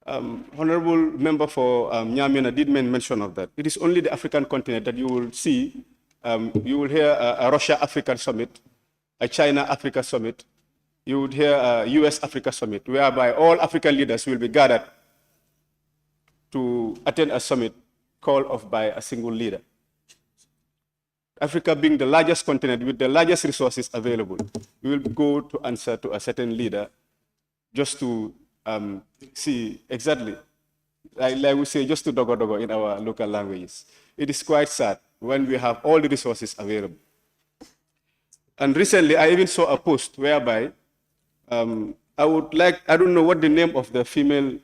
Honorable member for Nyamena did make mention of that. It is only the African continent that you will see, you will hear a Russia-Africa summit, a China-Africa summit, you would hear a US-Africa summit, whereby all African leaders will be gathered to attend a summit called off by a single leader. Africa being the largest continent with the largest resources available, we will go to answer to a certain leader just to see exactly, like we say, just to dogo in our local languages. It is quite sad when we have all the resources available. And recently, I even saw a post whereby I don't know what the name of the female,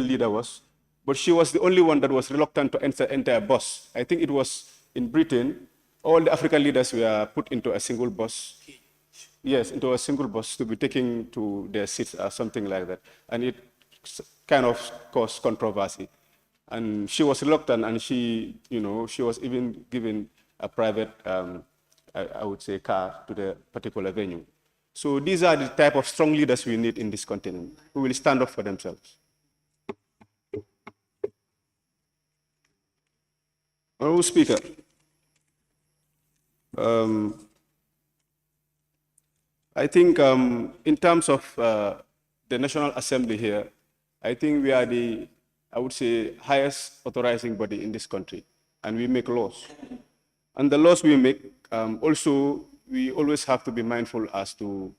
leader was, but she was the only one that was reluctant to enter a bus. I think it was in Britain. All the African leaders were put into a single bus. Yes, into a single bus to be taken to their seats or something like that. And it kind of caused controversy. And she was reluctant, and she was even given a private, I would say, car to the particular venue. So these are the type of strong leaders we need in this continent who will stand up for themselves. Honorable Speaker, I think in terms of the National Assembly here, I think we are the, I would say, highest authorizing body in this country, and we make laws. And the laws we make, also, we always have to be mindful as to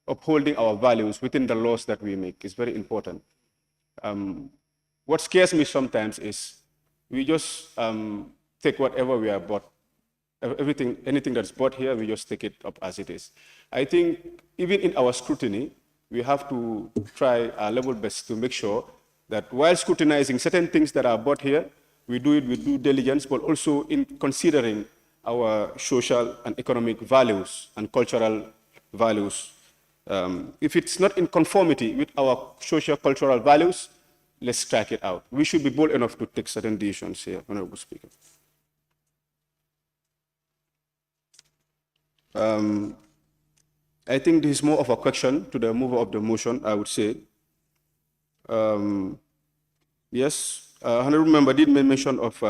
upholding our values within the laws that we make. It's very important. What scares me sometimes is we just take whatever we are bought, anything that's bought here, we just take it up as it is. I think even in our scrutiny, we have to try our level best to make sure that while scrutinizing certain things that are bought here, we do it with due diligence, but also in considering our social and economic values and cultural values If it's not in conformity with our socio-cultural values, let's strike it out. We should be bold enough to take certain decisions here, Honorable Speaker. I think this is more of a question to the mover of the motion, I would say. Yes, Honorable Member did make mention of,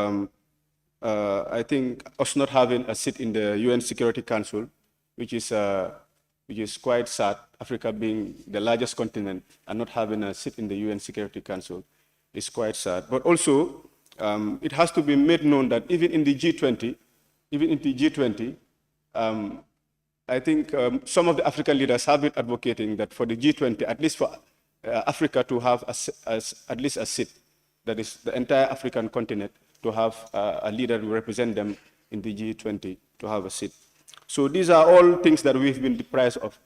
I think, us not having a seat in the UN Security Council, which is quite sad, Africa being the largest continent and not having a seat in the UN Security Council is quite sad. But also, it has to be made known that even in the G20, I think some of the African leaders have been advocating that for the G20, at least for Africa to have at least a seat, that is the entire African continent, to have a leader who represent them in the G20, to have a seat. So these are all things that we've been deprived of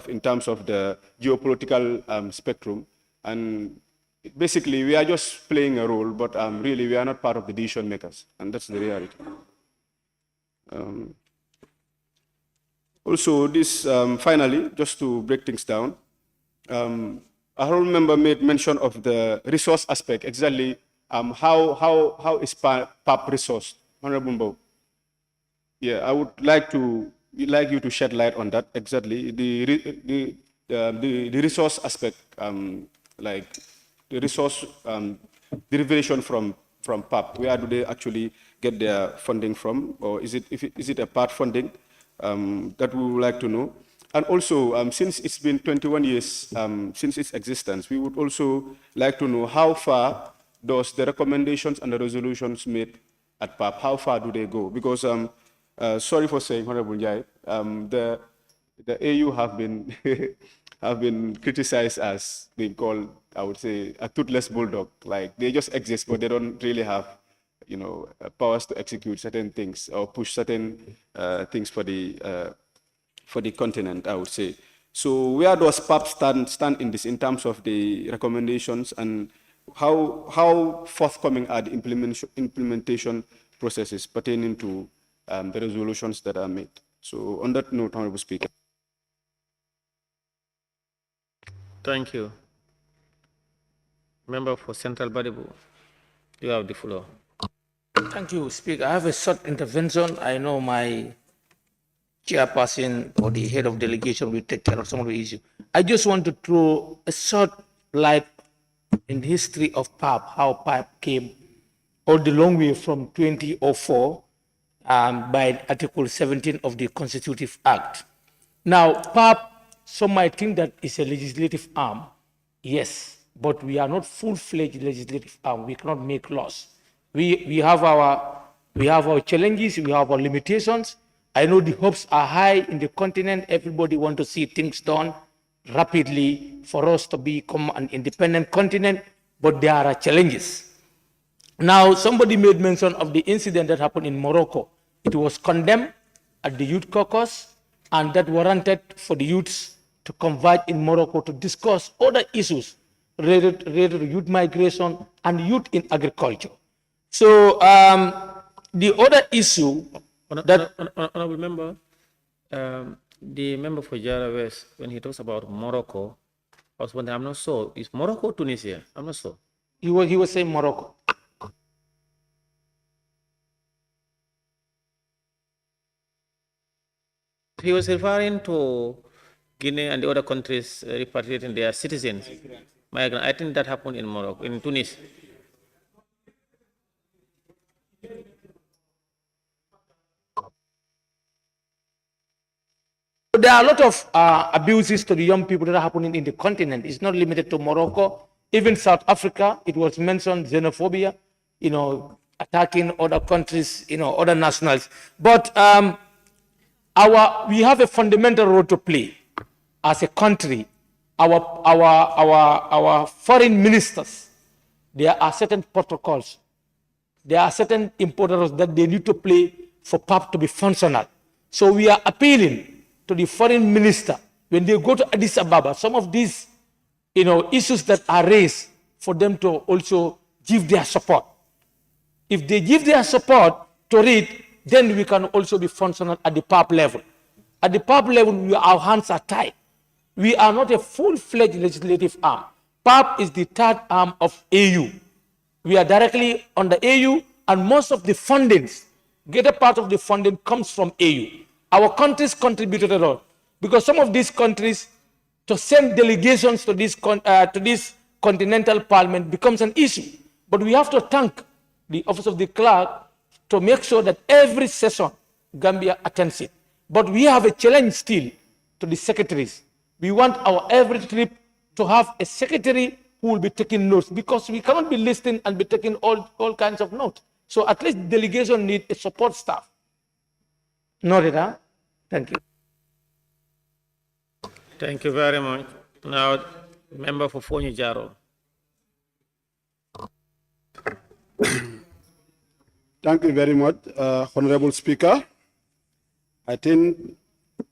in terms of the geopolitical spectrum. And basically, we are just playing a role, but really we are not part of the decision makers, and that's the reality. Also, this finally, just to break things down, a whole member made mention of the resource aspect. Exactly, how is PAP resourced, Honorable Mbow? Yeah, I would like you to shed light on that. Exactly, the resource aspect, like the resource derivation from PAP. Where do they actually get their funding from, or is it a part funding? That we would like to know. And also, since it's been 21 years since its existence, we would also like to know how far does the recommendations and the resolutions made at PAP, how far do they go? Because, sorry for saying, Honorable Njai, the AU have been, have been criticized as being called, I would say, a toothless bulldog. Like, they just exist, but they don't really have, you know, powers to execute certain things or push certain things for the continent, I would say. So where does PAP stand in this in terms of the recommendations, and how forthcoming are the implementation processes pertaining to the resolutions that are made? So on that note, Honorable Speaker. Thank you. Member for Central Badibu, you have the floor. Thank you, Speaker. I have a short intervention. I know my chairperson or the head of delegation will take care of some of the issues. I just want to throw a short light in the history of PAP, how PAP came all the long way from 2004 by Article 17 of the Constitutive Act. Now, PAP, some might think that it's a legislative arm. Yes, but we are not full-fledged legislative arm. We cannot make laws. We have our challenges, we have our limitations. I know the hopes are high in the continent. Everybody wants to see things done rapidly for us to become an independent continent, but there are challenges. Now, somebody made mention of the incident that happened in Morocco. It was condemned at the Youth Caucus, and that warranted for the youths to converge in Morocco to discuss other issues related to youth migration and youth in agriculture. So the other issue that Honorable Member, the member for Jara West, when he talks about Morocco, I was wondering, I'm not sure, is Morocco Tunisia? I'm not sure. He was saying Morocco. He was referring to Guinea and the other countries repatriating their citizens. Migrant. I think that happened in Morocco, in Tunis. There are a lot of abuses to the young people that are happening in the continent. It's not limited to Morocco. Even South Africa, it was mentioned, xenophobia, you know, attacking other countries, you know, other nationals. But we have a fundamental role to play as a country. Our foreign ministers, there are certain protocols, there are certain important roles that they need to play for PAP to be functional. So we are appealing to the foreign minister when they go to Addis Ababa, some of these, you know, issues that are raised, for them to also give their support. If they give their support to it, then we can also be functional at the PAP level. At the PAP level, our hands are tied. We are not a full-fledged legislative arm. PAP is the third arm of AU. We are directly under AU, and most of the fundings, greater part of the funding comes from AU. Our countries contributed a lot because some of these countries to send delegations to this continental parliament becomes an issue. But we have to thank the Office of the Clerk to make sure that every session Gambia attends it. But we have a challenge still to the secretaries. We want our every trip to have a secretary who will be taking notes, because we cannot be listening and be taking all kinds of notes. So at least delegation need a support staff. Noted, huh? Thank you. Thank you very much. Now, member for Fonyi Jaro. Thank you very much, Honorable Speaker. I think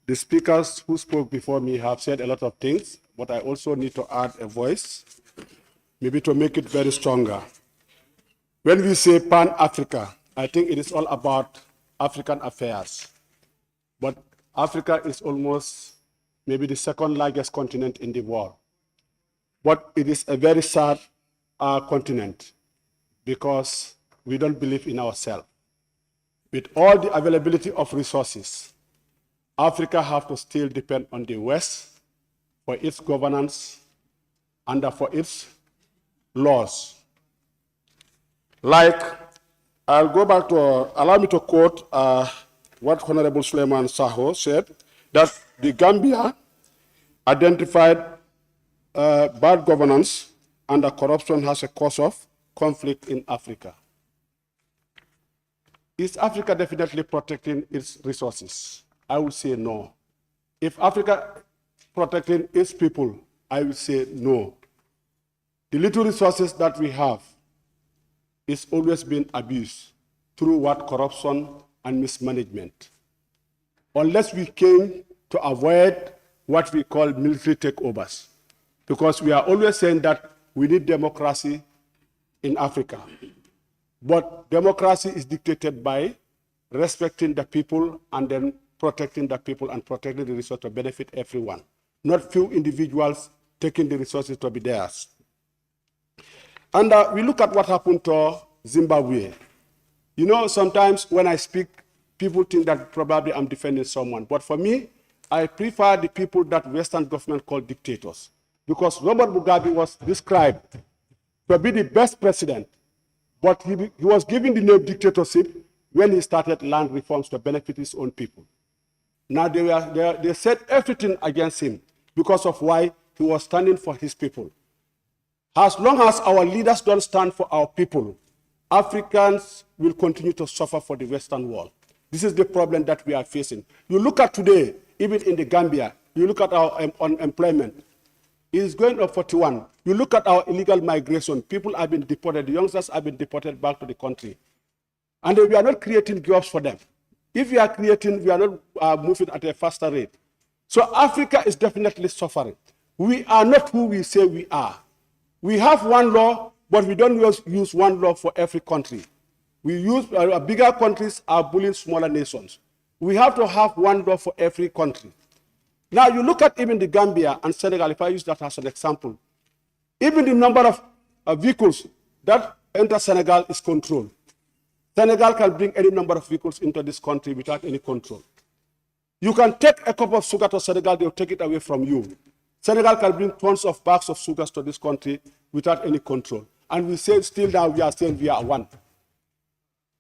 the speakers who spoke before me have said a lot of things, but I also need to add a voice, maybe to make it very stronger. When we say Pan-Africa, I think it is all about African affairs. But Africa is almost maybe the second largest continent in the world. But it is a very sad continent because we don't believe in ourselves. With all the availability of resources, Africa has to still depend on the West for its governance and for its laws. Like, I'll go back to, allow me to quote what Honorable Suleiman Saho said, that the Gambia identified bad governance and corruption as a cause of conflict in Africa. Is Africa definitely protecting its resources? I would say no. If Africa protecting its people, I would say no. The little resources that we have is always been abused through what corruption and mismanagement. Unless we came to avoid what we call military takeovers, because we are always saying that we need democracy in Africa. But democracy is dictated by respecting the people and then protecting the people and protecting the resources to benefit everyone, not few individuals taking the resources to be theirs. And we look at what happened to Zimbabwe. You know, sometimes when I speak, people think that probably I'm defending someone. But for me, I prefer the people that Western government call dictators. Because Robert Mugabe was described to be the best president, but he was given the name dictatorship when he started land reforms to benefit his own people. Now they said everything against him because of why he was standing for his people. As long as our leaders don't stand for our people, Africans will continue to suffer for the Western world. This is the problem that we are facing. You look at today, even in the Gambia, you look at our unemployment. It is going up 41. You look at our illegal migration. People have been deported. The youngsters have been deported back to the country. And we are not creating jobs for them. If we are creating, we are not moving at a faster rate. So Africa is definitely suffering. We are not who we say we are. We have one law, but we don't use one law for every country. We use bigger countries are bullying smaller nations. We have to have one law for every country. Now you look at even the Gambia and Senegal, if I use that as an example, even the number of vehicles that enter Senegal is controlled. Senegal can bring any number of vehicles into this country without any control. You can take a cup of sugar to Senegal, they'll take it away from you. Senegal can bring tons of bags of sugars to this country without any control. And we say still now we are saying we are one.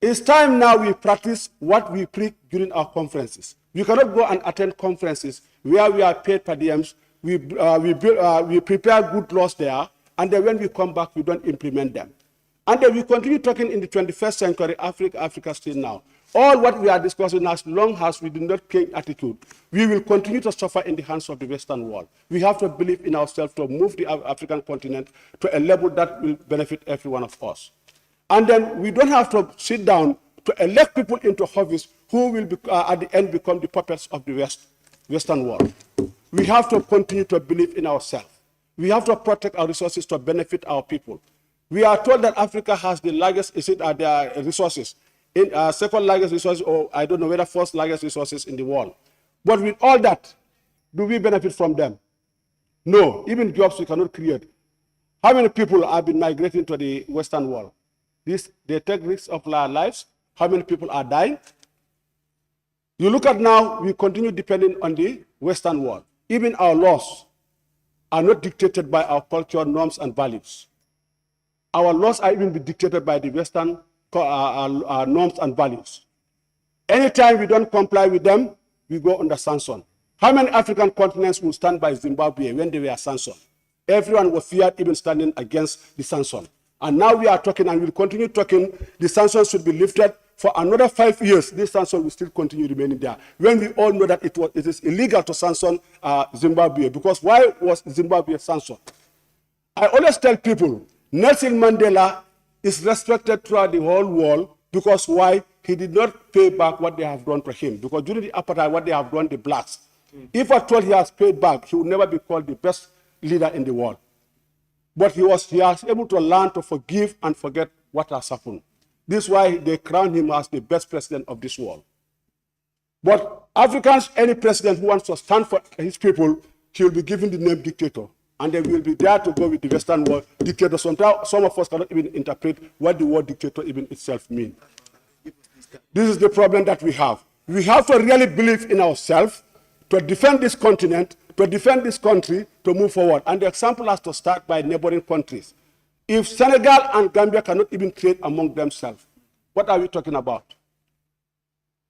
It's time now we practice what we preach during our conferences. We cannot go and attend conferences where we are paid per diems, we prepare good laws there, and then when we come back, we don't implement them. And then we continue talking in the 21st century, Africa still now. All what we are discussing, as long as we do not change attitude, we will continue to suffer in the hands of the Western world. We have to believe in ourselves to move the African continent to a level that will benefit every one of us. And then we don't have to sit down to elect people into office who will at the end become the puppets of the Western world. We have to continue to believe in ourselves. We have to protect our resources to benefit our people. We are told that Africa has the largest resources, second largest resources, or I don't know whether first largest resources in the world. But with all that, do we benefit from them? No, even jobs we cannot create. How many people have been migrating to the Western world? They take risks of their lives. How many people are dying? You look at now, we continue depending on the Western world. Even our laws are not dictated by our culture, norms, and values. Our laws are even dictated by the Western norms and values. Anytime we don't comply with them, we go under sanction. How many African continents will stand by Zimbabwe when they were sanctioned? Everyone was feared even standing against the sanction. And now we are talking and we'll continue talking, the sanctions should be lifted. For another 5 years, this sanction will still continue remaining there. When we all know that it is illegal to sanction Zimbabwe, because why was Zimbabwe sanctioned? I always tell people, Nelson Mandela is respected throughout the whole world because why? He did not pay back what they have done to him. Because during the apartheid, what they have done, the blacks, if at all he has paid back, he will never be called the best leader in the world. But he was able to learn to forgive and forget what has happened. This is why they crown him as the best president of this world. But Africans, any president who wants to stand for his people, he will be given the name dictator. And they will be there to go with the Western world dictator. Sometimes some of us cannot even interpret what the word dictator even itself means. This is the problem that we have. We have to really believe in ourselves to defend this continent, to defend this country, to move forward. And the example has to start by neighboring countries. If Senegal and Gambia cannot even trade among themselves, what are we talking about?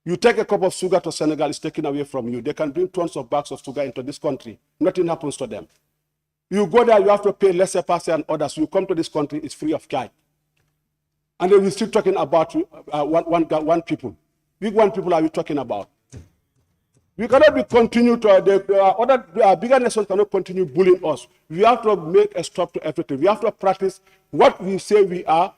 You take a cup of sugar to Senegal, it's taken away from you. They can bring tons of bags of sugar into this country. Nothing happens to them. You go there, you have to pay lesser pass and others. You come to this country, it's free of charge. And then we're still talking about one people. Which one people are we talking about? We cannot be continue to, other bigger nations cannot continue bullying us. We have to make a stop to everything. We have to practice what we say we are,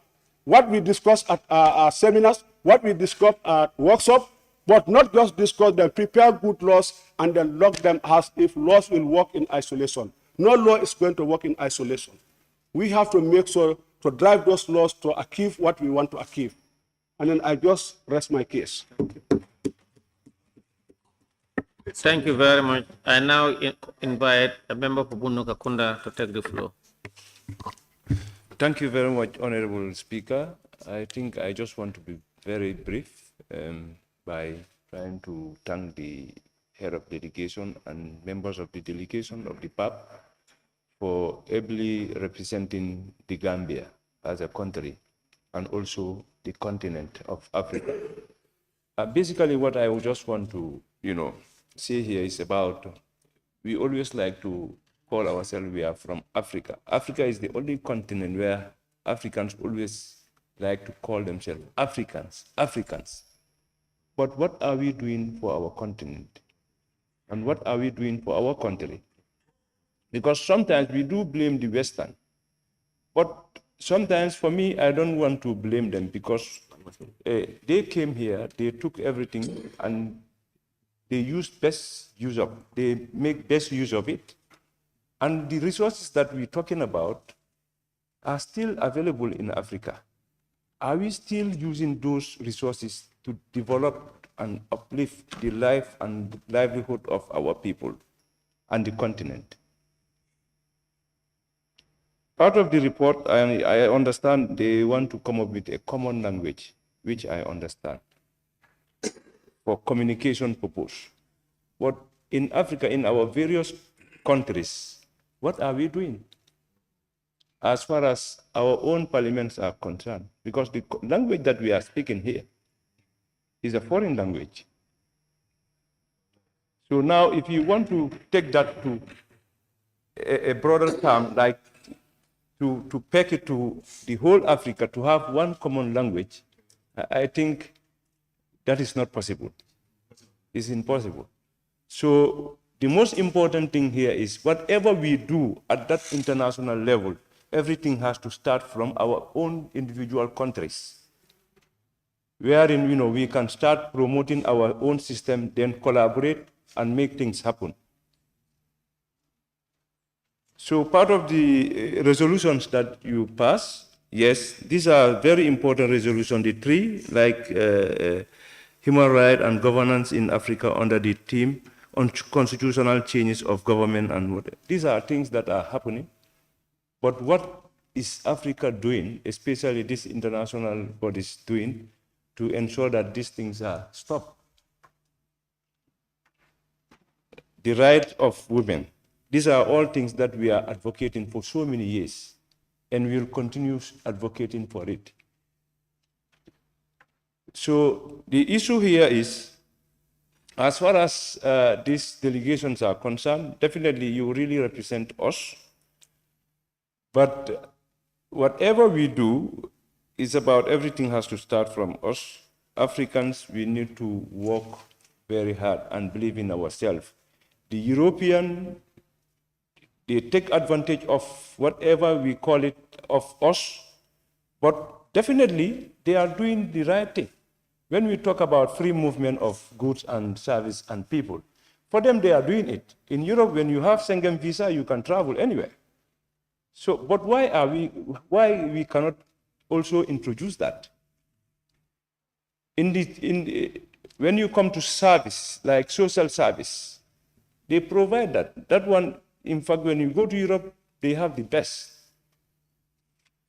what we discuss at our seminars, what we discuss at workshops, but not just discuss them, prepare good laws and then lock them as if laws will work in isolation. No law is going to work in isolation. We have to make sure to drive those laws to achieve what we want to achieve. And then I just rest my case. Thank you very much. I now invite a member for Bunu Kakunda to take the floor. Thank you very much, Honorable Speaker. I think I just want to be very brief by trying to thank the head of delegation and members of the delegation of the PAP for ably representing the Gambia as a country and also the continent of Africa. Basically, what I would just want to, say here is about, we always like to call ourselves, we are from Africa. Africa is the only continent where Africans always like to call themselves Africans. But what are we doing for our continent? And what are we doing for our country? Because sometimes we do blame the Western, but sometimes for me, I don't want to blame them because they came here, they took everything and they make best use of it. And the resources that we're talking about are still available in Africa. Are we still using those resources to develop and uplift the life and livelihood of our people and the continent? Part of the report, I understand they want to come up with a common language, which I understand, for communication purpose. But in Africa, in our various countries, what are we doing as far as our own parliaments are concerned? Because the language that we are speaking here is a foreign language. So now if you want to take that to a broader term, like to pack it to the whole Africa, to have one common language, I think that is not possible. It's impossible. So the most important thing here is whatever we do at that international level, everything has to start from our own individual countries, wherein we can start promoting our own system, then collaborate and make things happen. So part of the resolutions that you pass, yes, these are very important resolutions, the three, like human rights and governance in Africa under the theme, on constitutional changes of government and what. These are things that are happening. But what is Africa doing, especially these international bodies doing, to ensure that these things are stopped? The rights of women. These are all things that we are advocating for so many years, and we will continue advocating for it. So the issue here is, as far as these delegations are concerned, definitely you really represent us. But whatever we do is about everything has to start from us. Africans, we need to work very hard and believe in ourselves. The European, they take advantage of whatever we call it of us, but definitely they are doing the right thing. When we talk about free movement of goods and service and people, for them they are doing it. In Europe, when you have Schengen visa, you can travel anywhere. So, but why we cannot also introduce that? When you come to service, like social service, they provide that. That one, in fact, when you go to Europe, they have the best.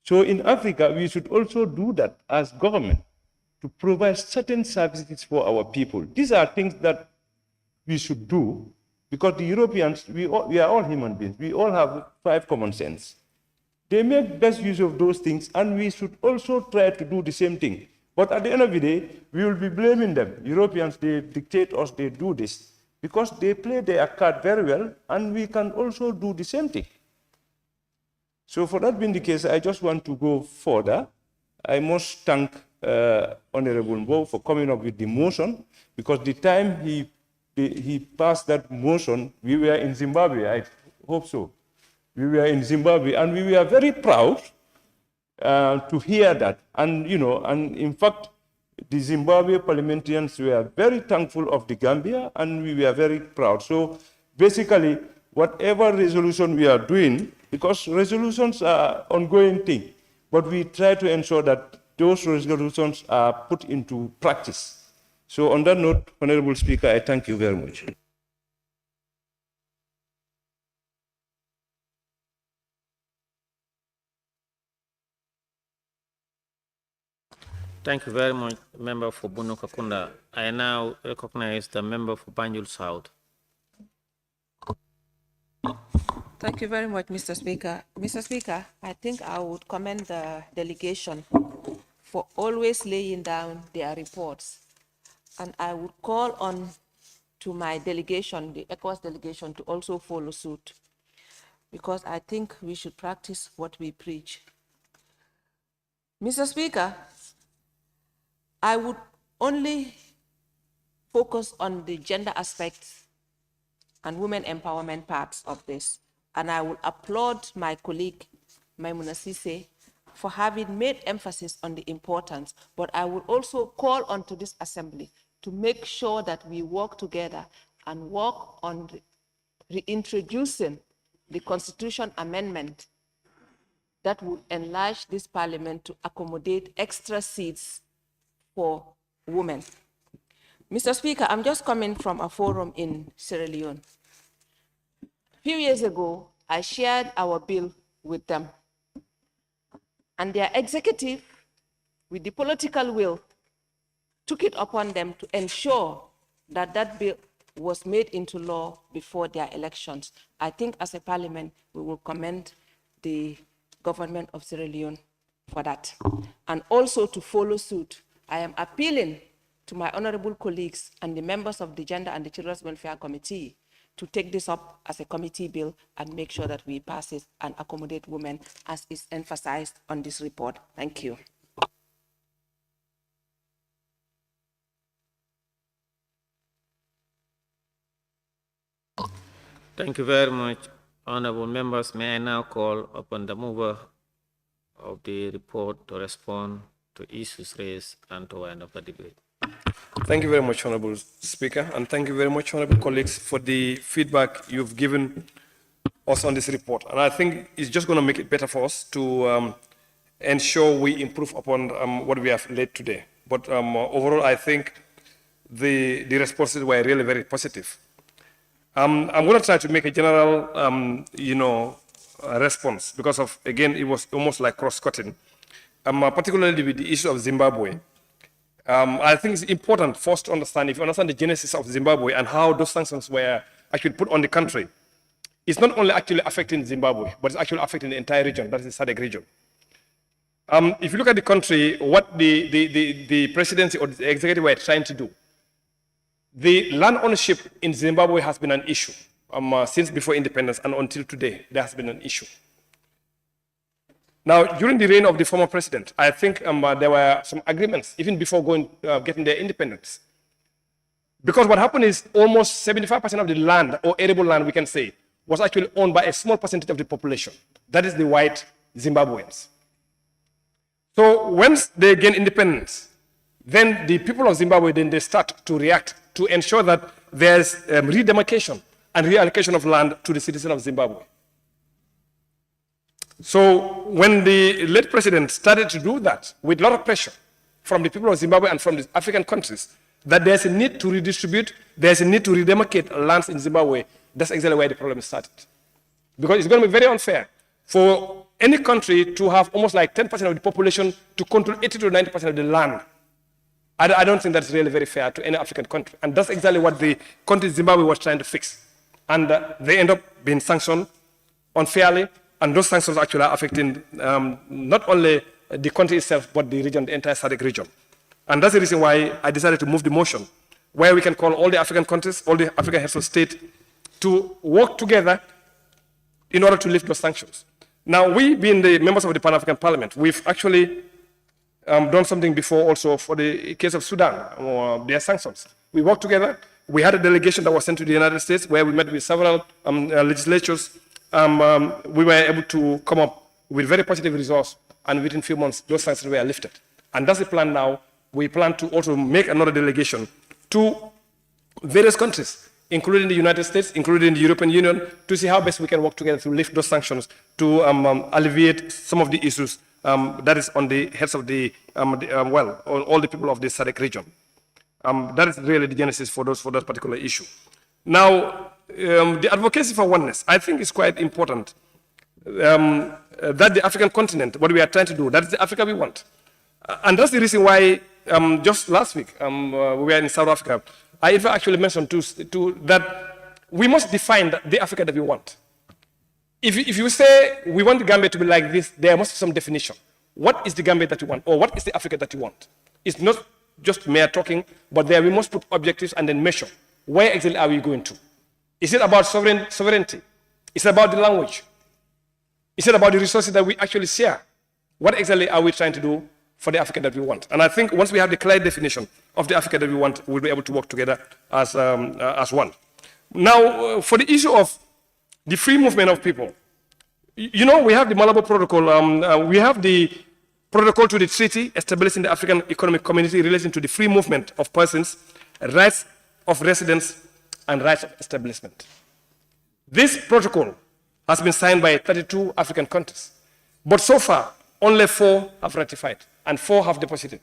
So in Africa, we should also do that as government, to provide certain services for our people. These are things that we should do, because the Europeans, we are all human beings. We all have 5 common sense. They make best use of those things, and we should also try to do the same thing. But at the end of the day, we will be blaming them. Europeans, they dictate us, they do this, because they play their card very well, and we can also do the same thing. So for that being the case, I just want to go further. I must thank Honorable Mbow for coming up with the motion, because the time he passed that motion, we were in Zimbabwe, I hope so. We were in Zimbabwe, and we were very proud to hear that. And, you know, and in fact, the Zimbabwe parliamentarians were very thankful of the Gambia, and we were very proud. So basically, whatever resolution we are doing, because resolutions are ongoing thing, but we try to ensure that those resolutions are put into practice. So on that note, Honorable Speaker, I thank you very much. Thank you very much, Member for Bunu Kakunda. I now recognize the Member for Banjul South. Thank you very much, Mr. Speaker. Mr. Speaker, I think I would commend the delegation for always laying down their reports. And I would call on to my delegation, the ECOWAS delegation, to also follow suit, because I think we should practice what we preach. Mr. Speaker, I would only focus on the gender aspects and women empowerment parts of this. And I will applaud my colleague, Maimuna Sise, for having made emphasis on the importance. But I will also call on to this assembly to make sure that we work together and work on reintroducing the Constitution amendment that would enlarge this parliament to accommodate extra seats for women. Mr. Speaker, I'm just coming from a forum in Sierra Leone. A few years ago, I shared our bill with them, and their executive, with the political will, took it upon them to ensure that that bill was made into law before their elections. I think as a parliament, we will commend the government of Sierra Leone for that. And also to follow suit, I am appealing to my honorable colleagues and the members of the Gender and the Children's Welfare Committee to take this up as a committee bill and make sure that we pass it and accommodate women as is emphasized on this report. Thank you. Thank you very much, honorable members. May I now call upon the mover of the report to respond to issues raised and to end of the debate. Thank you very much, Honorable Speaker, and thank you very much, honorable colleagues, for the feedback you've given us on this report. And I think it's just going to make it better for us to ensure we improve upon what we have laid today. But overall, I think the responses were really very positive. I'm going to try to make a general, response because of, again, it was almost like cross-cutting, particularly with the issue of Zimbabwe. I think it's important for us to understand, if you understand the genesis of Zimbabwe and how those sanctions were actually put on the country, it's not only actually affecting Zimbabwe, but it's actually affecting the entire region, that is the SADC region. If you look at the country, what the presidency or the executive were trying to do, the land ownership in Zimbabwe has been an issue since before independence and until today, there has been an issue. Now, during the reign of the former president, I think there were some agreements even before getting their independence. Because what happened is almost 75% of the land, or arable land, we can say, was actually owned by a small percentage of the population. That is the white Zimbabweans. So once they gain independence, then the people of Zimbabwe, then they start to react to ensure that there's redemarcation and reallocation of land to the citizens of Zimbabwe. So when the late president started to do that with a lot of pressure from the people of Zimbabwe and from the African countries, that there's a need to redistribute, there's a need to redemarcate lands in Zimbabwe, that's exactly where the problem started. Because it's going to be very unfair for any country to have almost like 10% of the population to control 80 to 90% of the land. I don't think that's really very fair to any African country. And that's exactly what the country Zimbabwe was trying to fix. And they end up being sanctioned unfairly. And those sanctions actually are affecting not only the country itself, but the region, the entire SADC region. And that's the reason why I decided to move the motion, where we can call all the African countries, all the African heads of state, to work together in order to lift those sanctions. Now, we, being the members of the Pan-African Parliament, we've actually done something before also for the case of Sudan, or their sanctions. We worked together. We had a delegation that was sent to the United States where we met with several legislatures. We were able to come up with very positive results, and within a few months, those sanctions were lifted. And that's the plan now. We plan to also make another delegation to various countries, including the United States, including the European Union, to see how best we can work together to lift those sanctions, to alleviate some of the issues that is on the heads of all the people of the SADC region. That is really the genesis for that particular issue. Now, the advocacy for oneness, I think is quite important. That the African continent, what we are trying to do, that's the Africa we want. And that's the reason why just last week, we were in South Africa. I even actually mentioned that we must define the Africa that we want. If you say we want the Gambia to be like this, there must be some definition. What is the Gambia that you want, or what is the Africa that you want? It's not just mere talking, but there we must put objectives and then measure. Where exactly are we going to? Is it about sovereignty? Is it about the language? Is it about the resources that we actually share? What exactly are we trying to do for the Africa that we want? And I think once we have the clear definition of the Africa that we want, we'll be able to work together as one. Now, for the issue of the free movement of people, you know, we have the Malabo Protocol. We have the protocol to the treaty establishing the African Economic Community relating to the free movement of persons, rights of residence, and rights of establishment. This protocol has been signed by 32 African countries, but so far, only 4 have ratified and 4 have deposited.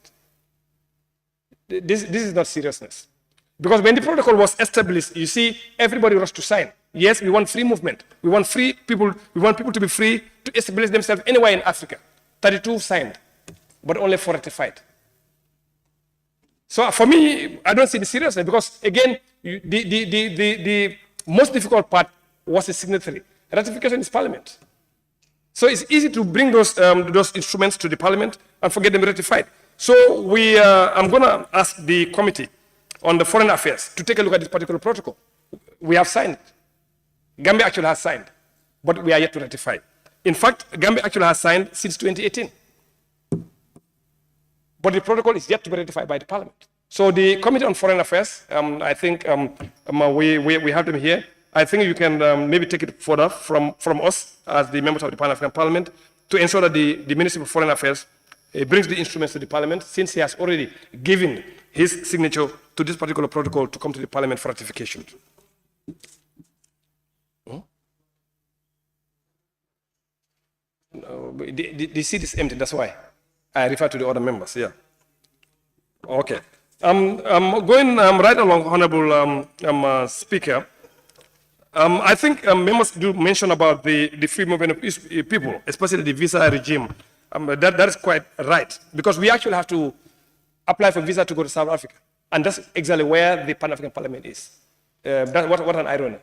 This is not seriousness. Because when the protocol was established, you see, everybody rushed to sign. Yes, we want free movement. We want free people. We want people to be free to establish themselves anywhere in Africa. 32 signed, but only 4 ratified. So for me, I don't see the seriousness, because again, the most difficult part was the signatory. Ratification is Parliament. So it's easy to bring those instruments to the Parliament and forget them ratified. So I'm going to ask the Committee on the Foreign Affairs to take a look at this particular protocol. We have signed. Gambia actually has signed, but we are yet to ratify. In fact, Gambia actually has signed since 2018. But the protocol is yet to be ratified by the Parliament. So the Committee on Foreign Affairs, I think we have them here. I think you can maybe take it further from us as the members of the Pan-African Parliament to ensure that the Ministry of Foreign Affairs brings the instruments to the Parliament, since he has already given his signature to this particular protocol to come to the Parliament for ratification. No, the seat is empty, that's why I refer to the other members. Yeah. Okay. Going right along, Honorable Speaker. I think members do mention about the free movement of people, especially the visa regime. That is quite right, because we actually have to apply for visa to go to South Africa. And that's exactly where the Pan-African Parliament is. What an irony.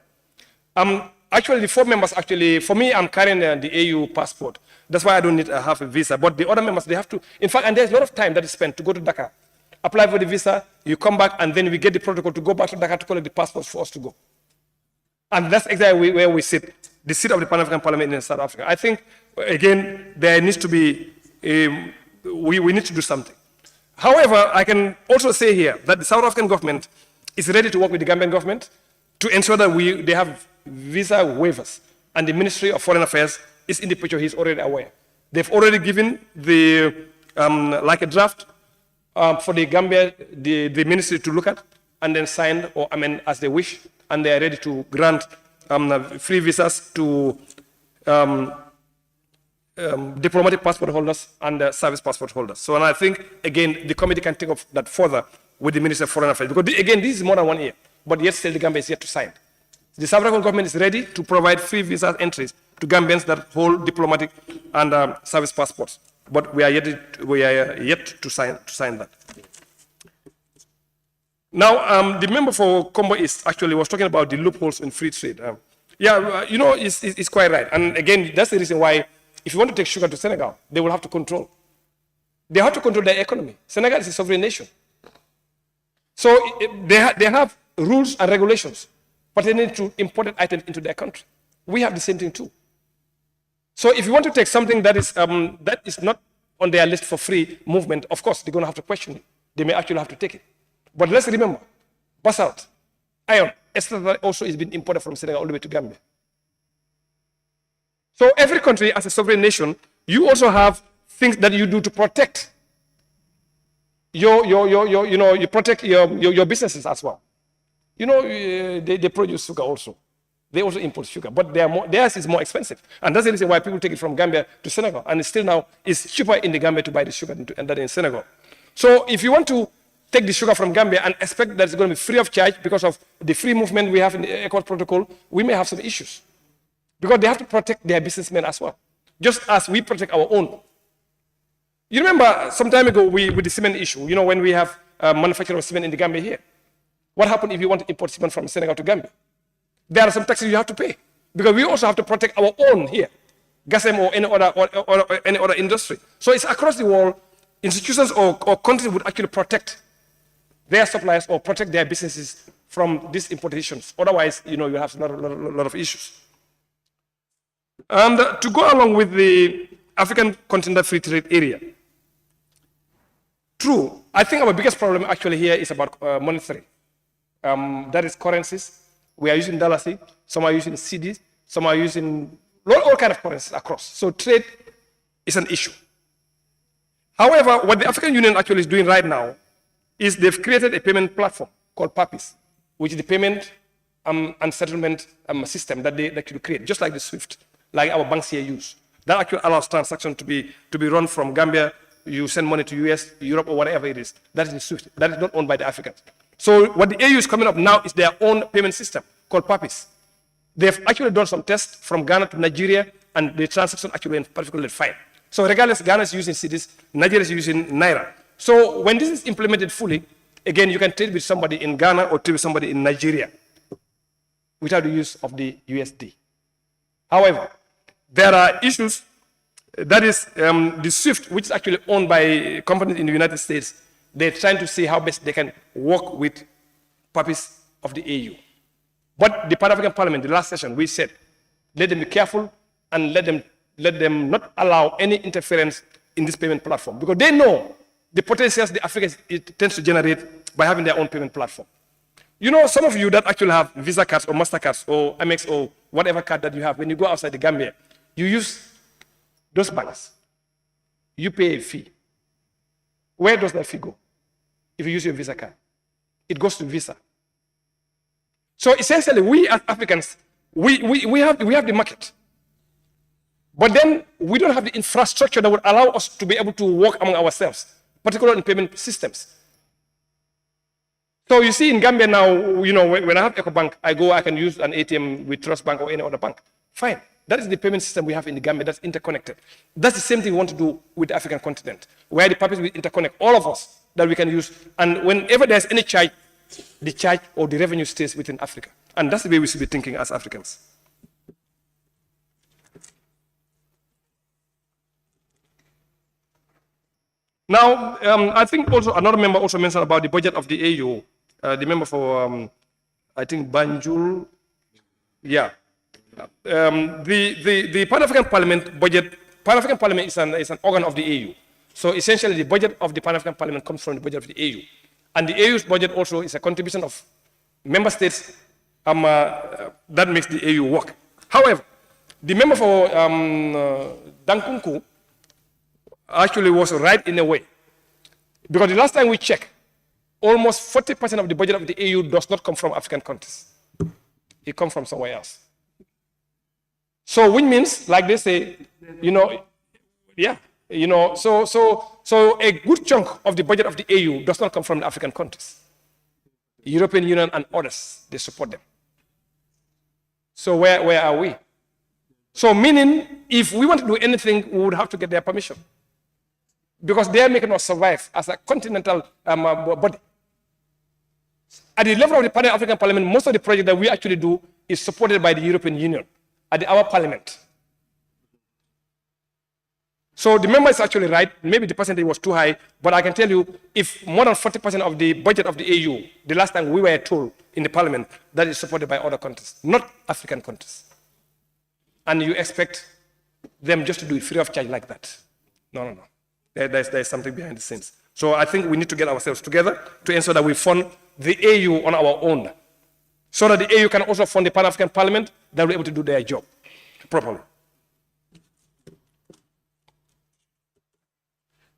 Actually, the 4 members, actually, for me, I'm carrying the AU passport. That's why I don't need to have a visa. But the other members, they have to, in fact, and there's a lot of time that is spent to go to Dakar, apply for the visa, you come back, and then we get the protocol to go back to Dakar to collect the passports for us to go. And that's exactly where we sit, the seat of the Pan-African Parliament in South Africa. I think, again, there needs to be, we need to do something. However, I can also say here that the South African government is ready to work with the Gambian government to ensure that they have visa waivers. And the Ministry of Foreign Affairs is in the picture, he's already aware. They've already given the, like a draft for the Gambia, the ministry to look at, and then sign or amend as they wish, and they are ready to grant free visas to diplomatic passport holders and service passport holders. So, and I think, again, the committee can take of that further with the Minister of Foreign Affairs, because, again, this is more than 1 year, but yet still the Gambia is yet to sign. The South African government is ready to provide free visa entries to Gambians that hold diplomatic and service passports, but we are yet to sign that. Now, the member for Combo East actually was talking about the loopholes in free trade. It's quite right. And again, that's the reason why, if you want to take sugar to Senegal, they will have to control. They have to control their economy. Senegal is a sovereign nation. So they have rules and regulations pertaining to imported items into their country. We have the same thing too. So if you want to take something that is not on their list for free movement, of course, they're going to have to question it. They may actually have to take it. But let's remember, basalt, iron, etc. also is being imported from Senegal all the way to Gambia. So every country, as a sovereign nation, you also have things that you do to protect you protect your businesses as well. They produce sugar also. They also import sugar, but theirs is more expensive. And that's the reason why people take it from Gambia to Senegal. And it's still now, it's cheaper in the Gambia to buy the sugar than in Senegal. So if you want to take the sugar from Gambia and expect that it's going to be free of charge because of the free movement we have in the ECOWAS protocol, we may have some issues. Because they have to protect their businessmen as well, just as we protect our own. You remember some time ago with the cement issue, when we have manufacture of cement in the Gambia here. What happened if you want to import cement from Senegal to Gambia? There are some taxes you have to pay, because we also have to protect our own here, GASM or any other industry. So it's across the world, institutions or countries would actually protect their suppliers or protect their businesses from these importations. Otherwise, you have a lot of issues. And to go along with the African Continental Free Trade Area, true, I think our biggest problem actually here is about monetary. That is currencies. We are using dollars, some are using cedis, some are using all kinds of currencies across. So trade is an issue. However, what the African Union actually is doing right now is they've created a payment platform called PAPIS, which is the payment and settlement system that they actually create, just like the SWIFT, like our banks here use. That actually allows transactions to be run from Gambia. You send money to US, Europe, or whatever it is. That is the SWIFT. That is not owned by the Africans. So what the AU is coming up now is their own payment system called PAPIS. They've actually done some tests from Ghana to Nigeria, and the transaction actually went particularly fine. So regardless, Ghana is using cedis, Nigeria is using Naira. So when this is implemented fully, again, you can trade with somebody in Ghana or trade with somebody in Nigeria without the use of the USD. However, there are issues. That is the SWIFT, which is actually owned by companies in the United States. They're trying to see how best they can work with PAPIS of the AU. But the Pan-African Parliament, the last session, we said, let them be careful and let them not allow any interference in this payment platform, because they know the potentials the Africans tends to generate by having their own payment platform. Some of you that actually have Visa cards or MasterCards or Amex or whatever card that you have, when you go outside the Gambia, you use those banks. You pay a fee. Where does that fee go? If you use your Visa card, it goes to Visa. So essentially, we as Africans, we have the market. But then we don't have the infrastructure that would allow us to be able to work among ourselves, particularly in payment systems. So you see in Gambia now, when I have EcoBank, I can use an ATM with Trust Bank or any other bank. Fine. That is the payment system we have in the Gambia that's interconnected. That's the same thing we want to do with the African continent, where the purpose will interconnect all of us that we can use. And whenever there's any charge, the charge or the revenue stays within Africa. And that's the way we should be thinking as Africans. Now, I think also another member also mentioned about the budget of the AU. The member for, I think, BANJUL. Yeah. The Pan-African Parliament budget, Pan-African Parliament is an organ of the AU. So essentially the budget of the Pan-African Parliament comes from the budget of the AU. And the AU's budget also is a contribution of member states that makes the AU work. However, the member for Dankunku actually was right in a way. Because the last time we checked, almost 40% of the budget of the AU does not come from African countries. It comes from somewhere else. So which means, like they say, so a good chunk of the budget of the AU does not come from the African countries. The European Union and others, they support them. So where are we? So meaning, if we want to do anything, we would have to get their permission. Because they are making us survive as a continental body. At the level of the Pan-African Parliament, most of the projects that we actually do is supported by the European Union at our parliament. So the member is actually right. Maybe the percentage was too high, but I can tell you, if more than 40% of the budget of the AU, the last time we were told in the parliament, that is supported by other countries, not African countries. And you expect them just to do it free of charge like that. No. There's something behind the scenes. So I think we need to get ourselves together to ensure that we fund the AU on our own, so that the AU can also fund the Pan-African Parliament, that we're able to do their job properly.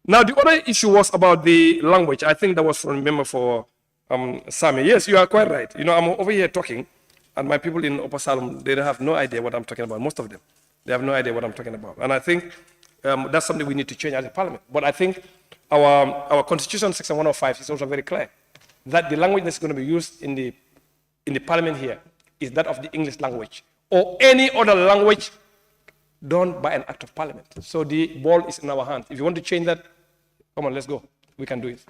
Now, the other issue was about the language. I think that was from a member for Sami. Yes, you are quite right. I'm over here talking, and my people in Upper Salem, they have no idea what I'm talking about, most of them. They have no idea what I'm talking about. And I think that's something we need to change as a parliament. But I think our Constitution, Section 105, is also very clear that the language that's going to be used in the parliament here is that of the English language or any other language done by an act of parliament. So the ball is in our hands. If you want to change that, come on, let's go. We can do it.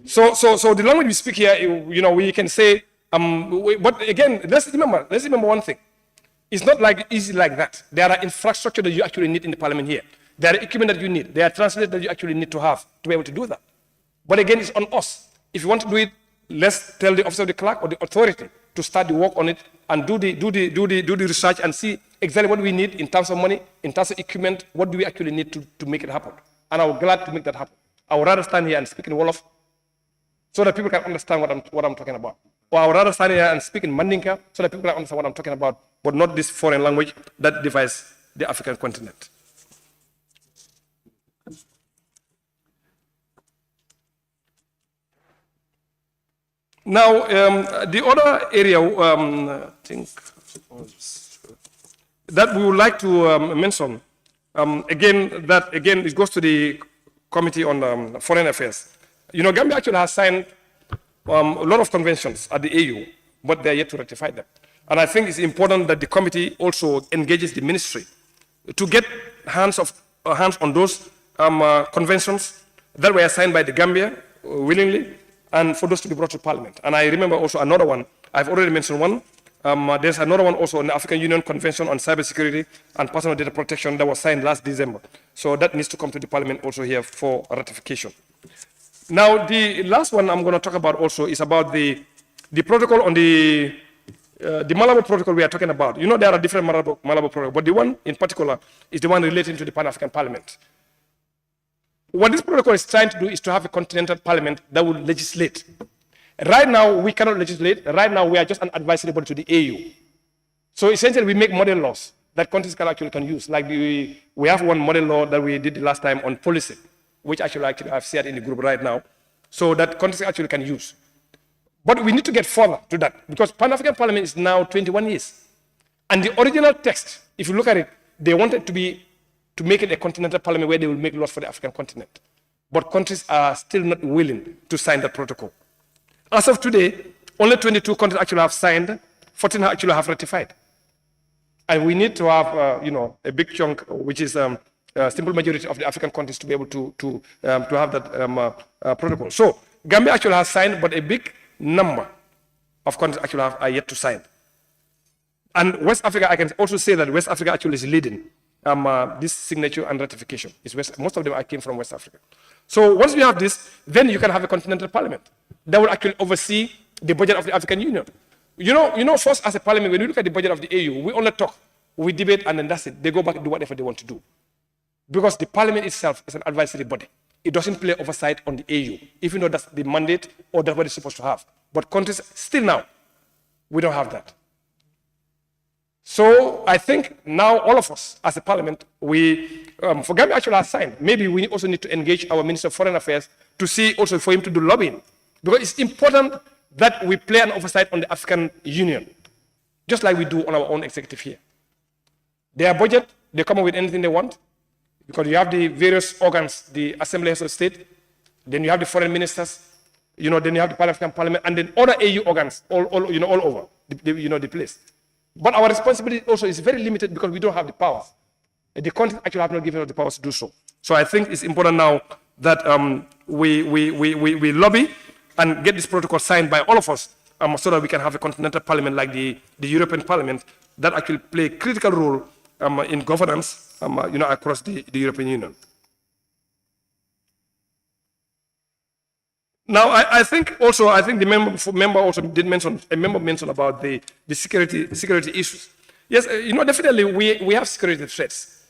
So the language we speak here, we can say, but again, let's remember one thing. It's not like easy like that. There are infrastructure that you actually need in the parliament here. There are equipment that you need. There are translators that you actually need to have to be able to do that. But again, it's on us. If you want to do it, let's tell the office of the clerk or the authority to start the work on it and do the research and see exactly what we need in terms of money, in terms of equipment, what do we actually need to make it happen. And I'm glad to make that happen. I would rather stand here and speak in Wolof so that people can understand what I'm talking about. Or I would rather stand here and speak in Mandinka so that people can understand what I'm talking about, but not this foreign language that divides the African continent. Now, the other area I think that we would like to mention, it goes to the Committee on Foreign Affairs. Gambia actually has signed a lot of conventions at the AU, but they're yet to ratify them. And I think it's important that the committee also engages the ministry to get hands on those conventions that were signed by the Gambia willingly, and for those to be brought to Parliament. And I remember also another one, I've already mentioned one. There's another one also on the African Union Convention on Cybersecurity and Personal Data Protection that was signed last December. So that needs to come to the Parliament also here for ratification. Now, the last one I'm going to talk about also is about the protocol on the Malabo Protocol we are talking about. There are different Malabo protocols, but the one in particular is the one relating to the Pan-African Parliament. What this protocol is trying to do is to have a continental parliament that will legislate. Right now, we cannot legislate. Right now, we are just an advisory body to the AU. So essentially, we make model laws that countries can use. Like we have one model law that we did the last time on policy, which actually I've shared in the group right now, so that countries actually can use. But we need to get further to that, because Pan-African Parliament is now 21 years. And the original text, if you look at it, they wanted to make it a continental parliament where they will make laws for the African continent. but countries are still not willing to sign that protocol. As of today, only 22 countries actually have signed, 14 actually have ratified. And we need to have, a big chunk, which is a simple majority of the African countries to be able to have that protocol. So Gambia actually has signed, but a big number of countries actually are yet to sign. And West Africa, I can also say that West Africa actually is leading this signature and ratification. Most of them came from West Africa. So once we have this, then you can have a continental parliament that will actually oversee the budget of the African Union. You know, first as a parliament, when we look at the budget of the AU, we only talk, we debate, and then that's it. They go back and do whatever they want to do. Because the parliament itself is an advisory body. It doesn't play oversight on the AU, even though that's the mandate or that's what it's supposed to have. But countries, still now, we don't have that. So I think now all of us as a parliament, for Gambia actually has signed. Maybe we also need to engage our Minister of Foreign Affairs to see also for him to do lobbying. Because it's important that we play an oversight on the African Union, just like we do on our own executive here. Their budget, they come up with anything they want, because you have the various organs, the assemblies of state, then you have the foreign ministers, then you have the Pan-African Parliament, and then other AU organs all over the place. But our responsibility also is very limited because we don't have the powers. The countries actually have not given us the powers to do so. So I think it's important now that we lobby and get this protocol signed by all of us so that we can have a continental parliament like the European Parliament that actually play a critical role in governance across the European Union. Now, I think the member also did mention, mentioned about the security issues. Yes, definitely we have security threats.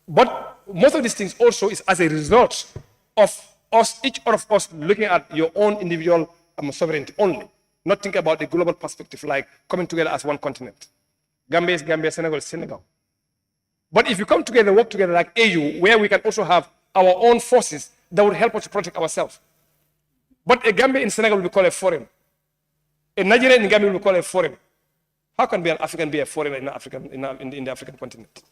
But most of these things also is as a result of each of us looking at your own individual sovereignty only, not think about the global perspective, like coming together as one continent. Gambia is Gambia, Senegal is Senegal. But if you come together, work together like AU, where we can also have our own forces that would help us to protect ourselves. But a Gambia in Senegal will be called a foreign. A Nigerian in Gambia will be called a foreign. How can an African be a foreigner in the African continent?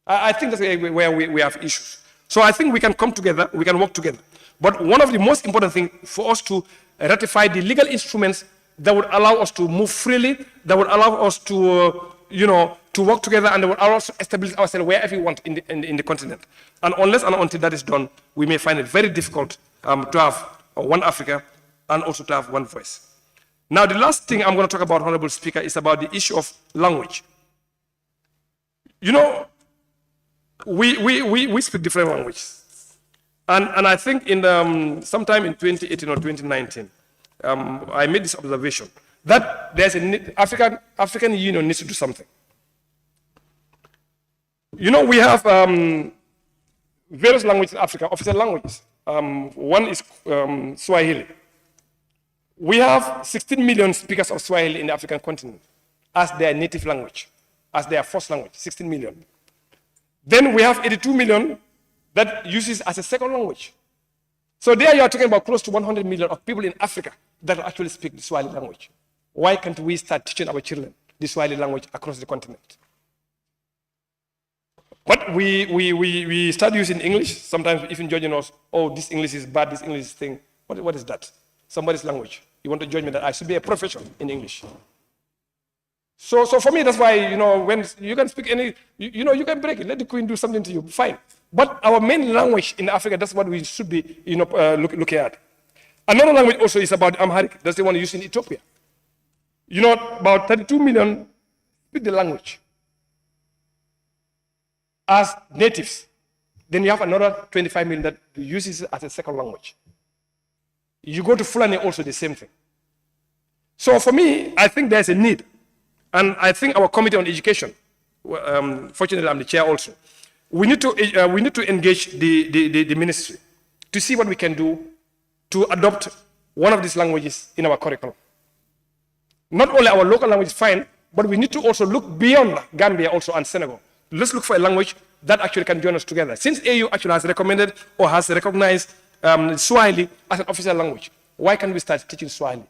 I think that's where we have issues. So I think we can come together, we can work together. But one of the most important things for us to ratify the legal instruments that would allow us to move freely, that would allow us to, to work together, and that would allow us to establish ourselves wherever we want in the continent. And unless and until that is done, we may find it very difficult to have one Africa and also to have one voice. Now, the last thing I'm going to talk about, Honorable Speaker, is about the issue of language. We speak different languages. And I think in sometime in 2018 or 2019, I made this observation that there's African Union needs to do something. We have various languages in Africa, official languages. One is Swahili. We have 16 million speakers of Swahili in the African continent as their native language, as their first language, 16 million. Then we have 82 million that uses as a second language. So there you are talking about close to 100 million of people in Africa that actually speak the Swahili language. Why can't we start teaching our children the Swahili language across the continent? But we start using English, sometimes even judging us, oh, this English is bad, this English thing. What is that? Somebody's language. You want to judge me that I should be a professional in English. So for me, that's why, when you can speak any, you can break it. Let the Queen do something to you, fine. But our main language in Africa, that's what we should be, looking at. Another language also is about Amharic. That's the one used in Ethiopia. About 32 million speak the language as natives. Then you have another 25 million that uses it as a second language. You go to Fulani, also the same thing. So for me, I think there's a need. And I think our Committee on Education, fortunately I'm the chair also, we need to engage the ministry to see what we can do to adopt one of these languages in our curriculum. Not only our local language is fine, but we need to also look beyond Gambia also and Senegal. Let's look for a language that actually can join us together. Since AU actually has recommended or has recognized Swahili as an official language, why can't we start teaching Swahili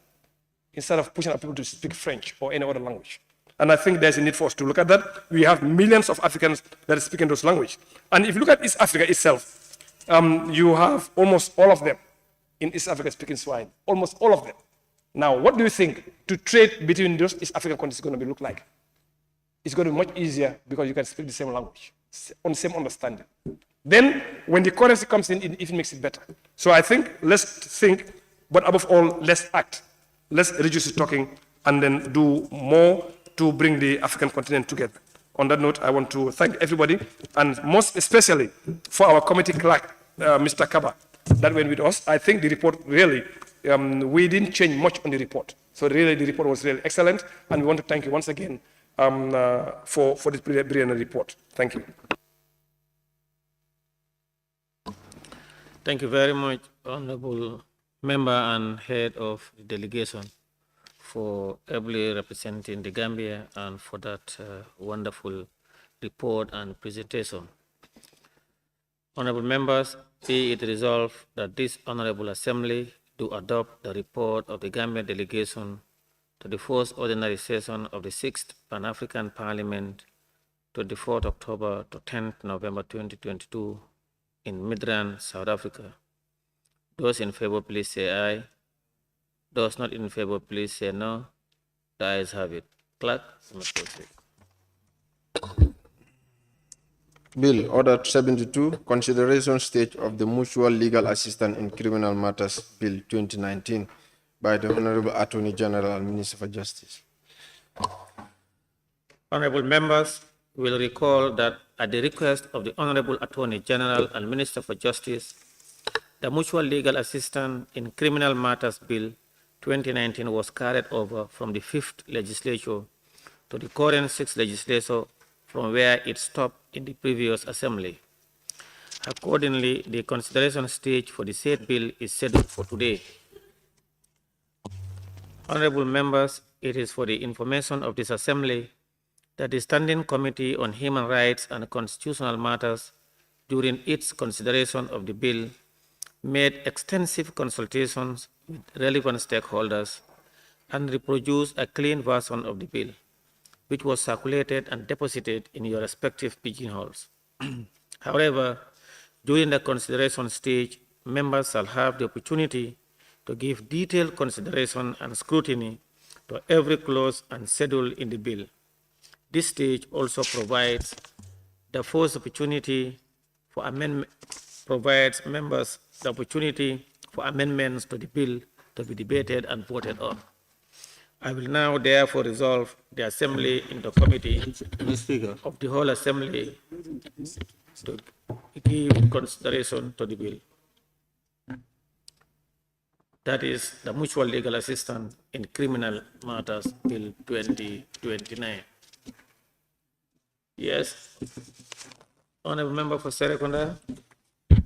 instead of pushing our people to speak French or any other language? And I think there's a need for us to look at that. We have millions of Africans that are speaking those languages. And if you look at East Africa itself, you have almost all of them in East Africa speaking swine, almost all of them. Now, what do you think to trade between those East African countries is going to look like? It's going to be much easier because you can speak the same language, on the same understanding. Then, when the currency comes in, it even makes it better. So I think, let's think, but above all, let's act. Let's reduce the talking and then do more to bring the African continent together. On that note, I want to thank everybody, and most especially for our committee clerk, Mr. Kaba, that went with us. I think the report really, we didn't change much on the report. So really, the report was really excellent, and we want to thank you once again for this brilliant report. Thank you. Thank you very much, Honorable Member and Head of the Delegation, for ably representing the Gambia and for that wonderful report and presentation. Honorable members, be it resolved that this Honorable Assembly do adopt the report of the Gambian Delegation to the first ordinary session of the 6th Pan-African Parliament, 24th October to 10th November 2022 in Midrand, South Africa. Those in favor, please say aye. Those not in favor, please say no. The ayes have it. Clerk, you may proceed. Bill Order 72, consideration stage of the Mutual Legal Assistance in Criminal Matters Bill 2019 by the Honorable Attorney General and Minister for Justice. Honorable members will recall that at the request of the Honorable Attorney General and Minister for Justice, the Mutual Legal Assistance in Criminal Matters Bill 2019 was carried over from the 5th legislature to the current 6th legislature from where it stopped in the previous assembly. Accordingly, the consideration stage for the said bill is scheduled for today. Honorable members, it is for the information of this assembly that the Standing Committee on Human Rights and Constitutional Matters, during its consideration of the bill, made extensive consultations with relevant stakeholders and reproduced a clean version of the bill, which was circulated and deposited in your respective pigeonholes. However, during the consideration stage, members shall have the opportunity to give detailed consideration and scrutiny to every clause and schedule in the bill. This stage also provides the first opportunity for amendment, provides members the opportunity for amendments to the bill to be debated and voted on. I will now therefore resolve the Assembly into committee of the whole Assembly to give consideration to the bill. That is the Mutual Legal Assistance in Criminal Matters Bill 2029. Yes. Honorable Member for Serekunda.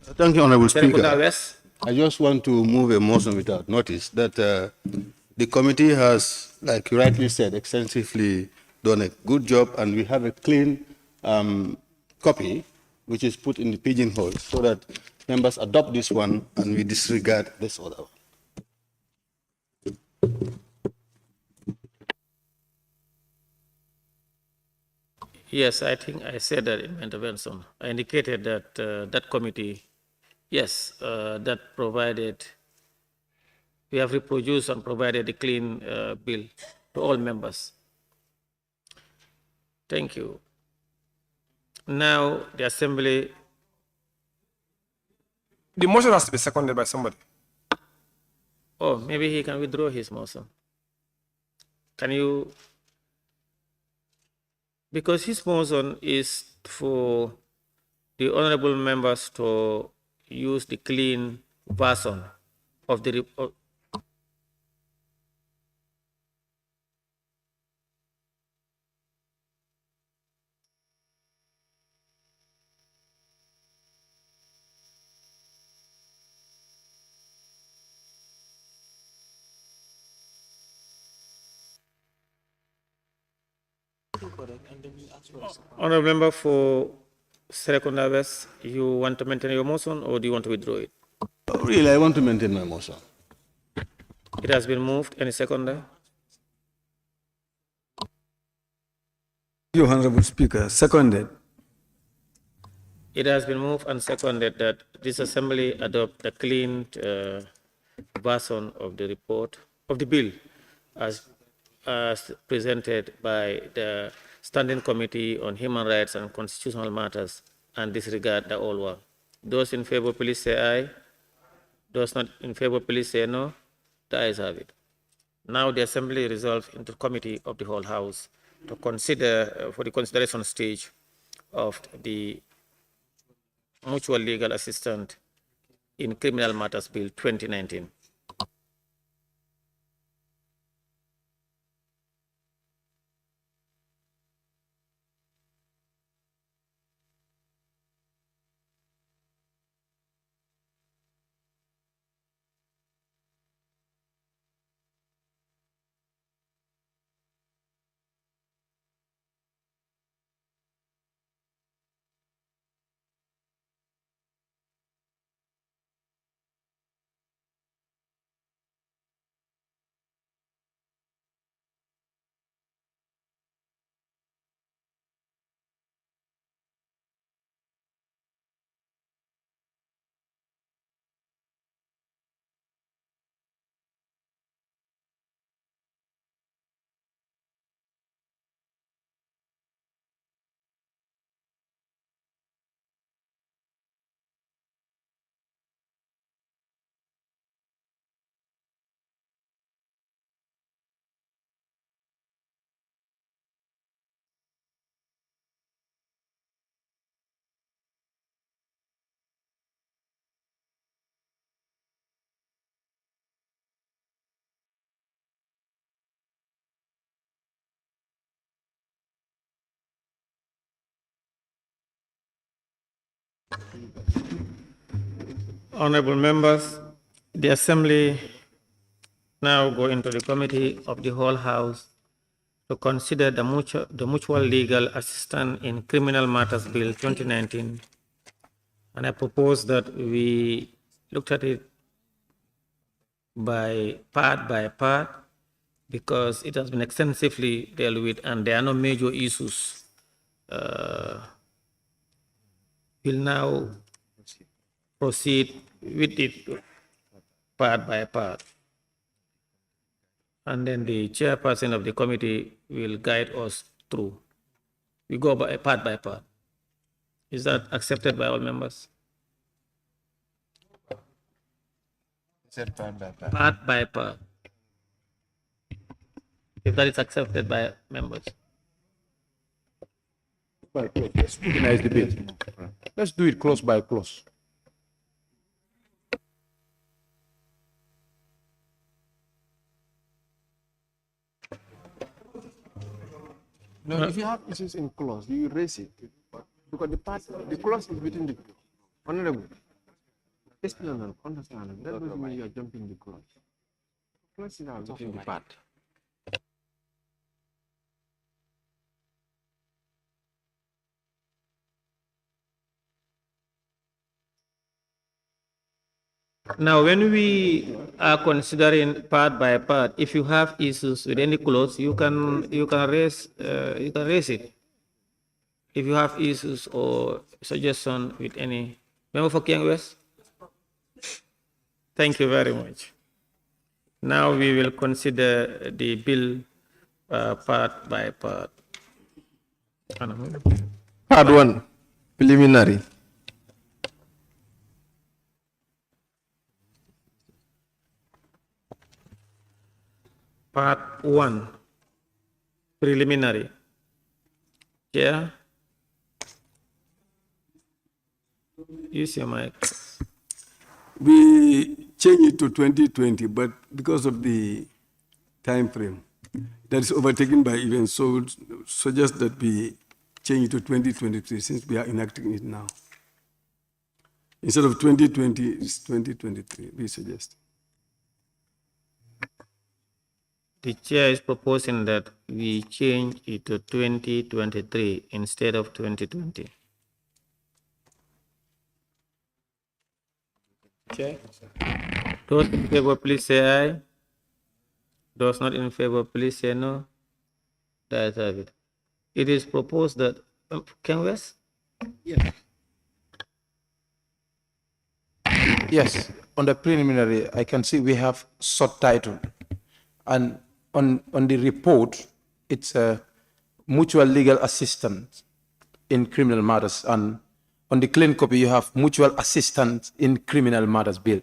Thank you, Honorable Speaker. West. I just want to move a motion without notice that the committee has, like you rightly said, extensively done a good job, and we have a clean copy which is put in the pigeonhole so that members adopt this one and we disregard this other one. Yes, I think I said that in my intervention. I indicated that that committee, yes, that provided, we have reproduced and provided a clean bill to all members. Thank you. Now, the Assembly. The motion has to be seconded by somebody. Oh, maybe he can withdraw his motion. Can you? Because his motion is for the honorable members to use the clean version of the report. Honorable member for Serekunda West, you want to maintain your motion or do you want to withdraw it? Really, I want to maintain my motion. It has been moved. Any seconder? You, Honorable Speaker. Seconded. It has been moved and seconded that this assembly adopt the clean version of the report of the bill as presented by the Standing Committee on Human Rights and Constitutional Matters and disregard the old one. Those in favor, please say aye. Those not in favor, please say no. The ayes have it. Now the assembly resolves into committee of the whole house to consider for the consideration stage of the mutual legal assistance in criminal matters bill 2019. Honorable members, the assembly now go into the committee of the whole house to consider the mutual legal assistance in criminal matters bill 2019. And I propose that we looked at it by part because it has been extensively dealt with and there are no major issues. We'll now proceed with it part by part. And then the chairperson of the committee will guide us through. We go by part. Is that accepted by all members? Part by part. If that is accepted by members. Let's organize the bill. Let's do it close by close. No, if you have issues in clause, you raise it. Because the clause is within the honorable. Understand. That doesn't mean you are jumping the clause. Clause is out within the part. Now, when we are considering part by part, if you have issues with any clause, you can raise it. If you have issues or suggestion with any member for Kiang West. Thank you very much. Now we will consider the bill part by part. Part 1, preliminary. Part 1, preliminary. Chair, use your mic. We changed it to 2020, but because of the time frame that is overtaken by events, so suggest that we change it to 2023 since we are enacting it now. Instead of 2020, it's 2023, we suggest. The chair is proposing that we change it to 2023 instead of 2020. Chair. Those in favor, please say aye. Those not in favor, please say no. That is it. It is proposed that, can we? Yes. Yes, on the preliminary, I can see we have subtitle. And on the report, it's a mutual legal assistance in criminal matters. And on the clean copy, you have mutual assistance in criminal matters bill.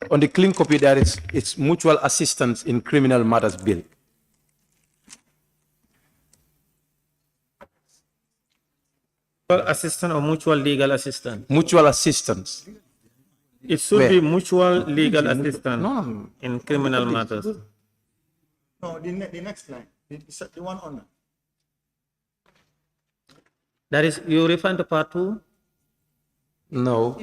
On the clean copy, it's mutual assistance in criminal matters bill. Assistance or mutual legal assistance? Mutual assistance. It should Where? be mutual legal assistance No. in criminal matters. No, the next line, the one on. That is, you refer to part 2? No.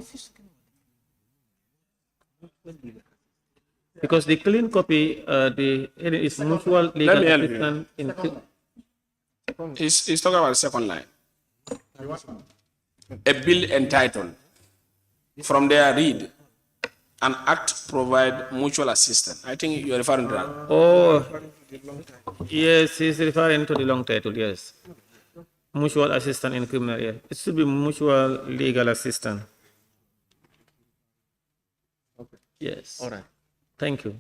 Because the clean copy, it is mutual legal Let me help you. assistance in. He's talking about the second line. A bill entitled. From there, read. An act provide mutual assistance. I think you're referring to that. Oh, yes, he's referring to the long title, yes. Mutual assistance in criminal, yeah. It should be mutual legal assistance. Yes. All right. Thank you.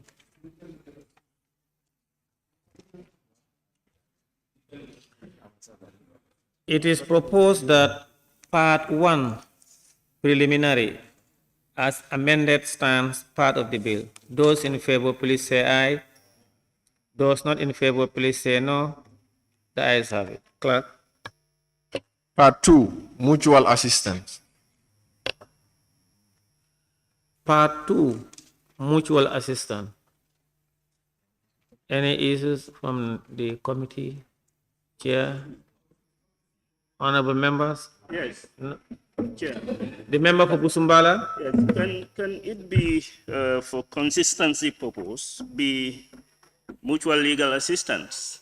It is proposed that Part 1, preliminary, as amended stands part of the bill. Those in favor, please say aye. Those not in favor, please say no. The ayes have it. Clerk. Part 2, mutual assistance. Part 2, mutual assistance. Any issues from the committee? Chair? Honorable members? Yes. No. Chair. The member for Busumbala? Yes. Can it be for consistency purpose be mutual legal assistance?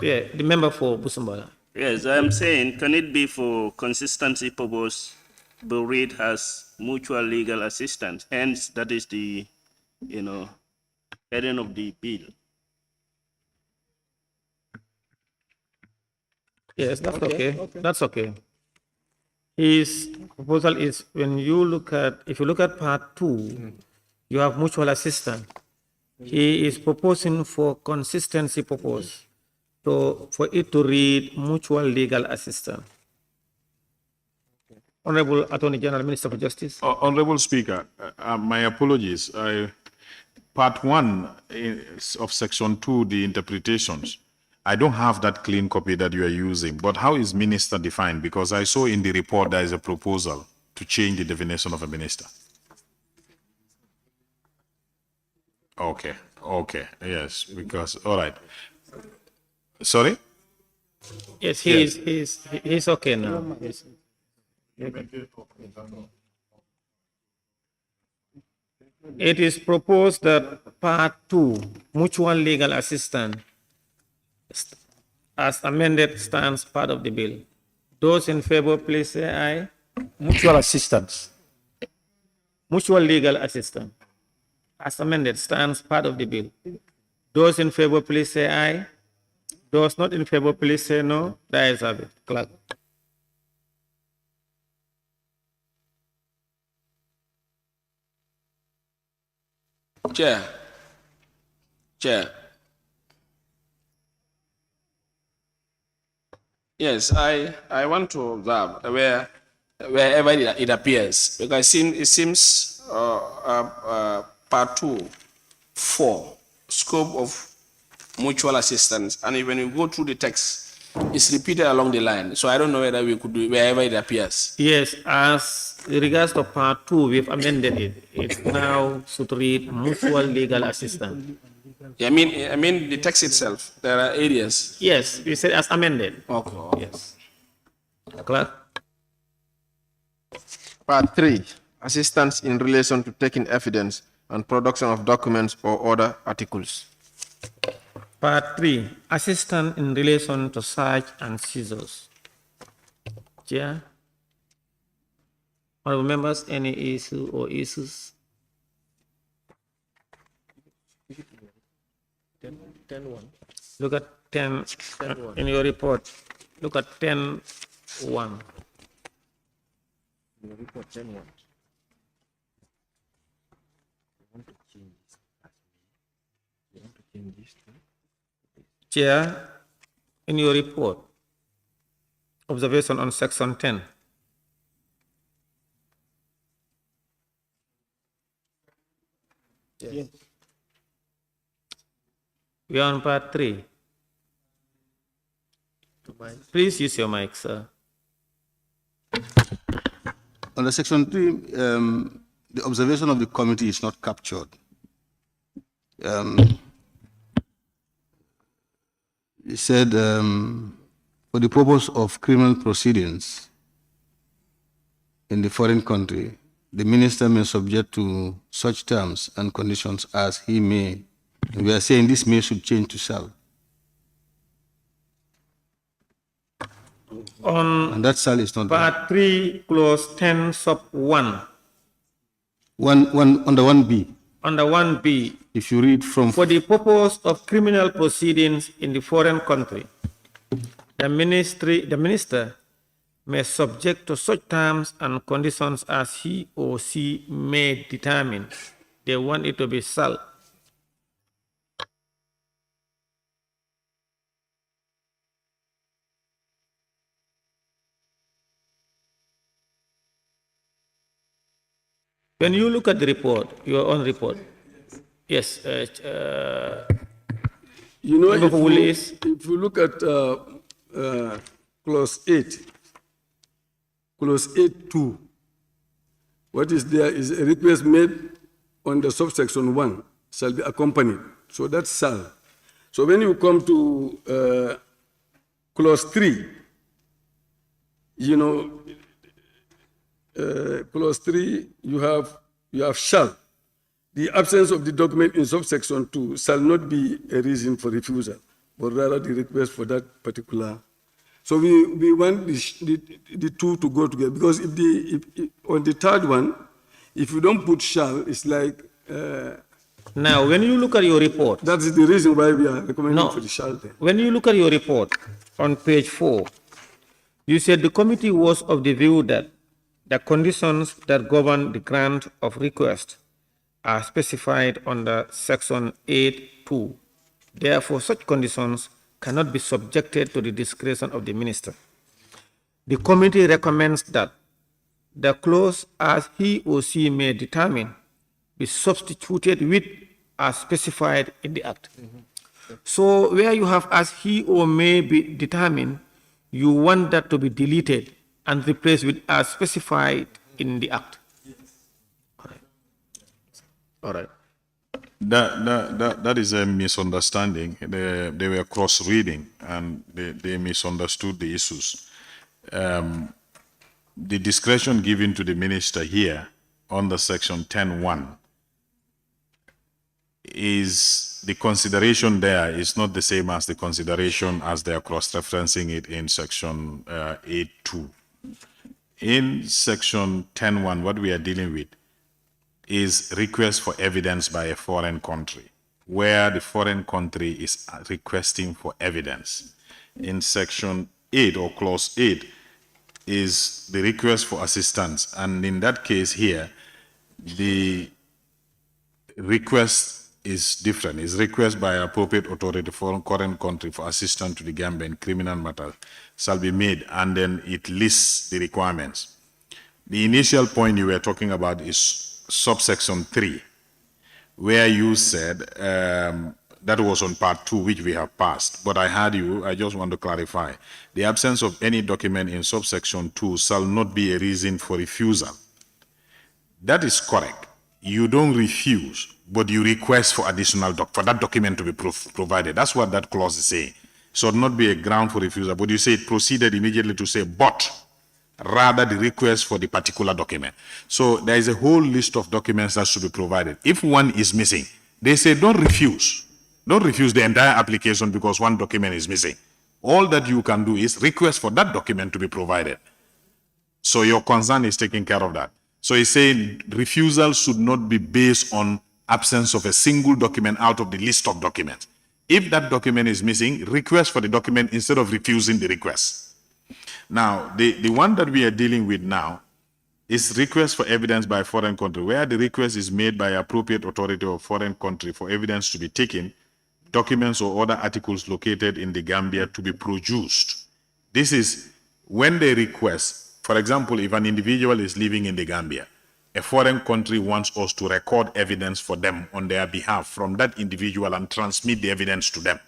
Yeah, the member for Busumbala. Yes, I'm saying, can it be for consistency purpose be read as mutual legal assistance? Hence, that is the, heading of the bill. Yes, that's okay. That's okay. His proposal is when you look at, if you look at part 2, you have mutual assistance. He is proposing for consistency purpose, so for it to read mutual legal assistance. Honorable Attorney General, Minister for Justice. Honorable Speaker, my apologies. Part 1 of Section 2, the interpretations, I don't have that clean copy that you are using, but how is minister defined? Because I saw in the report there is a proposal to change the definition of a minister. Okay, yes, because, all right. Sorry? Yes, he's okay now. Yes. It is proposed that Part 2, mutual legal assistance, as amended, stands part of the bill. Those in favor, please say aye. Mutual assistance. Mutual legal assistance, as amended, stands part of the bill. Those in favor, please say aye. Those not in favor, please say no. The ayes have it. Clerk. Chair. Yes, I want to observe wherever it appears, because it seems part 2, 4, scope of mutual assistance, and when you go through the text, it's repeated along the line. So I don't know whether we could do wherever it appears. Yes, as regards to Part 2, we've amended it. It now should read mutual legal assistance. Yeah, I mean the text itself. There are areas. Yes, we said as amended. Okay. Yes. Clerk. Part 3, assistance in relation to taking evidence and production of documents or other articles. Part 3, assistance in relation to search and seizures. Chair. Honorable members, any issue or issues? 10-1. Look at 10 in your report. Look at 10-1. In your report 10-1. Chair, in your report, observation on section 10. Yes. We are on part 3. Please use your mic, sir. Under section 3, the observation of the committee is not captured. He said, for the purpose of criminal proceedings in the foreign country, the minister may subject to such terms and conditions as he may. And we are saying this may should change to shall. On that shall is not part 3, clause 10, sub 1. Under 1B. Under 1B. If you read from... For the purpose of criminal proceedings in the foreign country, the minister may subject to such terms and conditions as he or she may determine. They want it to be shall. When you look at the report, your own report, yes, you know, if you look at clause 8, clause 8.2, what is there is a request made on the subsection 1 shall be accompanied. So that's shall. So when you come to clause 3, you know, clause 3, you have shall. The absence of the document in subsection 2 shall not be a reason for refusal, but rather the request for that particular. So we want the two to go together, because if on the third one, if you don't put shall, it's like. Now, when you look at your report. That's the reason why we are recommending for the shall then. When you look at your report on page 4, you said the committee was of the view that the conditions that govern the grant of request are specified under section 8.2. Therefore, such conditions cannot be subjected to the discretion of the minister. The committee recommends that the clause as he or she may determine be substituted with as specified in the act. So where you have as he or may be determined, you want that to be deleted and replaced with as specified in the act. All right. That is a misunderstanding. They were cross-reading and they misunderstood the issues. The discretion given to the minister here under section 10.1 is the consideration there is not the same as the consideration as they are cross-referencing it in section 8.2. In section 10.1, what we are dealing with is request for evidence by a foreign country, where the foreign country is requesting for evidence. In section 8 or clause 8 is the request for assistance. And in that case here, the request is different. It's request by appropriate authority for foreign country for assistance to the Gambian criminal matter shall be made, and then it lists the requirements. The initial point you were talking about is subsection 3, where you said that was on part 2, which we have passed. But I heard you, I just want to clarify. The absence of any document in subsection 2 shall not be a reason for refusal. That is correct. You don't refuse, but you request for additional for that document to be provided. That's what that clause is saying. So it not be a ground for refusal, but you say it proceeded immediately to say, but rather the request for the particular document. So there is a whole list of documents that should be provided. If one is missing, they say don't refuse. Don't refuse the entire application because one document is missing. All that you can do is request for that document to be provided. So your concern is taking care of that. So he's saying refusal should not be based on absence of a single document out of the list of documents. If that document is missing, request for the document instead of refusing the request. Now, the one that we are dealing with now is request for evidence by foreign country, where the request is made by appropriate authority of foreign country for evidence to be taken, documents or other articles located in the Gambia to be produced. This is when they request, for example, if an individual is living in the Gambia, a foreign country wants us to record evidence for them on their behalf from that individual and transmit the evidence to them.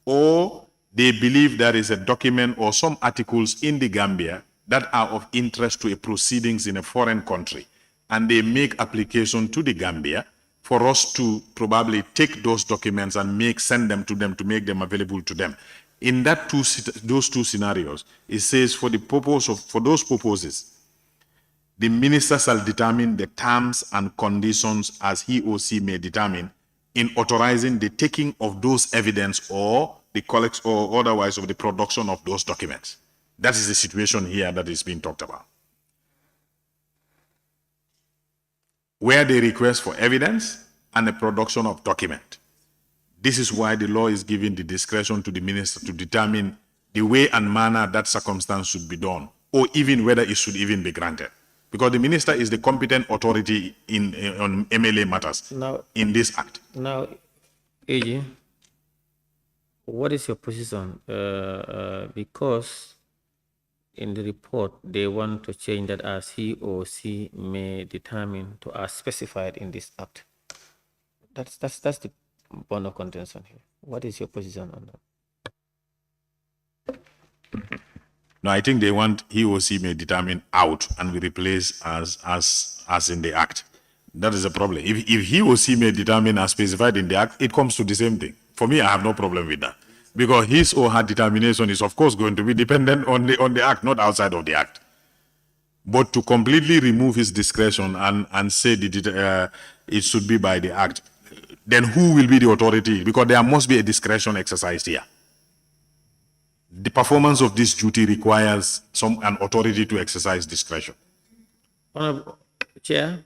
Or they believe there is a document or some articles in the Gambia that are of interest to a proceedings in a foreign country, and they make application to the Gambia for us to probably take those documents and send them to make them available to them. In that those two scenarios, it says for those purposes, the minister shall determine the terms and conditions as he or she may determine in authorizing the taking of those evidence or the collect or otherwise of the production of those documents. That is the situation here that is being talked about. Where they request for evidence and the production of document. This is why the law is giving the discretion to the minister to determine the way and manner that circumstance should be done, or even whether it should even be granted. Because the minister is the competent authority on MLA matters in this act. Now, AG, what is your position? Because in the report, they want to change that as he or she may determine to as specified in this act. That's the bond of contention here. What is your position on that? No, I think they want he or she may determine out and we replace as in the act. That is a problem. If he or she may determine as specified in the act, it comes to the same thing. For me, I have no problem with that. Because his or her determination is, of course, going to be dependent on the act, not outside of the act. But to completely remove his discretion and say it should be by the act, then who will be the authority? Because there must be a discretion exercised here. The performance of this duty requires an authority to exercise discretion. Honorable Chair?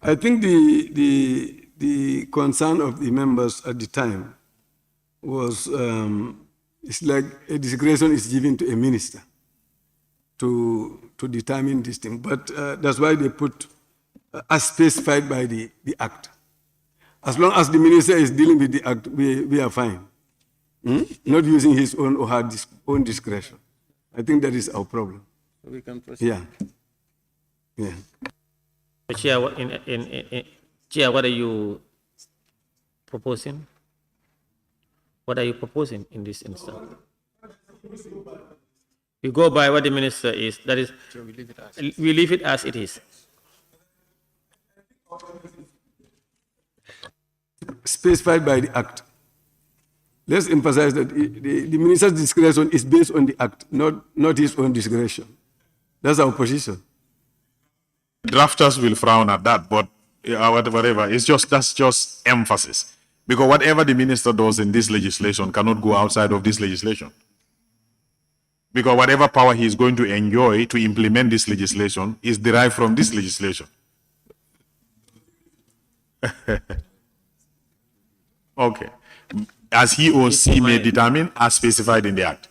I think the concern of the members at the time was it's like a discretion is given to a minister to determine this thing. But that's why they put as specified by the act. As long as the minister is dealing with the act, we are fine. Not using his own or her own discretion. I think that is our problem. So we can proceed. Yeah. Yeah. Chair, Chair, what are you proposing? What are you proposing in this instance? We go by what the minister is. That is, so we leave it as it is. Specified by the act. Let's emphasize that the minister's discretion is based on the act, not his own discretion. That's our position. Drafters will frown at that, but whatever, that's just emphasis. Because whatever the minister does in this legislation cannot go outside of this legislation. Because whatever power he is going to enjoy to implement this legislation is derived from this legislation. Okay. As he or she may determine, as specified in the act.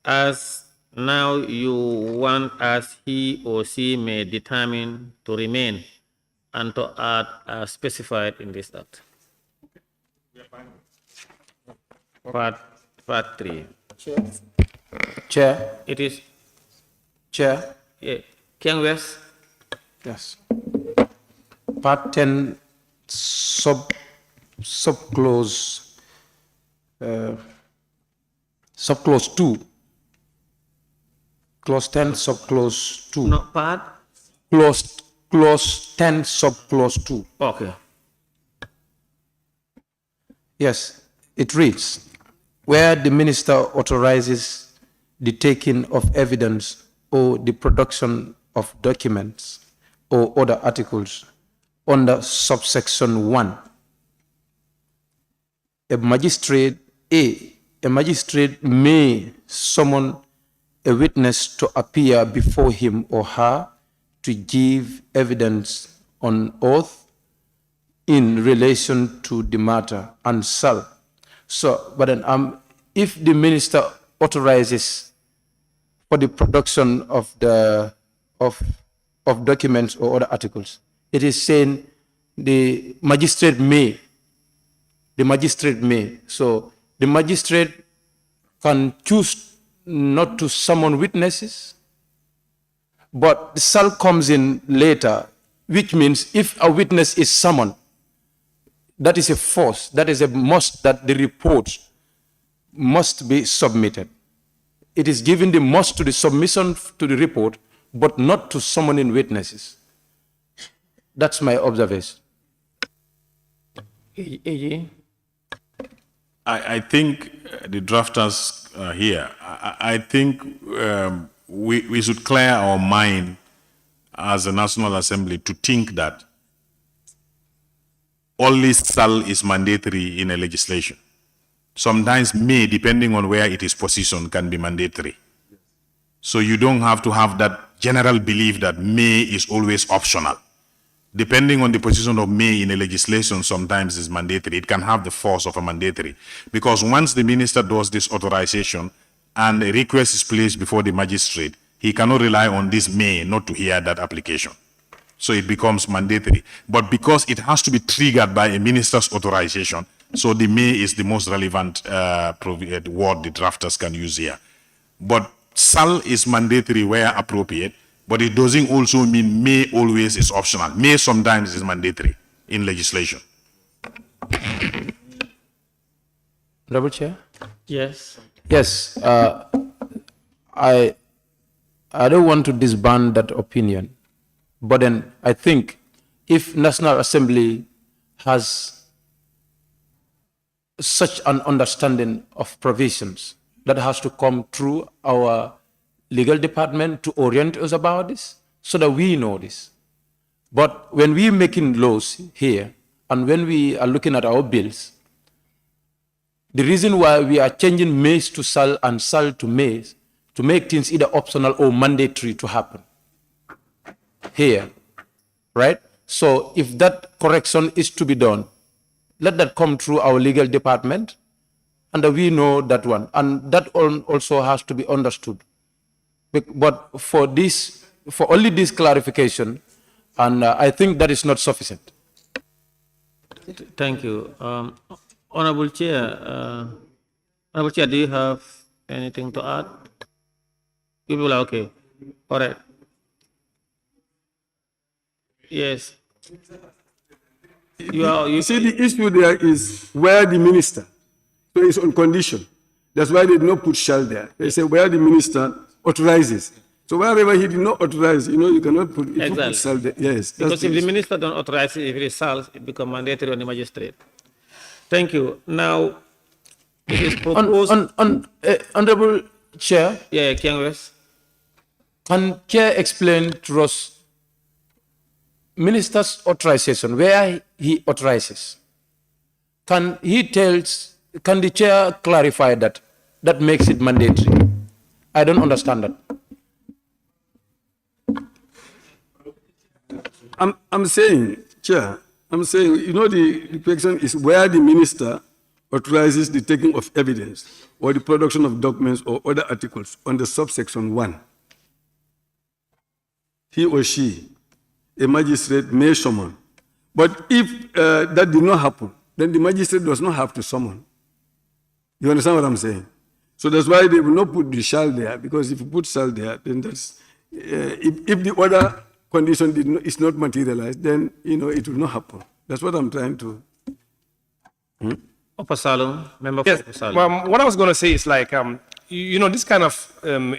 As now you want as he or she may determine to remain and to add as specified in this act. Part 3. Chair. It is. Chair. Yeah. Ken West. Yes. Part 10 subclause 2. Clause 10 subclause 2. No, part? Clause 10 subclause 2. Okay. Yes, it reads, where the minister authorizes the taking of evidence or the production of documents or other articles under subsection 1, a magistrate may summon a witness to appear before him or her to give evidence on oath in relation to the matter and shall. So, but then if the minister authorizes for the production of the of documents or other articles, it is saying the magistrate may. The magistrate may. So the magistrate can choose not to summon witnesses, but the shall comes in later, which means if a witness is summoned, that is a force, that is a must, that the report must be submitted. It is giving the must to the submission to the report, but not to summoning witnesses. That's my observation. I think the drafters are here. I think we should clear our mind as a National Assembly to think that only shall is mandatory in a legislation. Sometimes may, depending on where it is positioned, can be mandatory. So you don't have to have that general belief that may is always optional. Depending on the position of may in a legislation, sometimes is mandatory. It can have the force of a mandatory. Because once the minister does this authorization and a request is placed before the magistrate, he cannot rely on this may not to hear that application. So it becomes mandatory. But because it has to be triggered by a minister's authorization, so the may is the most relevant word the drafters can use here. But shall is mandatory where appropriate, but it doesn't also mean may always is optional. May sometimes is mandatory in legislation. Honorable Chair? Yes. Yes. I don't want to disband that opinion, but then I think if National Assembly has such an understanding of provisions, that has to come through our legal department to orient us about this so that we know this. But when we're making laws here and when we are looking at our bills, the reason why we are changing mays to shall and shall to mays to make things either optional or mandatory to happen here, right? So if that correction is to be done, let that come through our legal department and we know that one. And that also has to be understood. But for only this clarification, and I think that is not sufficient. Thank you. Honorable Chair, do you have anything to add? People are okay. All right. Yes. You see, the issue there is where the minister, so it's on condition. That's why they did not put shall there. They say where the minister authorizes. So wherever he did not authorize, you cannot put, put shall there. Yes. Because if the minister don't authorize it, if it is shall, it becomes mandatory on the magistrate. Thank you. Now, it is proposed... Honorable Chair? Yeah, Can Chair explain to us minister's authorization, where he authorizes? Can the Chair clarify that? That makes it mandatory. I don't understand that. I'm saying, Chair, the question is where the minister authorizes the taking of evidence or the production of documents or other articles under subsection 1. He or she, a magistrate, may summon. But if that did not happen, then the magistrate does not have to summon. You understand what I'm saying? So that's why they will not put the shall there, because if you put shall there, then that's, if the other condition is not materialized, then, it will not happen. That's what I'm trying to... Member yes. What I was going to say is like, this kind of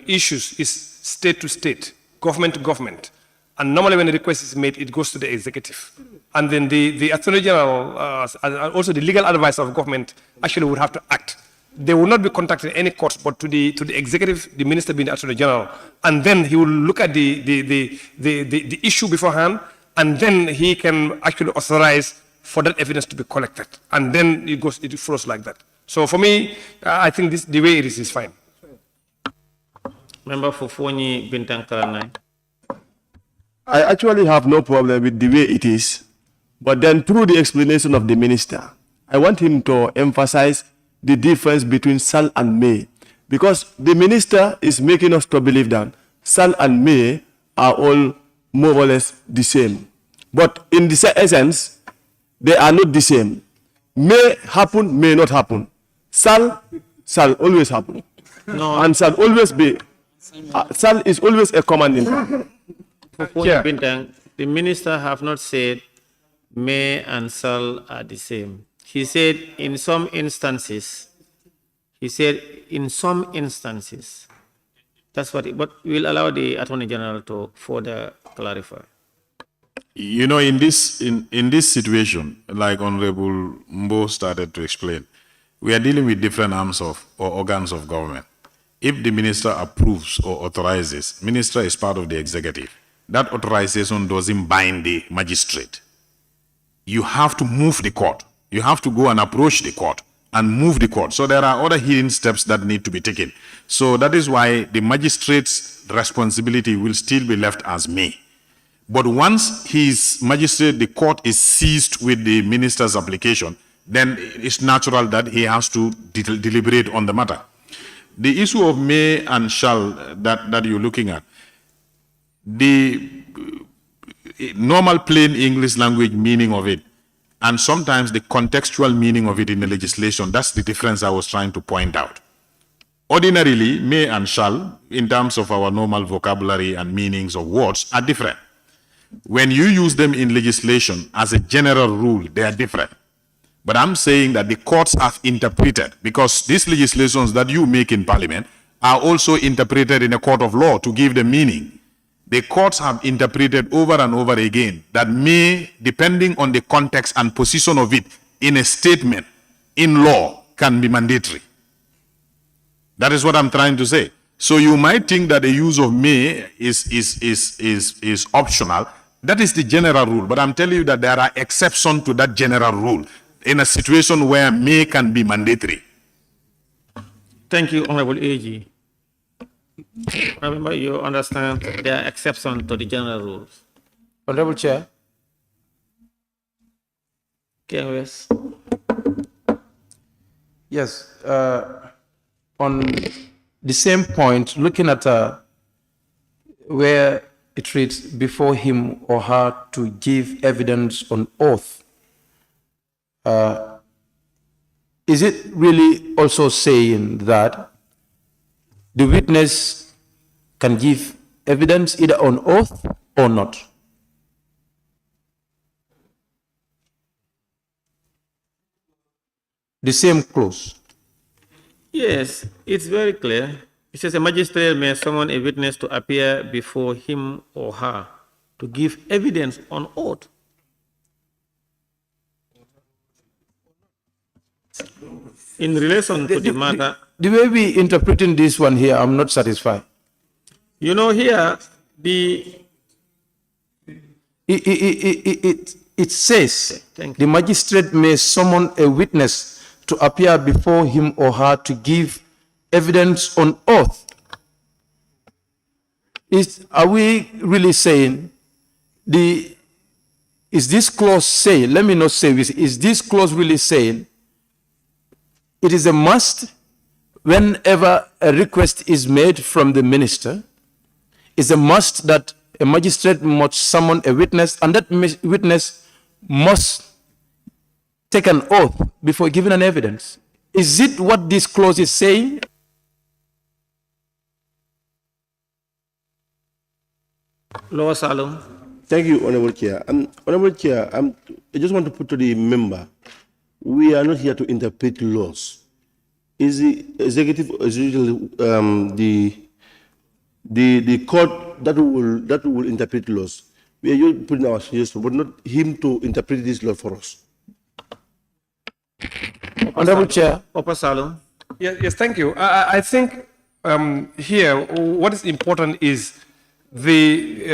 issues is state to state, government to government. And normally when the request is made, it goes to the executive. And then the Attorney General, and also the legal advisor of government actually would have to act. They will not be contacting any courts, but to the executive, the minister being the Attorney General. And then he will look at the issue beforehand, and then he can actually authorize for that evidence to be collected. And then it flows like that. So for me, I think the way it is fine. Member Fofoni Bintankaranai. I actually have no problem with the way it is, But then through the explanation of the minister, I want him to emphasize the difference between shall and may. Because the minister is making us to believe that shall and may are all more or less the same. But in the essence, they are not the same. May happen, may not happen. Shall always happen. No. And shall always be. Shall is always a commanding. The minister have not said may and shall are the same. He said in some instances. He said in some instances. That's what but we'll allow the Attorney General to further clarify. You know, in this situation, like Honorable Mbo started to explain, we are dealing with different arms of or organs of government. If the minister approves or authorizes, minister is part of the executive. That authorization doesn't bind the magistrate. You have to move the court. You have to go and approach the court and move the court. So there are other hidden steps that need to be taken. So that is why the magistrate's responsibility will still be left as me. But once his magistrate, the court is seized with the minister's application, then it's natural that he has to deliberate on the matter. The issue of may and shall that you're looking at, the normal plain English language meaning of it, and sometimes the contextual meaning of it in the legislation, that's the difference I was trying to point out. Ordinarily, may and shall, in terms of our normal vocabulary and meanings of words, are different. When you use them in legislation as a general rule, they are different. But I'm saying that the courts have interpreted, because these legislations that you make in parliament are also interpreted in a court of law to give them meaning. The courts have interpreted over and over again that may, depending on the context and position of it in a statement, in law, can be mandatory. That is what I'm trying to say. So you might think that the use of may is optional. That is the general rule. But I'm telling you that there are exceptions to that general rule in a situation where may can be mandatory. Thank you, Honorable AG. Remember, you understand there are exceptions to the general rules. Honorable Chair. KOS. Yes. On the same point, looking at where it reads before him or her to give evidence on oath, is it really also saying that the witness can give evidence either on oath or not? The same clause. Yes, it's very clear. It says a magistrate may summon a witness to appear before him or her to give evidence on oath. In relation to the matter, the way we interpreting this one here, I'm not satisfied. You know, here it says the magistrate may summon a witness to appear before him or her to give evidence on oath. Are we really saying is this clause saying, let me not say this, is this clause really saying it is a must whenever a request is made from the minister, it's a must that a magistrate must summon a witness, and that witness must take an oath before giving an evidence? Is it what this clause is saying? Lower Salom. Thank you, Honorable Chair. Honorable Chair, I just want to put to the member, we are not here to interpret laws. Is the executive the court that will interpret laws? We are just putting our suggestion, but not him to interpret this law for us. Honorable Chair. Upper Salom. Yes, thank you. I think here what is important is the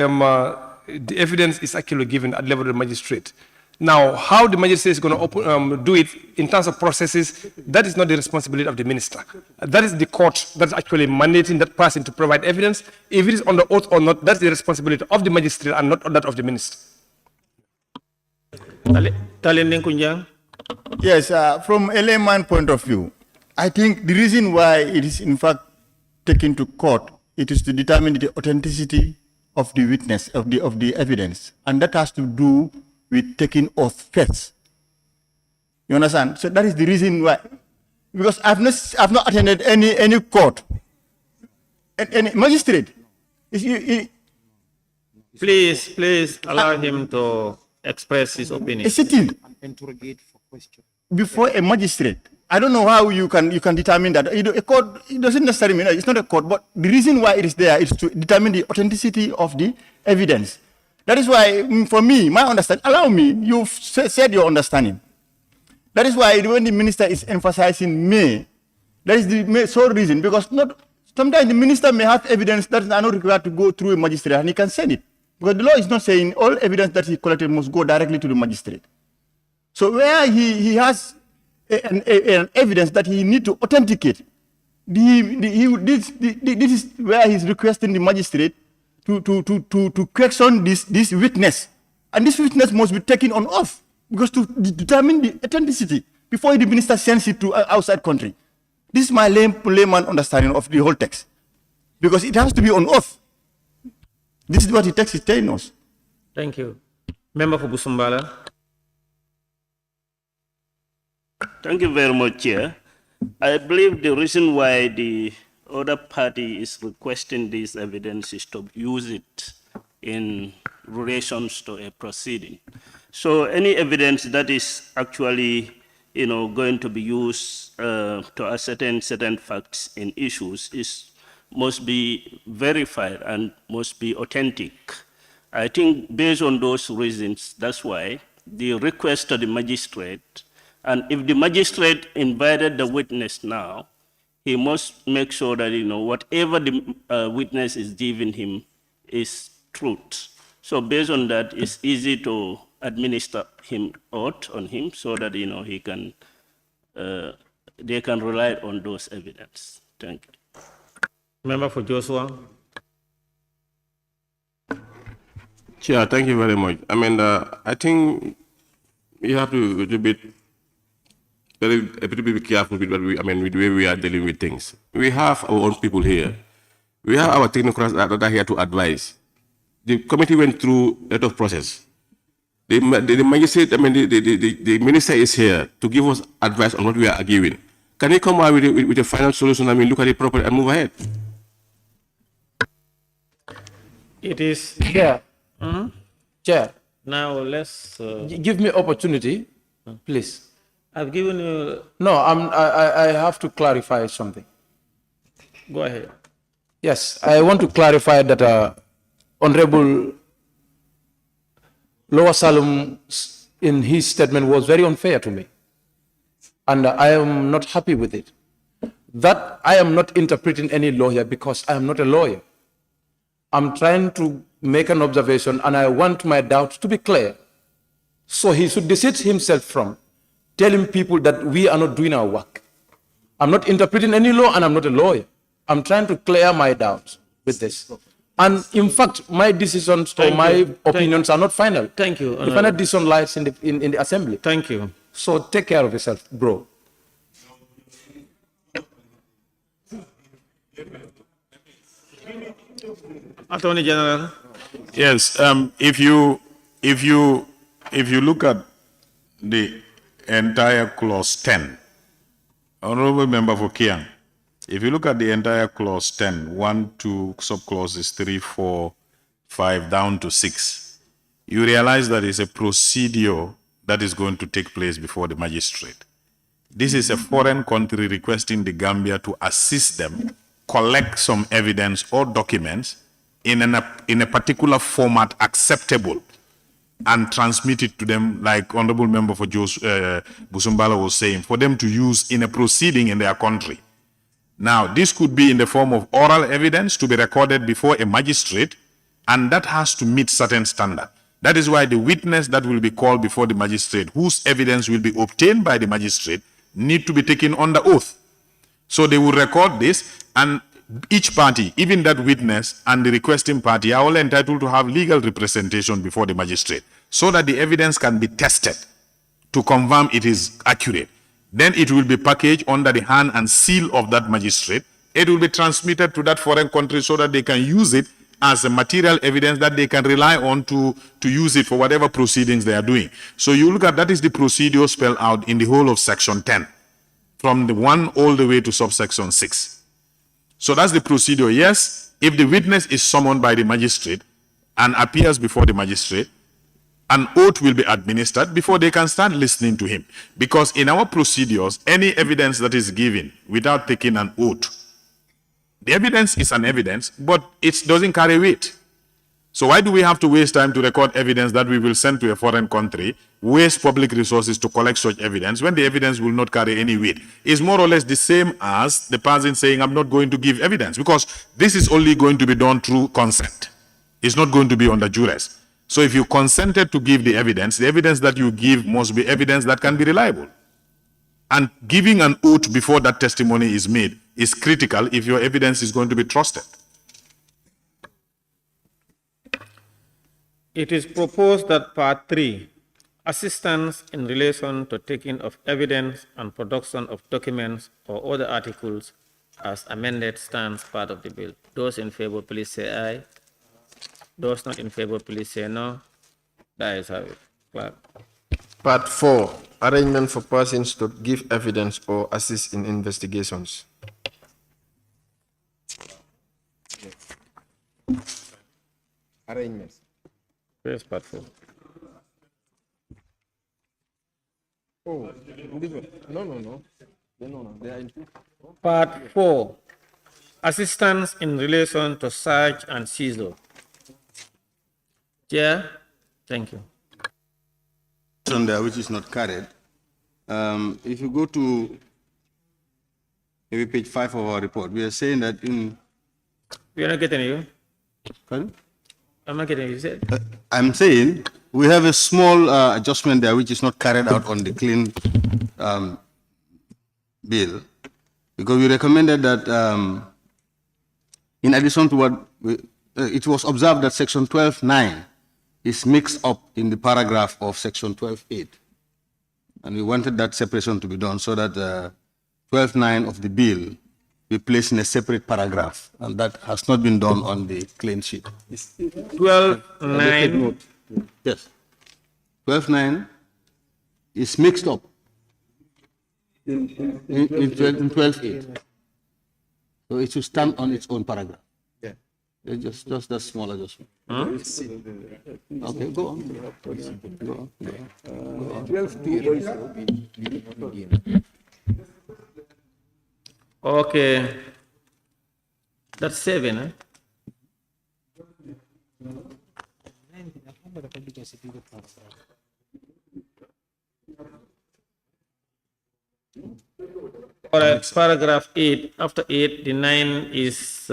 evidence is actually given at the level of the magistrate. Now, how the magistrate is going to do it in terms of processes, that is not the responsibility of the minister. That is the court that's actually mandating that person to provide evidence. If it is on the oath or not, that's the responsibility of the magistrate and not that of the minister. Talending Kunjang? Yes, from a layman point of view, I think the reason why it is in fact taken to court, it is to determine the authenticity of the witness, of the evidence. And that has to do with taking oath first. You understand? So that is the reason why. Because I've not attended any court, any magistrate. Please allow him to express his opinion. A sitting before a magistrate. I don't know how you can determine that. A court, it doesn't necessarily mean it's not a court, but the reason why it is there is to determine the authenticity of the evidence. That is why, for me, my understanding, allow me, you've said your understanding. That is why when the minister is emphasizing may, that is the sole reason, because sometimes the minister may have evidence that is not required to go through a magistrate and he can send it. Because the law is not saying all evidence that he collected must go directly to the magistrate. So where he has an evidence that he need to authenticate, this is where he's requesting the magistrate to question this witness. And this witness must be taken on oath, because to determine the authenticity before the minister sends it to outside country. This is my layman understanding of the whole text, because it has to be on oath. This is what the text is telling us. Thank you. Member for Busumbala. Thank you very much, Chair. I believe the reason why the other party is requesting this evidence is to use it in relations to a proceeding. So any evidence that is actually, going to be used to ascertain certain facts and issues must be verified and must be authentic. I think based on those reasons, that's why the request to the magistrate, and if the magistrate invited the witness now, he must make sure that, whatever the witness is giving him is truth. So based on that, it's easy to administer him oath on him so that, he can, they can rely on those evidence. Thank you. Member for Joshua. Chair, thank you very much. I think you have to be a little bit careful with what with the way we are dealing with things. We have our own people here. We have our technocrats that are here to advise. The committee went through a lot of process. The magistrate, the minister is here to give us advice on what we are arguing. Can he come out with a final solution? Look at it properly and move ahead. It is Chair. Chair. Now let's give me opportunity, please. I've given you. No, I have to clarify something. Go ahead. Yes, I want to clarify that Honorable Lower Salum in his statement was very unfair to me. And I am not happy with it. That I am not interpreting any law here because I am not a lawyer. I'm trying to make an observation and I want my doubts to be clear. So he should desist himself from telling people that we are not doing our work. I'm not interpreting any law and I'm not a lawyer. I'm trying to clear my doubts with this. And in fact, my decisions or my opinions are not final. Thank you. The final decision lies in the assembly. Thank you. So take care of yourself, bro. Attorney General. Yes, if you look at the entire clause 10, Honorable Member for Kiang, if you look at the entire clause 10, 1, 2, subclauses 3, 4, 5, down to 6, you realize that it's a procedure that is going to take place before the magistrate. This is a foreign country requesting the Gambia to assist them collect some evidence or documents in a particular format acceptable and transmit it to them, like Honorable Member for Busumbala was saying, for them to use in a proceeding in their country. Now, this could be in the form of oral evidence to be recorded before a magistrate, and that has to meet certain standards. That is why the witness that will be called before the magistrate, whose evidence will be obtained by the magistrate, need to be taken under oath. So they will record this, and each party, even that witness and the requesting party, are all entitled to have legal representation before the magistrate. so that the evidence can be tested to confirm it is accurate. Then it will be packaged under the hand and seal of that magistrate. It will be transmitted to that foreign country so that they can use it as a material evidence that they can rely on to use it for whatever proceedings they are doing. So you look at that is the procedure spelled out in the whole of section 10, from the 1 all the way to subsection 6. So that's the procedure. Yes, if the witness is summoned by the magistrate and appears before the magistrate, an oath will be administered before they can start listening to him. Because in our procedures, any evidence that is given without taking an oath, the evidence is an evidence, but it doesn't carry weight. So why do we have to waste time to record evidence that we will send to a foreign country, waste public resources to collect such evidence when the evidence will not carry any weight? It's more or less the same as the person saying, I'm not going to give evidence, because this is only going to be done through consent. It's not going to be under duress. So if you consented to give the evidence that you give must be evidence that can be reliable. And giving an oath before that testimony is made is critical if your evidence is going to be trusted. It is proposed that Part 3, assistance in relation to taking of evidence and production of documents or other articles as amended stands part of the bill. Those in favor, please say aye. Those not in favor, please say no. That is how it. Clerk. Part 4, arrangement for persons to give evidence or assist in investigations. Arrangements. Where's Part 4? Oh, no. They are in two. Part 4, assistance in relation to search and seizure. Chair, thank you. On there which is not carried. If you go to maybe page 5 of our report, we are saying that in... We are not getting you. Pardon? I'm not getting you, you said? I'm saying we have a small adjustment there which is not carried out on the clean bill, because we recommended that in addition to what it was observed that section 12.9 is mixed up in the paragraph of section 12.8, and we wanted that separation to be done so that 12.9 of the bill be placed in a separate paragraph, and that has not been done on the clean sheet. 12.9. Yes. 12.9 is mixed up in 12.8. So it should stand on its own paragraph. Yeah. Just that small adjustment. Huh? Okay, go on. Go on. 12.2. Okay. That's 7, eh? All right, paragraph 8. After 8, the 9 is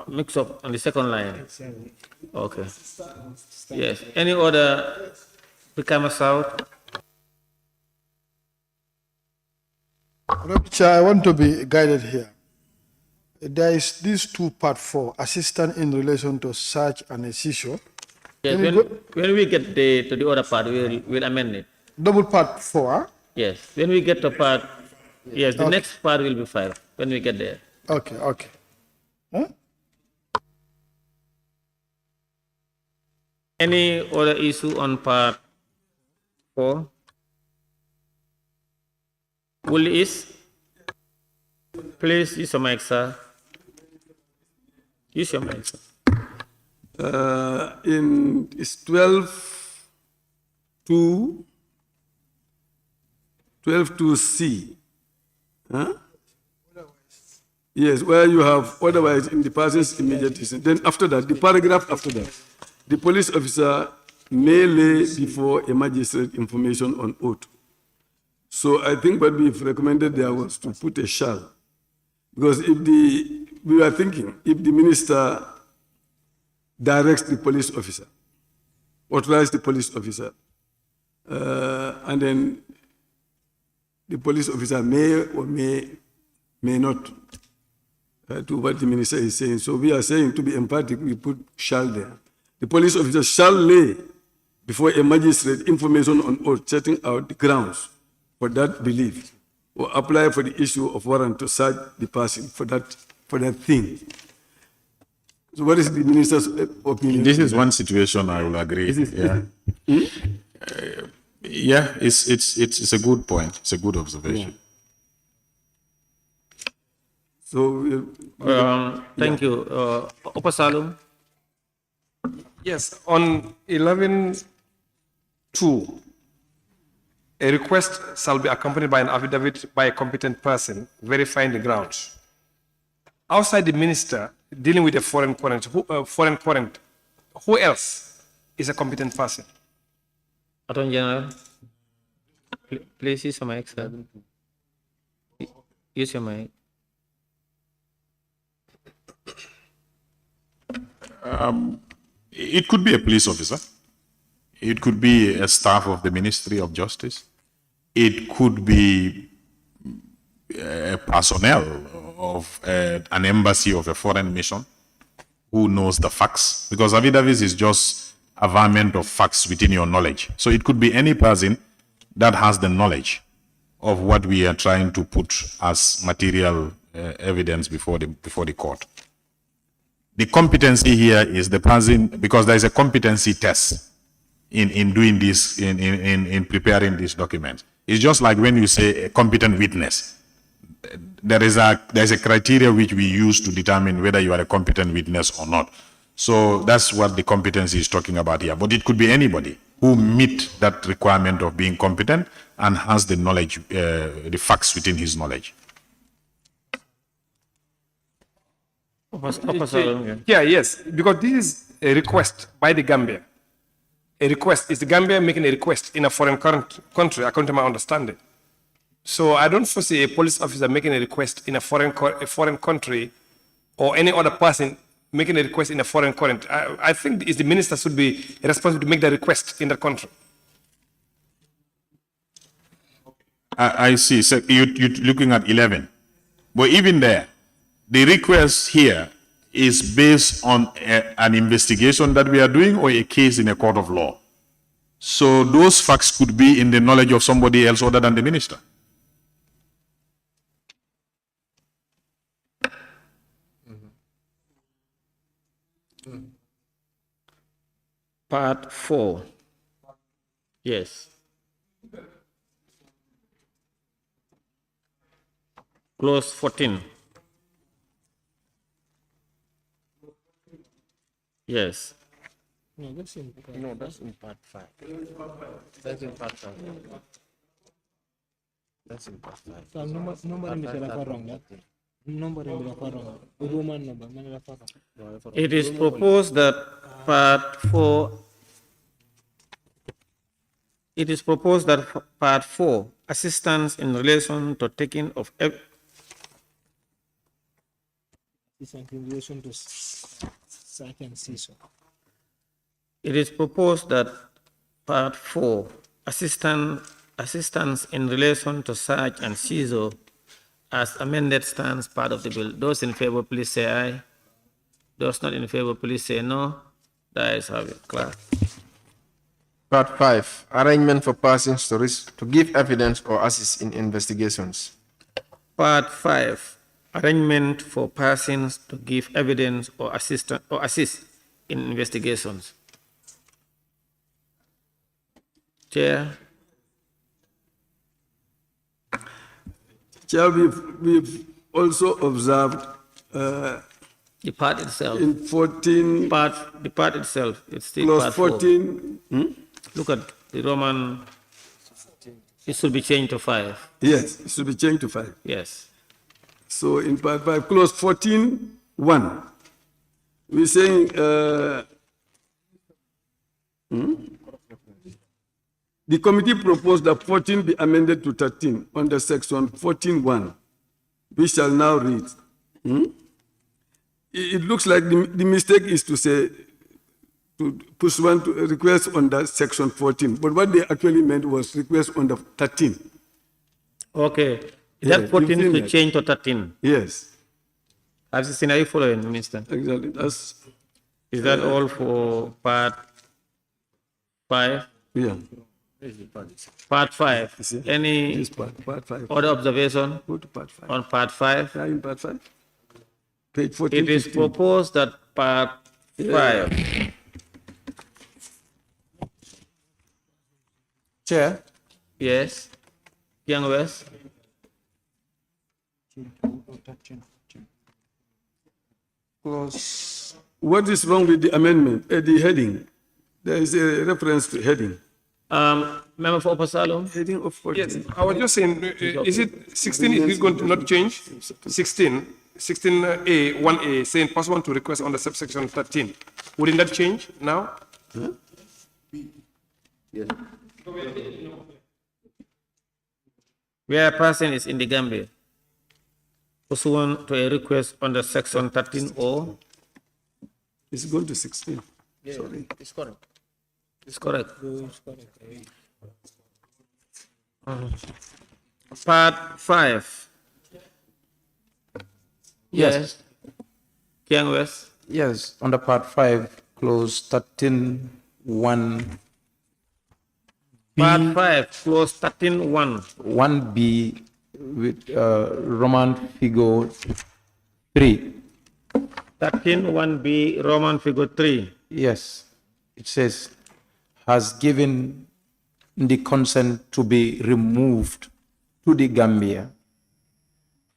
mix up on the second line. Okay. Yes. Any other becomes out? Chair, I want to be guided here. There is this part 4, assistance in relation to search and seizure. Yes, when we get to the other part, we'll amend it. Double part 4, huh? Yes, when we get to part, yes, the next part will be 5, when we get there. Okay. Huh? Any other issue on part 4? Will is? Please use your mic, sir. Use your mic, sir. In it's 12.2C. Huh? Yes, where you have otherwise in the person's immediate vicinity. Then after that, the paragraph after that, the police officer may lay before a magistrate information on oath. So I think what we've recommended there was to put a shall. Because we were thinking, if the minister directs the police officer, authorizes the police officer, and then the police officer may or may not do what the minister is saying. So we are saying, to be emphatic, we put shall there. The police officer shall lay before a magistrate information on oath setting out the grounds for that belief, or apply for the issue of warrant to search the person for that thing. So what is the minister's opinion? This is one situation I will agree. Yeah. Yeah, it's a good point. It's a good observation. Yeah. So, thank you. Opasalum. Yes, on 11.2, a request shall be accompanied by an affidavit by a competent person verifying the grounds. Outside the minister dealing with a foreign current, who else is a competent person? Attorney General, please use your mic, sir. Use your mic. It could be a police officer. It could be a staff of the Ministry of Justice. It could be personnel of an embassy of a foreign mission who knows the facts. Because affidavit is just a variant of facts within your knowledge. So it could be any person that has the knowledge of what we are trying to put as material evidence before the court. The competency here is the person, because there is a competency test in doing this, in preparing this document. It's just like when you say a competent witness. There is a criteria which we use to determine whether you are a competent witness or not. So that's what the competency is talking about here. But it could be anybody who meet that requirement of being competent and has the knowledge, the facts within his knowledge. Yeah, yes, because this is a request by the Gambia. A request is the Gambia making a request in a foreign country, according to my understanding. So I don't foresee a police officer making a request in a foreign country, or any other person making a request in a foreign country. I think it's the minister should be responsible to make the request in the country. I see. So you're looking at 11. But even there, the request here is based on an investigation that we are doing or a case in a court of law. So those facts could be in the knowledge of somebody else other than the minister. Part 4. Yes. Clause 14. Yes. No, that's in part 5. That's in part 5. That's in part 5. So number It is proposed that part 4. It is proposed that part 4, assistance in relation to taking of in relation to search and seizure. It is proposed that part 4, assistance in relation to search and seizure, as amended, stands part of the bill. Those in favor, please say aye. Those not in favor, please say no. The ayes have it. Class. Part 5, arrangement for persons to give evidence or assist in investigations. Part 5, arrangement for persons to give evidence or assist in investigations. Chair. Chair, we've also observed the part itself. In 14. The part itself. It's still clause part 14. Look at the Roman. It should be changed to 5. Yes, it should be changed to 5. Yes. So in part 5, clause 14.1, we're saying the committee proposed that 14 be amended to 13 under section 14.1. We shall now read. It looks like the mistake is to say to pursuant to a request under section 14, but what they actually meant was request under 13. Okay. That 14 to change to 13. Yes. As you seen, are you following, Minister? Exactly. Is that all for part 5. Yeah. Part 5. Any This part 5. other observation Go to part 5. on part 5? Yeah, in part 5. Page 14. It is 15. proposed that part 5. Chair. Yes. Young West. What is wrong with the amendment? The heading. There is a reference to heading. Member for Upper Salom. Heading of 14. Yes, I was just saying, is it 16 is going to not change? 16, 16A, 1A, saying possible to request under subsection 13. Wouldn't that change now? Huh? Yes. Where a person is in the Gambia, pursuant to a request under section 13 or It's going to 16. Yeah, Sorry. it's correct. It's correct. It's correct. Part 5. Yes. Young West. Yes, under part 5, clause 13(1). Part 5, clause 13(1). 1B with Roman figure 3. 13(1)B, Roman figure 3. Yes, it says, has given the consent to be removed to the Gambia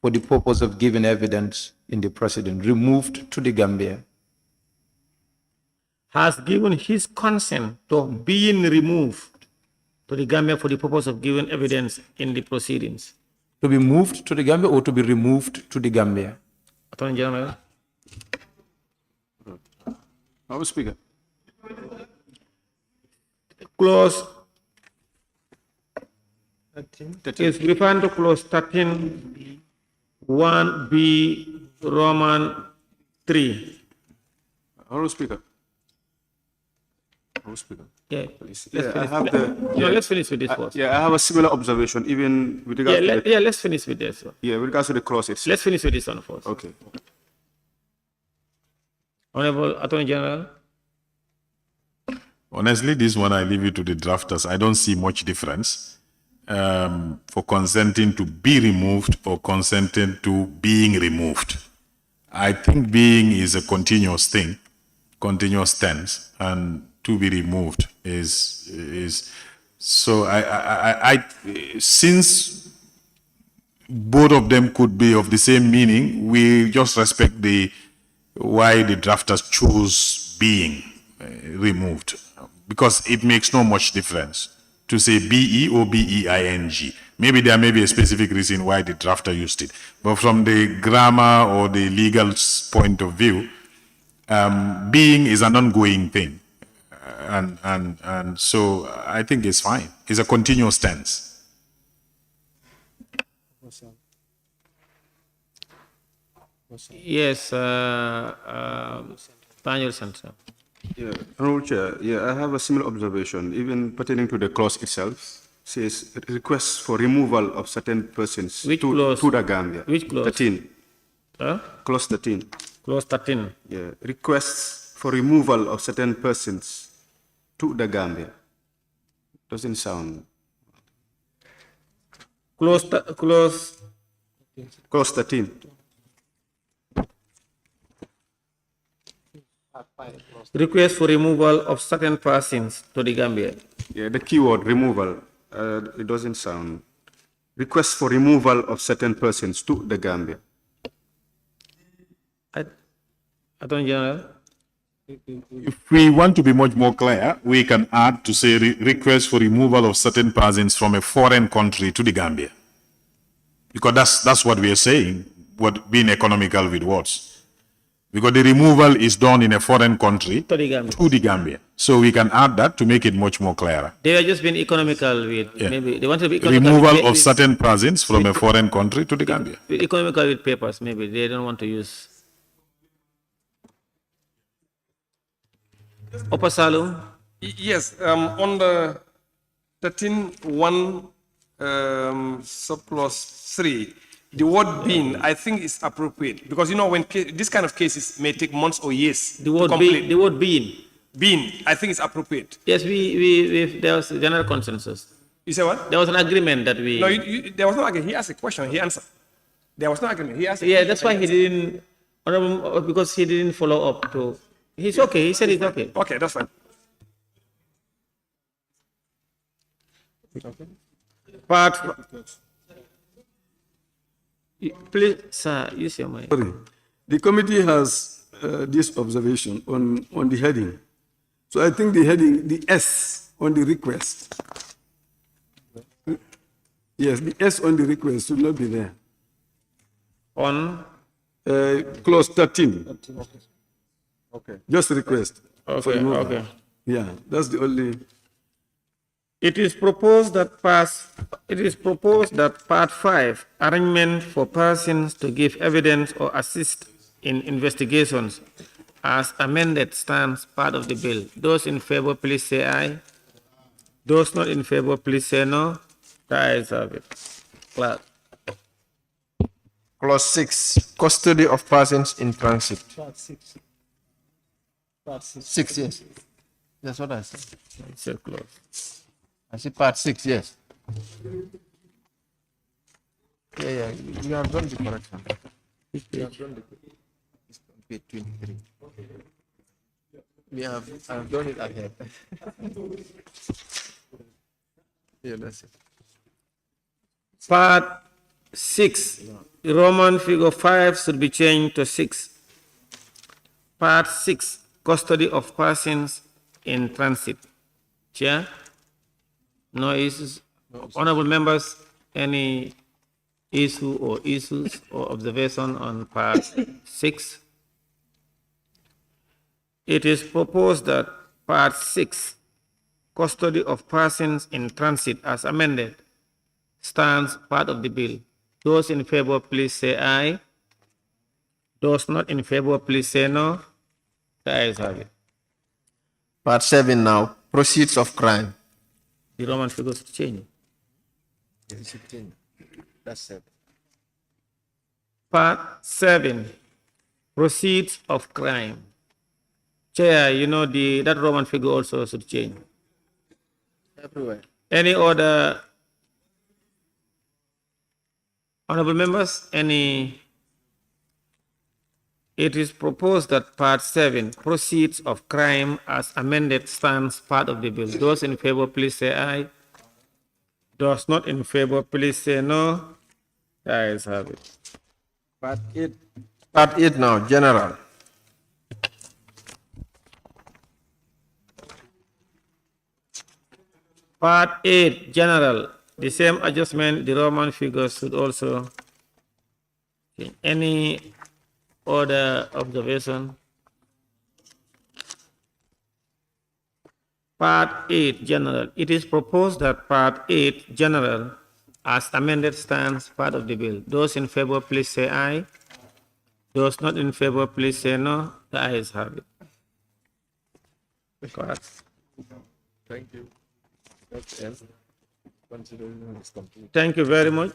for the purpose of giving evidence in the proceeding. Removed to the Gambia. Has given his consent to being removed to the Gambia for the purpose of giving evidence in the proceedings. To be moved to the Gambia or to be removed to the Gambia? Attorney General. Our Speaker. Clause is referring to clause 13, 1B, Roman 3. Our Speaker. Our Speaker. Yeah, Please. let's Yeah, I finish. have the. No, let's finish with this first. Yeah, I have a similar observation, even with regards to the, Let's finish with this one. yeah, with regards to the clauses. Let's finish with this one first. Okay. Honorable Attorney General. Honestly, this one I leave it to the drafters. I don't see much difference for consenting to be removed or consenting to being removed. I think being is a continuous thing, continuous tense, and to be removed is so. I since both of them could be of the same meaning, we just respect the why the drafters chose being removed, because it makes no much difference to say BE or BEING. Maybe there may be a specific reason why the drafter used it, but from the grammar or the legal point of view, being is an ongoing thing, and so I think it's fine. It's a continuous tense. Yes, Daniel Center. Yeah, Honorable Chair, yeah, I have a similar observation, even pertaining to the clause itself. Says requests for removal of certain persons Which clause? to the Gambia. Which clause? 13. Huh? Clause 13. Clause 13. Yeah, requests for removal of certain persons to the Gambia. Doesn't sound. Clause 13. Request for removal of certain persons to the Gambia. Yeah, the keyword removal, it doesn't sound. Request for removal of certain persons to the Gambia. Attorney General. If we want to be much more clear, we can add to say request for removal of certain persons from a foreign country to the Gambia, because that's what we are saying. What being economical with words. Because the removal is done in a foreign country to the Gambia. So we can add that to make it much more clearer. They were just being economical with, maybe they want to be economical Removal with, of certain persons from a foreign country to the Gambia. Economical with papers, maybe they don't want to use. Upper Salum. Yes, on the 13(1) subclause 3, the word being, I think, is appropriate, because you know when this kind of cases may take months or years. The word being. been, I think it's appropriate. Yes, there was a general consensus. You say what? There was an agreement that we. No, there was no agreement. He asked a question, he answered. There was no agreement. He asked a Yeah, question, that's why he didn't, Honorable, because he didn't follow up to. He's okay. He said it's okay. Okay, that's fine. Part. Please, sir, use your mic. Sorry. The committee has this observation on the heading. So I think the heading, the S on the request. Yes, the S on the request should not be there. On? Clause 13. Okay. Just request. for Okay, removal. okay. Yeah, that's the only. It is proposed that part 5, arrangement for persons to give evidence or assist in investigations, as amended, stands part of the bill. Those in favor, please say aye. Those not in favor, please say no. The ayes have it. Clerk. Clause 6, custody of persons in transit. Part 6. 6, yes. That's what I said. It's a clause. I said part 6, yes. Yeah, you have done the correction. You have done the it's on page 23. I have done it ahead. Yeah, that's it. Part 6, Roman figure 5 should be changed to 6. Part 6, custody of persons in transit. Chair? No issues. Honorable members, any issue or issues or observation on part 6? It is proposed that part 6, custody of persons in transit as amended, stands part of the bill. Those in favor, please say aye. Those not in favor, please say no. The ayes have it. Part 7 now, proceeds of crime. The Roman figures change. That's 7. Part 7, proceeds of crime. Chair, you know that Roman figure also should change. Everywhere. Any other honorable members? It is proposed that part 7, proceeds of crime as amended, stands part of the bill. Those in favor, please say aye. Those not in favor, please say no. The ayes have it. Part 8. Part 8 now, general. Part 8, general. The same adjustment, the Roman figures should also change. Any other observation? Part 8, general. It is proposed that part 8, general, as amended, stands part of the bill. Those in favor, please say aye. Those not in favor, please say no. The ayes have it. Thank you. That's it. Consideration is complete. Thank you very much.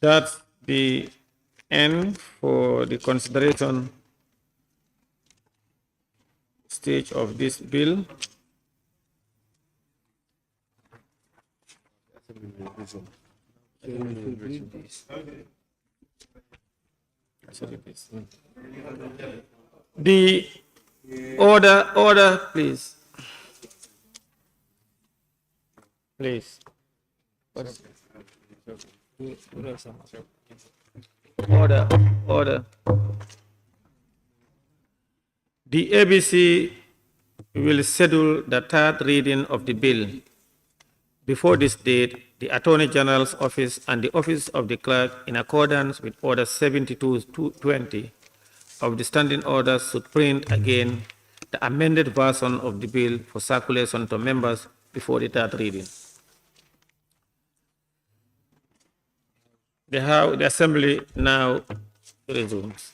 That's the end for the consideration stage of this bill. The order, please. Please. Order. The ABC will schedule the third reading of the bill. Before this date, the Attorney General's Office and the Office of the Clerk, in accordance with Order 72-20 of the Standing Orders, should print again the amended version of the bill for circulation to members before the third reading. The Assembly now resumes.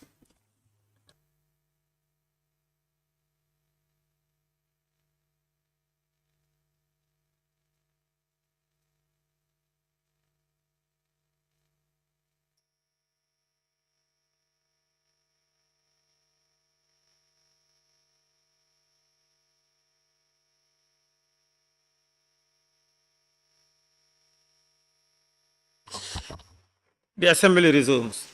The assembly resumes.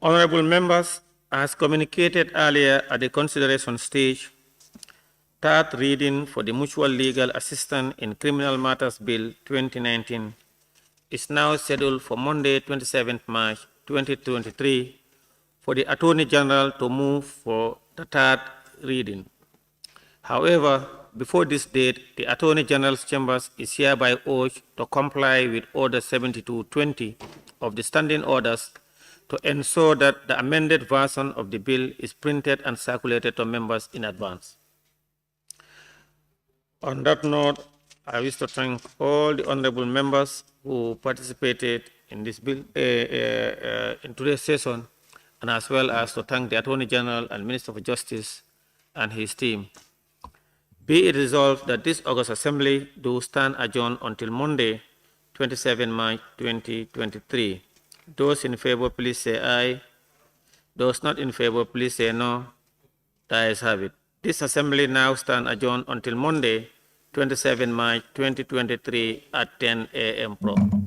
Honorable members, as communicated earlier at the consideration stage, third reading for the Mutual Legal Assistance in Criminal Matters Bill 2019 is now scheduled for Monday, 27th March 2023 for the Attorney General to move for the third reading. However, before this date, the Attorney General's Chambers is hereby urged to comply with Order 7220 of the Standing Orders to ensure that the amended version of the bill is printed and circulated to members in advance. On that note, I wish to thank all the honorable members who participated in this bill, in today's session, and as well as to thank the Attorney General and Minister of Justice and his team. Be it resolved that this August Assembly do stand adjourned until Monday, 27 March 2023. Those in favor, please say aye. Those not in favor, please say no. The ayes have it. This Assembly now stand adjourned until Monday, 27 March 2023 at 10 a.m. prompt.